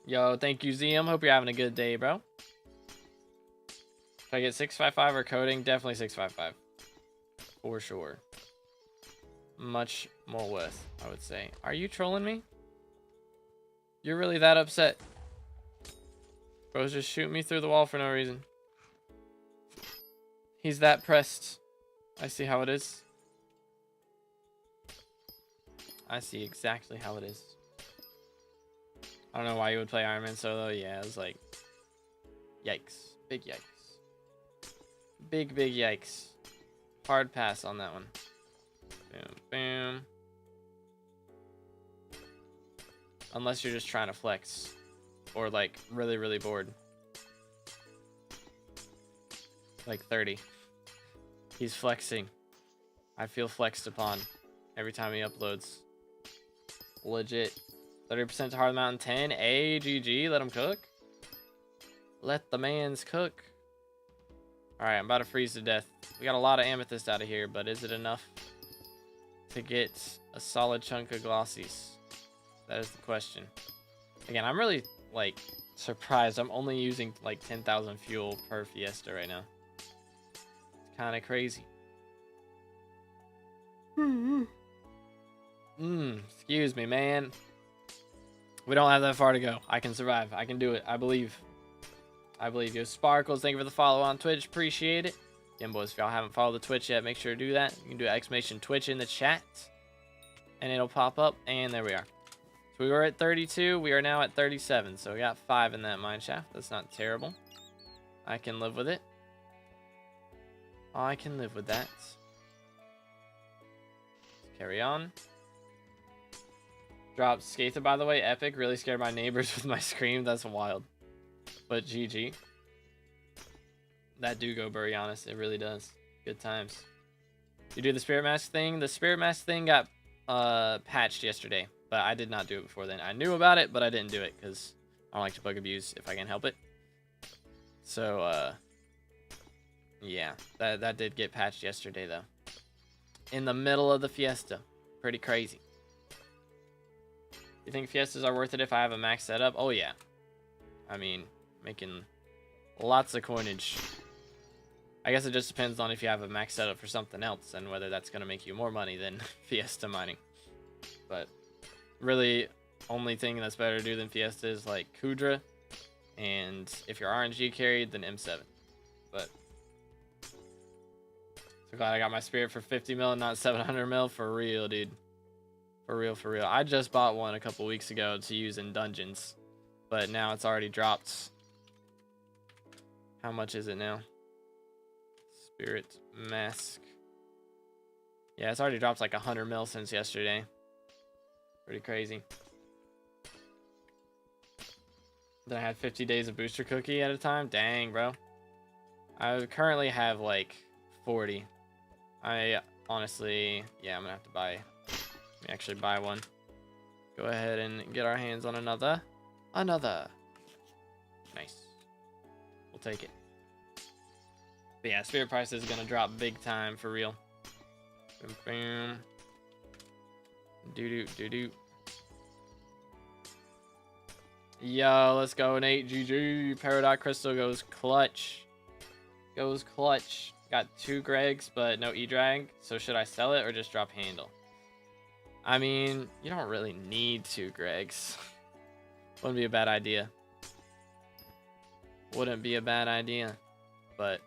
Yo, thank you, Zium. Hope you're having a good day, bro. If I get 655 or coding, definitely 655. For sure. Much more worth, I would say. Are you trolling me? You're really that upset? Bro's just shooting me through the wall for no reason. He's that pressed. I see how it is. I see exactly how it is. I don't know why you would play Iron Man solo. Yeah, it was like... Yikes. Big yikes. Big yikes. Hard pass on that one. Boom, boom. Unless you're just trying to flex. Or like really bored. Like 30. He's flexing. I feel flexed upon every time he uploads. Legit. 30% to Hard Mountain 10. AGG, let him cook. Let the mans cook. Alright, I'm about to freeze to death. We got a lot of amethyst out of here, but is it enough to get a solid chunk of glossies? That is the question. Again, I'm really, like, surprised. I'm only using, like, 10,000 fuel per Fiesta right now. It's kind of crazy. Excuse me, man. We don't have that far to go. I can survive. I can do it. I believe. I believe. Yo, Sparkles, thank you for the follow on Twitch. Appreciate it. Again, boys, if y'all haven't followed the Twitch yet, make sure to do that. You can do exclamation Twitch in the chat, and it'll pop up. And there we are. we were at 32, we are now at 37. So we got 5 in that mine shaft. That's not terrible. I can live with it. I can live with that. Let's carry on. Dropped Skatha, by the way. Epic. Really scared my neighbors with my scream. That's wild. But GG. That do go Bury honest. It really does. Good times. You do the Spirit Mask thing. The Spirit Mask thing got patched yesterday, but I did not do it before then. I knew about it, but I didn't do it because I don't like to bug abuse if I can help it. So, yeah, that did get patched yesterday, though. In the middle of the Fiesta. Pretty crazy. You think Fiestas are worth it if I have a max setup? Oh, yeah. I mean, making lots of coinage. I guess it just depends on if you have a max setup for something else and whether that's going to make you more money than Fiesta mining. But really, only thing that's better to do than Fiesta is like Kudra. And if you're RNG carried, then M7. But so glad I got my Spirit for 50 mil and not 700 mil. For real, dude. For real, for real. I just bought one a couple weeks ago to use in dungeons. But now it's already dropped. How much is it now? Spirit Mask. Yeah, it's already dropped like 100 mil since yesterday. Pretty crazy. Then I had 50 days of booster cookie at a time. Dang, bro. I currently have like 40. I honestly, yeah, I'm gonna have to buy. Let me actually buy one. Go ahead and get our hands on another. Nice. We'll take it. But yeah, Spirit price is gonna drop big time for real. Boom, boom. Doo-doo. Yo, let's go, Nate. GG. Peridot Crystal goes clutch. Got 2 Gregs, but no E-Drag. So should I sell it or just drop handle? I mean, you don't really need 2 Gregs. Wouldn't be a bad idea. But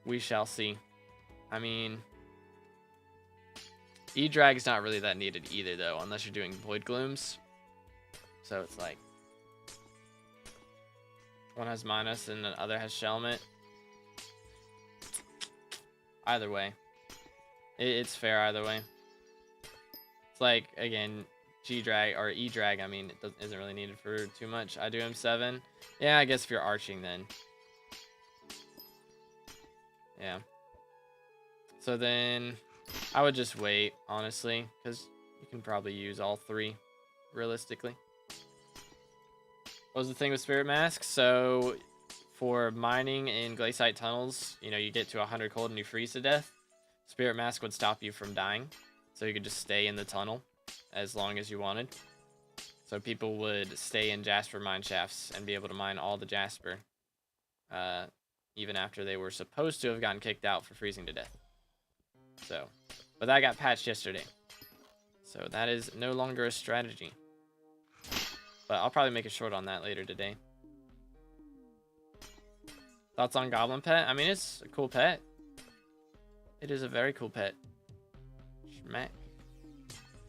we shall see. I mean, E-Drag's not really that needed either, though, unless you're doing Void Glooms. So it's like, one has minus and the other has Shelmet. Either way. It's fair either way. It's like, again, G-Drag, or E-Drag, I mean, it isn't really needed for too much. I do M7. Yeah, I guess if you're arching then. Yeah. So then I would just wait, honestly, because you can probably use all 3 realistically. What was the thing with Spirit Mask? So for mining in Glaciite tunnels, you know, you get to 100 cold and you freeze to death. Spirit Mask would stop you from dying, so you could just stay in the tunnel as long as you wanted. So people would stay in Jasper mine shafts and be able to mine all the Jasper, even after they were supposed to have gotten kicked out for freezing to death. So, but that got patched yesterday, so that is no longer a strategy. But I'll probably make a short on that later today. Thoughts on Goblin Pet? I mean, it's a cool pet. It is a very cool pet. Schmack.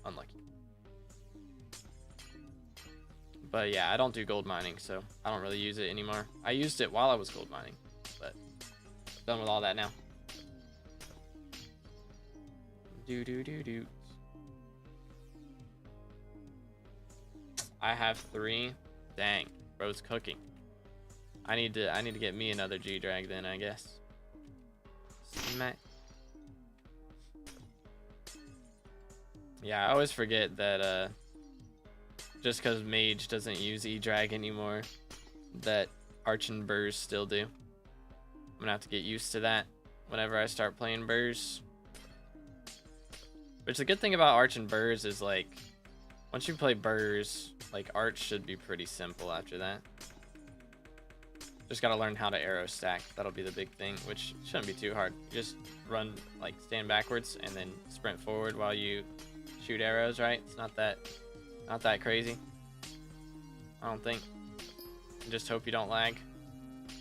Unlucky. But yeah, I don't do gold mining, so I don't really use it anymore. I used it while I was gold mining, but done with all that now. Do. I have 3. Dang, bro's cooking. I need to get me another G-Drag then, I guess. Smack. Yeah, I always forget that just because Mage doesn't use E-Drag anymore, that Arch and Burrs still do. I'm gonna have to get used to that whenever I start playing Burrs. Which the good thing about Arch and Burrs is, like, once you play Burrs, like, Arch should be pretty simple after that. Just gotta learn how to arrow stack. That'll be the big thing, which shouldn't be too hard. You just run, like, stand backwards and then sprint forward while you shoot arrows, right? It's not that crazy. I don't think. And just hope you don't lag,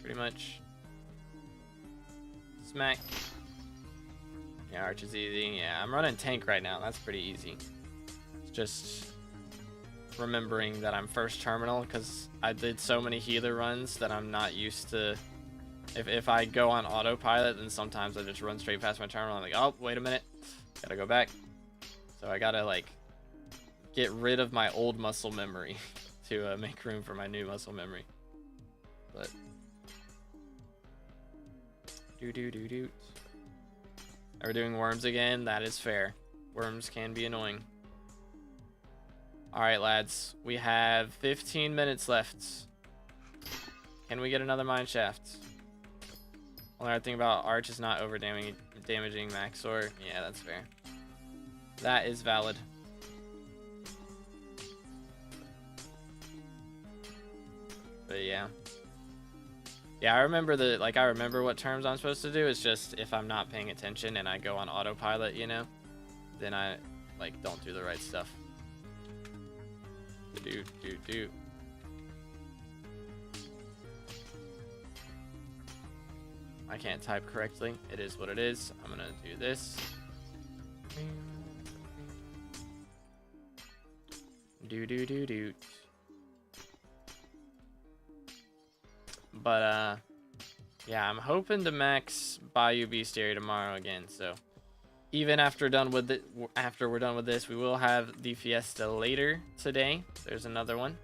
pretty much. Smack. Yeah, Arch is easy. Yeah, I'm running tank right now. That's pretty easy. just remembering that I'm first terminal, because I did so many healer runs that I'm not used to. If I go on autopilot, then sometimes I just run straight past my terminal. I'm like, oh, wait a minute, gotta go back. So I gotta like get rid of my old muscle memory to make room for my new muscle memory. But are we doing worms again? That is fair. Worms can be annoying. All right, lads, we have 15 minutes left. Can we get another mine shaft? Only other thing about Arch is not over damaging Maxor. Yeah, that's fair. That is valid. But yeah. Yeah, I remember I remember what terms I'm supposed to do. It's just if I'm not paying attention and I go on autopilot, you know, then I like don't do the right stuff. Do. I can't type correctly. It is what it is. I'm gonna do this. Do. But yeah, I'm hoping to max Bayou Bestiary tomorrow again. So even after we're done with this, we will have the Fiesta later today. There's another one,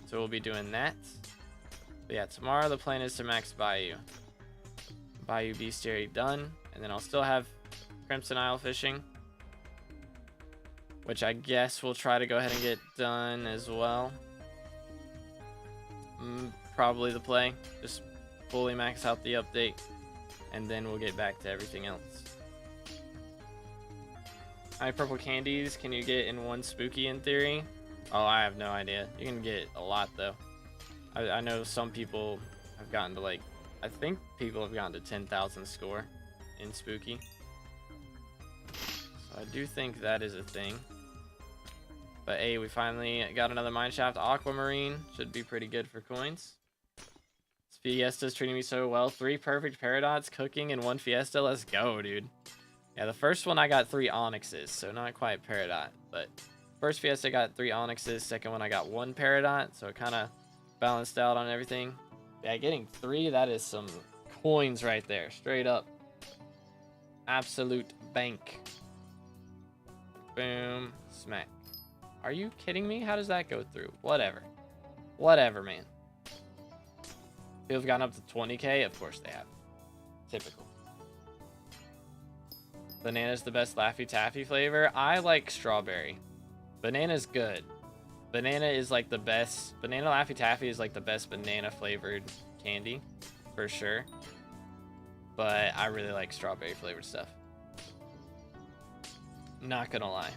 so we'll be doing that. But yeah, tomorrow the plan is to max Bayou Bestiary done, and then I'll still have Crimson Isle fishing, which I guess we'll try to go ahead and get done as well. Probably the play, just fully max out the update, and then we'll get back to everything else. How many purple candies can you get in one spooky in theory? Oh, I have no idea. You can get a lot though. I know some people have gotten to like, I think people have gotten to 10,000 score in spooky. So I do think that is a thing. But hey, we finally got another mineshaft. Aquamarine should be pretty good for coins. Fiesta's treating me so well. 3 perfect paradots cooking in 1 Fiesta. Let's go, dude. Yeah, the first one I got 3 onyxes, so not quite peridot, but first Fiesta got 3 onyxes. Second one I got 1 peridot, so it kind of balanced out on everything. Yeah, getting 3, that is some coins right there, straight up. Absolute bank. Boom, smack. Are you kidding me? How does that go through? Whatever, man. People have gotten up to 20k. Of course they have. Typical. Banana's the best Laffy Taffy flavor. I like strawberry. Banana's good. Banana is like the best. Banana Laffy Taffy is like the best banana flavored candy, for sure. But I really like strawberry flavored stuff. Not gonna lie.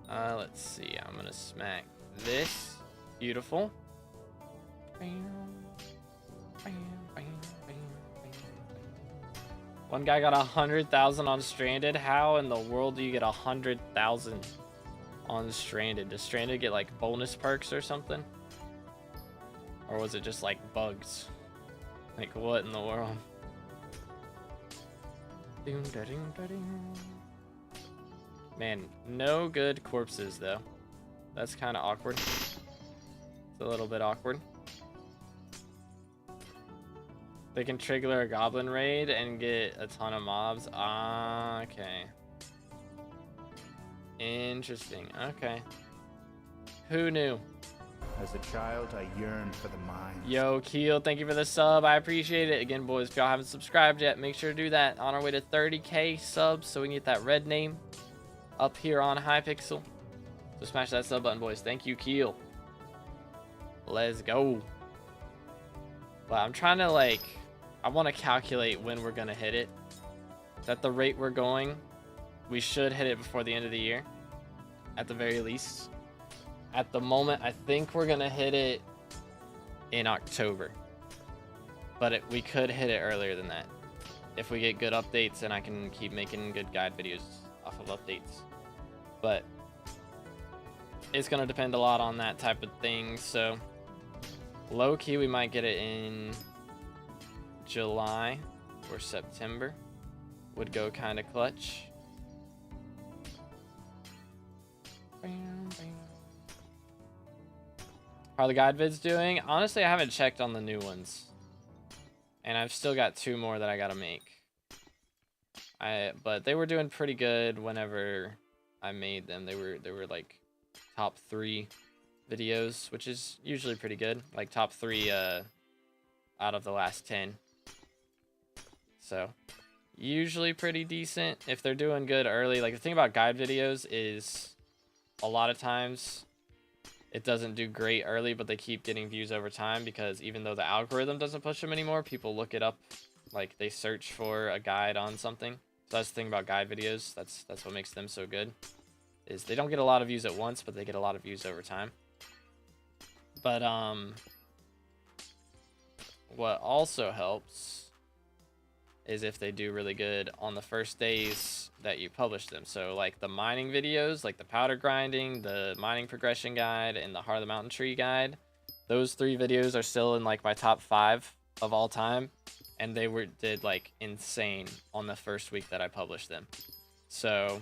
Let's see. I'm gonna smack this. Beautiful. One guy got 100,000 on Stranded. How in the world do you get 100,000 on Stranded? Does Stranded get like bonus perks or something? Or was it just like bugs? Like what in the world? Man, no good corpses though. That's kind of awkward. It's a little bit awkward. They can trigger a goblin raid and get a ton of mobs. Ah, okay. Interesting. Okay. Who knew? As a child, I yearned for the mines. Yo, Keel, thank you for the sub. I appreciate it. Again, boys, if y'all haven't subscribed yet, make sure to do that. On our way to 30k subs so we can get that red name up here on Hypixel. So smash that sub button, boys. Thank you, Keel. Let's go. But I'm trying to like... I want to calculate when we're going to hit it. At the rate we're going, we should hit it before the end of the year. At the very least. At the moment, I think we're going to hit it in October. But we could hit it earlier than that. If we get good updates and I can keep making good guide videos off of updates. But it's going to depend a lot on that type of thing. So low key, we might get it in July or September. Would go kind of clutch. How are the guide vids doing? Honestly, I haven't checked on the new ones. And I've still got 2 more that I gotta make. But they were doing pretty good whenever I made them. They were like top 3 videos, which is usually pretty good. Like top 3 out of the last 10. So usually pretty decent if they're doing good early. Like the thing about guide videos is a lot of times it doesn't do great early, but they keep getting views over time because even though the algorithm doesn't push them anymore, people look it up. Like they search for a guide on something. So that's the thing about guide videos. That's what makes them so good. Is they don't get a lot of views at once, but they get a lot of views over time. But what also helps is if they do really good on the first days that you publish them. So like the mining videos, like the powder grinding, the mining progression guide, and the Heart of the Mountain Tree guide, those 3 videos are still in like my top 5 of all time, and they did like insane on the first week that I published them. So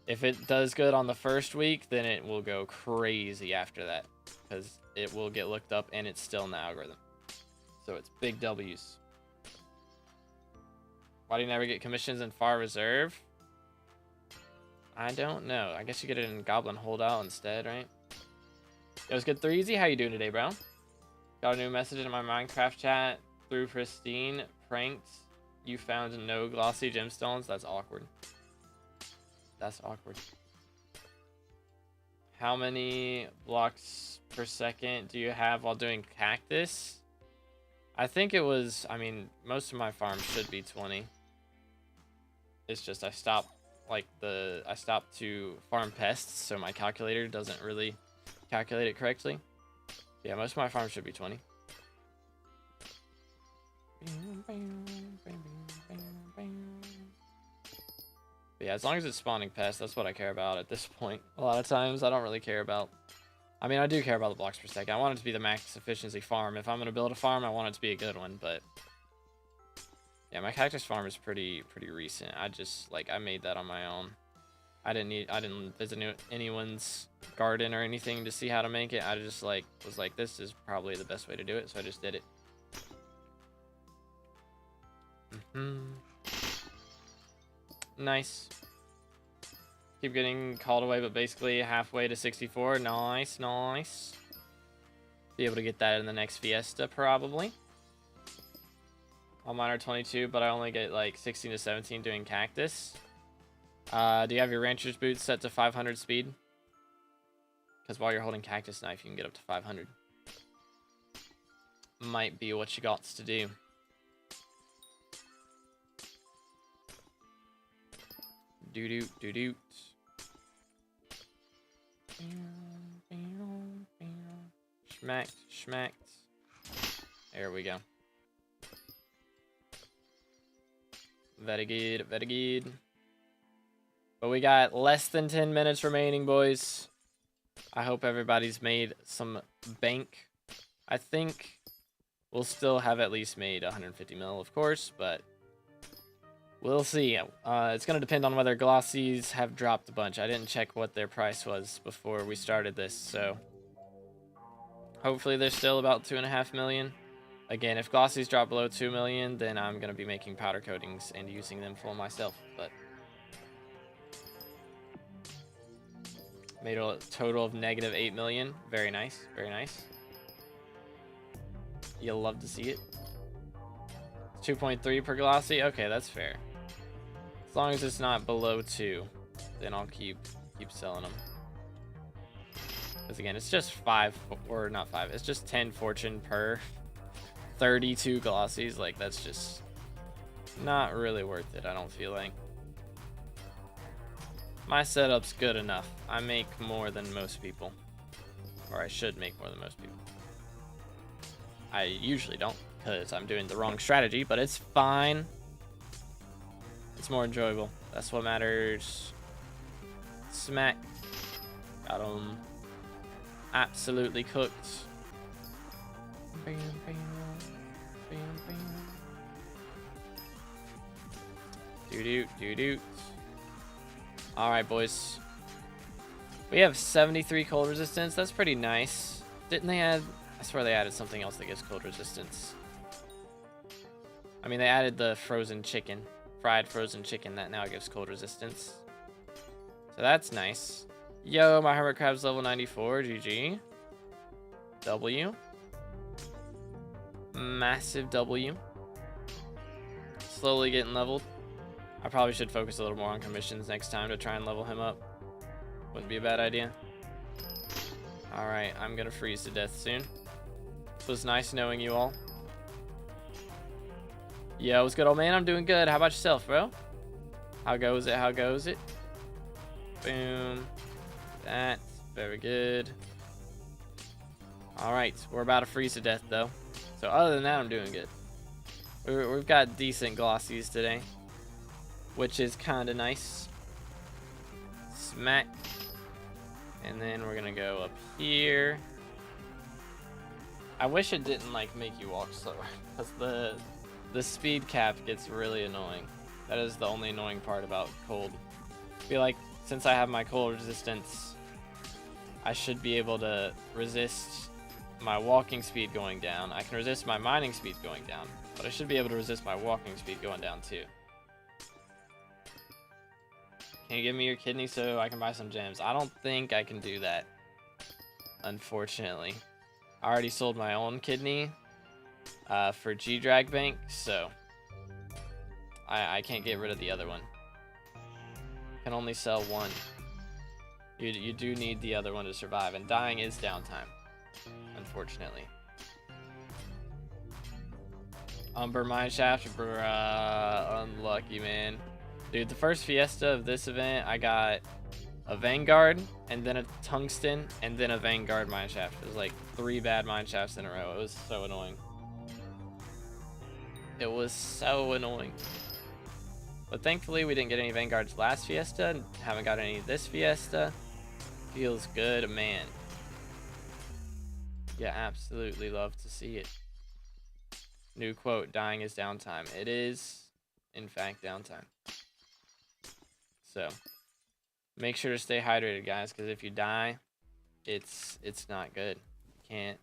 if it does good on the first week, then it will go crazy after that because it will get looked up and it's still in the algorithm. So it's big W's. Why do you never get commissions in Far Reserve? I don't know. I guess you get it in Goblin Holdout instead, right? Yo, it's good 3easy. How you doing today, bro? Got a new message in my Minecraft chat through Pristine. Pranked. You found no glossy gemstones. That's awkward. That's awkward. How many blocks per second do you have while doing cactus? I think it was, I mean, most of my farms should be 20. It's just I stopped to farm pests, so my calculator doesn't really calculate it correctly. Yeah, most of my farms should be 20. But yeah, as long as it's spawning pests, that's what I care about at this point. A lot of times, I don't really care about... I mean, I do care about the blocks per second. I want it to be the max efficiency farm. If I'm going to build a farm, I want it to be a good one, but... Yeah, my cactus farm is pretty recent. I made that on my own. I didn't visit anyone's garden or anything to see how to make it. I just was like, this is probably the best way to do it, so I just did it. Nice. Keep getting called away, but basically halfway to 64. Nice. Be able to get that in the next Fiesta, probably. All mine are 22, but I only get like 16 to 17 doing cactus. Do you have your rancher's boots set to 500 speed? Because while you're holding cactus knife, you can get up to 500. Might be what you got to do. Doo-doo. Schmacked. There we go. Very good. But we got less than 10 minutes remaining, boys. I hope everybody's made some bank. I think we'll still have at least made 150 mil, of course, but we'll see. It's going to depend on whether glossies have dropped a bunch. I didn't check what their price was before we started this, so hopefully they're still about 2.5 million. Again, if glossies drop below 2 million, then I'm going to be making powder coatings and using them for myself. But made a total of negative 8 million. Very nice. You'll love to see it. 2.3 per glossy. Okay, that's fair. As long as it's not below 2, then I'll keep selling them. Because again, it's just 5, or not 5. It's just 10 fortune per 32 glossies. Like, that's just not really worth it, I don't feel like. My setup's good enough. I make more than most people. Or I should make more than most people. I usually don't, because I'm doing the wrong strategy, but it's fine. It's more enjoyable. That's what matters. Smack. Got him. Absolutely cooked. Doo-doo. Alright, boys. We have 73 cold resistance. That's pretty nice. Didn't they add... I swear they added something else that gives cold resistance. I mean, they added the frozen chicken. Fried frozen chicken that now gives cold resistance. So that's nice. Yo, my hermit crab's level 94. GG. W. Massive W. Slowly getting leveled. I probably should focus a little more on commissions next time to try and level him up. Wouldn't be a bad idea. Alright, I'm gonna freeze to death soon. It was nice knowing you all. Yo, what's good, old man? I'm doing good. How about yourself, bro? How goes it? How goes it? Boom. That's very good. Alright, we're about to freeze to death, though. So other than that, I'm doing good. We've got decent glossies today, which is kind of nice. Smack. And then we're gonna go up here. I wish it didn't like make you walk slower, because the speed cap gets really annoying. That is the only annoying part about cold. I feel like since I have my cold resistance, I should be able to resist my walking speed going down. I can resist my mining speed going down, but I should be able to resist my walking speed going down too. Can you give me your kidney so I can buy some gems? I don't think I can do that, unfortunately. I already sold my own kidney for G-Drag Bank, so I can't get rid of the other one. Can only sell one. You do need the other one to survive, and dying is downtime, unfortunately. Umber Mineshaft, bruh, unlucky, man. Dude, the first Fiesta of this event, I got a Vanguard, and then a Tungsten, and then a Vanguard Mineshaft. It was like 3 bad Mineshafts in a row. It was so annoying. It was so annoying. But thankfully, we didn't get any Vanguards last Fiesta, and haven't got any this Fiesta. Feels good, man. Yeah, absolutely love to see it. New quote, dying is downtime. It is, in fact, downtime. So, make sure to stay hydrated, guys, because if you die, it's not good. Can't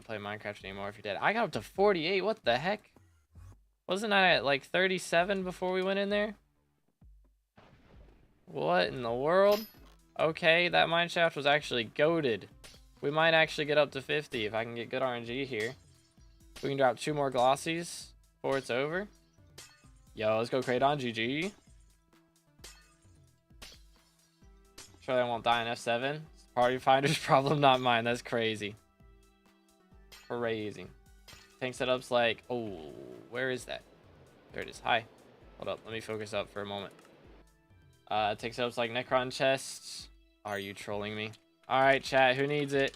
play Minecraft anymore if you're dead. I got up to 48. What the heck? Wasn't I at like 37 before we went in there? What in the world? Okay, that mineshaft was actually goated. We might actually get up to 50 if I can get good RNG here. We can drop 2 more glossies before it's over. Yo, let's go Kraton, GG. Surely I won't die in F7. It's Party Finder's problem, not mine. That's crazy. Crazy. Tank setup's like, oh, where is that? There it is. Hi. Hold up. Let me focus up for a moment. Tank setup's like Necron chests. Are you trolling me? All right, chat. Who needs it?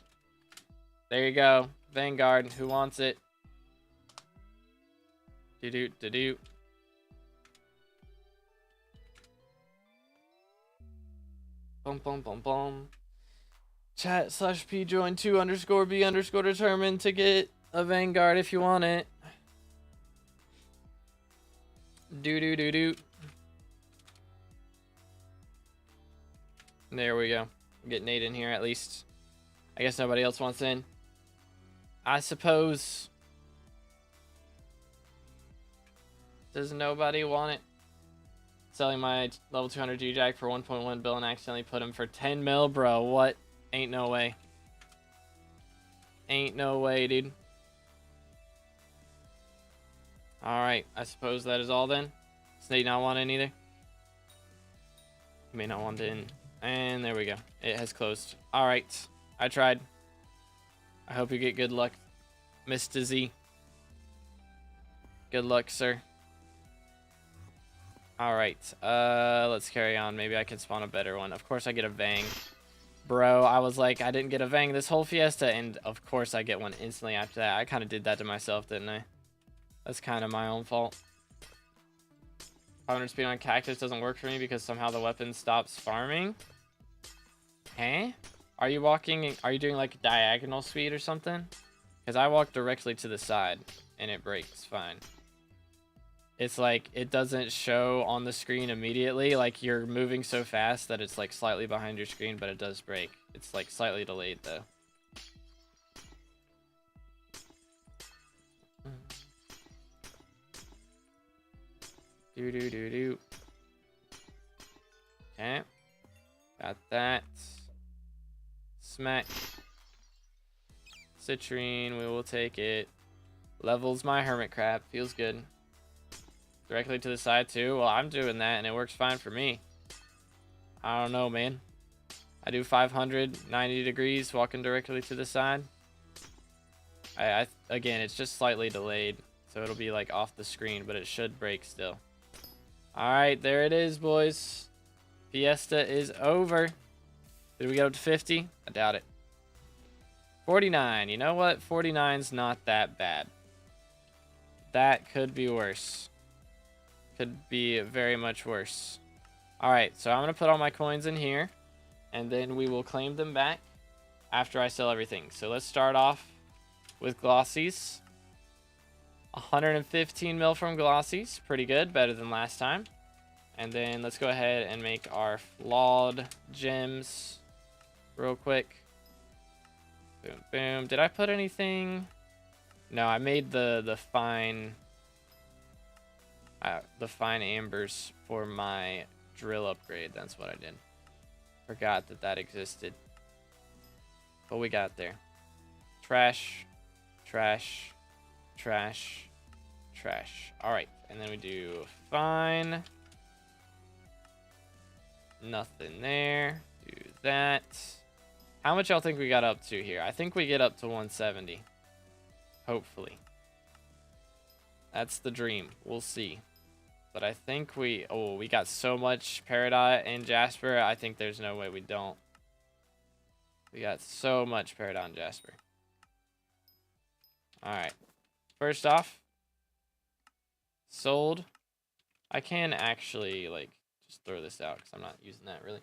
There you go. Vanguard. Who wants it? Do-do-do-do. Bum bum bum bum. Chat /p join 2_b_ determined to get a Vanguard if you want it. Do. There we go. Get Nate in here at least. I guess nobody else wants in. I suppose. Does nobody want it? Selling my level 200 G-Jack for 1.1 bill and accidentally put him for 10 mil, bro. What? Ain't no way. Ain't no way, dude. Alright, I suppose that is all then. Does Nate not want in either? He may not want in. And there we go. It has closed. Alright. I tried. I hope you get good luck, Mr. Z. Good luck, sir. Alright, let's carry on. Maybe I can spawn a better one. Of course I get a Vang. Bro, I was like, I didn't get a Vang this whole Fiesta, and of course I get one instantly after that. I kind of did that to myself, didn't I? That's kind of my own fault. 500 speed on Cactus doesn't work for me because somehow the weapon stops farming. Huh? Are you doing like diagonal speed or something? Because I walk directly to the side, and it breaks fine. it's like it doesn't show on the screen immediately. Like you're moving so fast that it's like slightly behind your screen, but it does break. It's like slightly delayed though. Do do do do. Okay. Got that. Smack. Citrine, we will take it. Levels my hermit crab. Feels good. Directly to the side too. Well, I'm doing that and it works fine for me. I don't know, man. I do 590 degrees walking directly to the side. Again, it's just slightly delayed, so it'll be like off the screen, but it should break still. All right, there it is, boys. Fiesta is over. Did we get up to 50? I doubt it. 49. You know what? 49's not that bad. That could be worse. Could be very much worse. All right, so I'm going to put all my coins in here, and then we will claim them back after I sell everything. So let's start off with Glossies. 115 mil from Glossies. Pretty good. Better than last time. And then let's go ahead and make our flawed gems real quick. Boom, boom. Did I put anything? No, I made the fine ambers for my drill upgrade. That's what I did. Forgot that existed. But we got there. Trash, trash, trash, trash. All right, and then we do fine. Nothing there. Do that. How much y'all think we got up to here? I think we get up to 170. Hopefully. That's the dream. We'll see. But I think we got so much Peridot and Jasper. I think there's no way we don't. We got so much Peridot and Jasper. Alright. First off, sold. I can actually, like, just throw this out because I'm not using that really.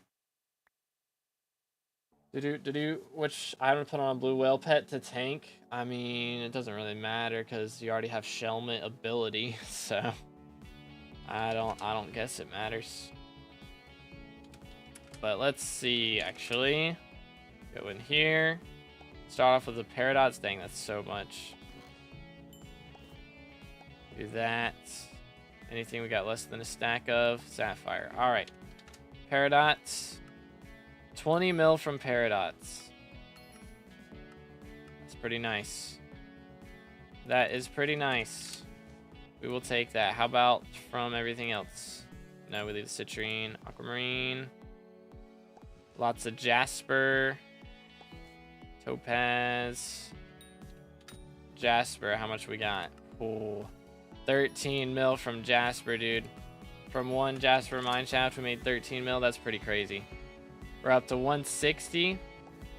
Which I would put on a blue whale pet to tank. I mean, it doesn't really matter because you already have Shelmet ability, so I don't guess it matters. But let's see, actually. Go in here. Start off with the Paradots. Dang, that's so much. Do that. Anything we got less than a stack of? Sapphire. Alright. Paradots. 20 mil from Paradots. That's pretty nice. That is pretty nice. We will take that. How about from everything else? No, we leave the Citrine, Aquamarine. Lots of Jasper. Topaz. Jasper, how much we got? Oh, 13 mil from Jasper, dude. From one Jasper Mineshaft, we made 13 mil. That's pretty crazy. We're up to 160,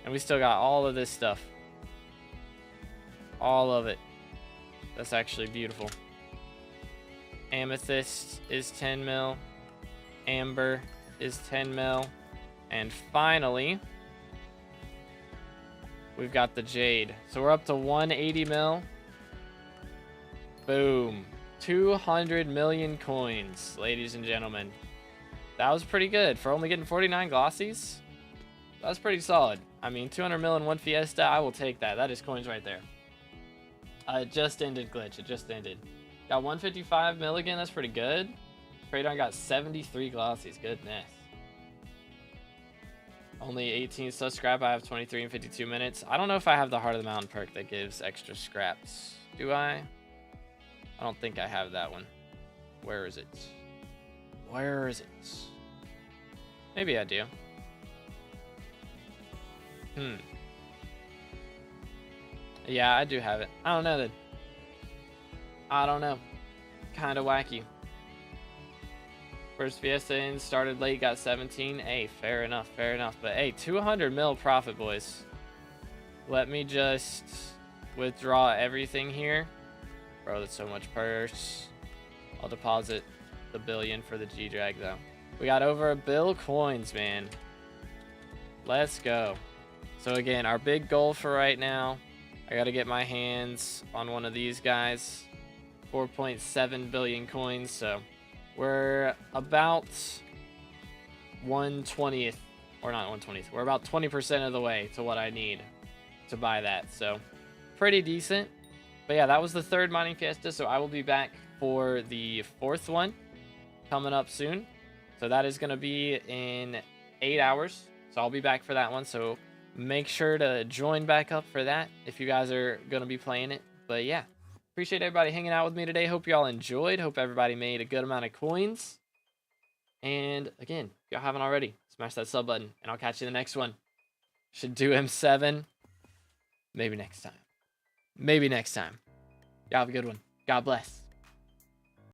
and we still got all of this stuff. All of it. That's actually beautiful. Amethyst is 10 mil. Amber is 10 mil. And finally, we've got the Jade. So we're up to 180 mil. Boom. 200 million coins, ladies and gentlemen. That was pretty good for only getting 49 Glossies. That's pretty solid. I mean, 200 mil in one Fiesta, I will take that. That is coins right there. It just ended, Glitch. It just ended. Got 155 mil again. That's pretty good. Kraydon got 73 Glossies. Goodness. Only 18 plus scrap. I have 23 and 52 minutes. I don't know if I have the Heart of the Mountain perk that gives extra scraps. Do I? I don't think I have that one. Where is it? Where is it? Maybe I do. Yeah, I do have it. I don't know then. I don't know. Kind of wacky. First Fiesta in, started late, got 17. Hey, fair enough, fair enough. But hey, 200 mil profit, boys. Let me just withdraw everything here. Bro, that's so much purse. I'll deposit the billion for the G-Drag, though. We got over a bill coins, man. Let's go. So, again, our big goal for right now, I got to get my hands on one of these guys. 4.7 billion coins. So we're about 1/20th, or not 1/20th. We're about 20% of the way to what I need to buy that. So pretty decent. But yeah, that was the third mining fiesta. So I will be back for the fourth one coming up soon. So that is going to be in 8 hours. So I'll be back for that one. So make sure to join back up for that if you guys are going to be playing it. But yeah, appreciate everybody hanging out with me today. Hope y'all enjoyed. Hope everybody made a good amount of coins. And again, if y'all haven't already, smash that sub button. And I'll catch you in the next one. Should do M7. Maybe next time. Maybe next time. Y'all have a good one. God bless.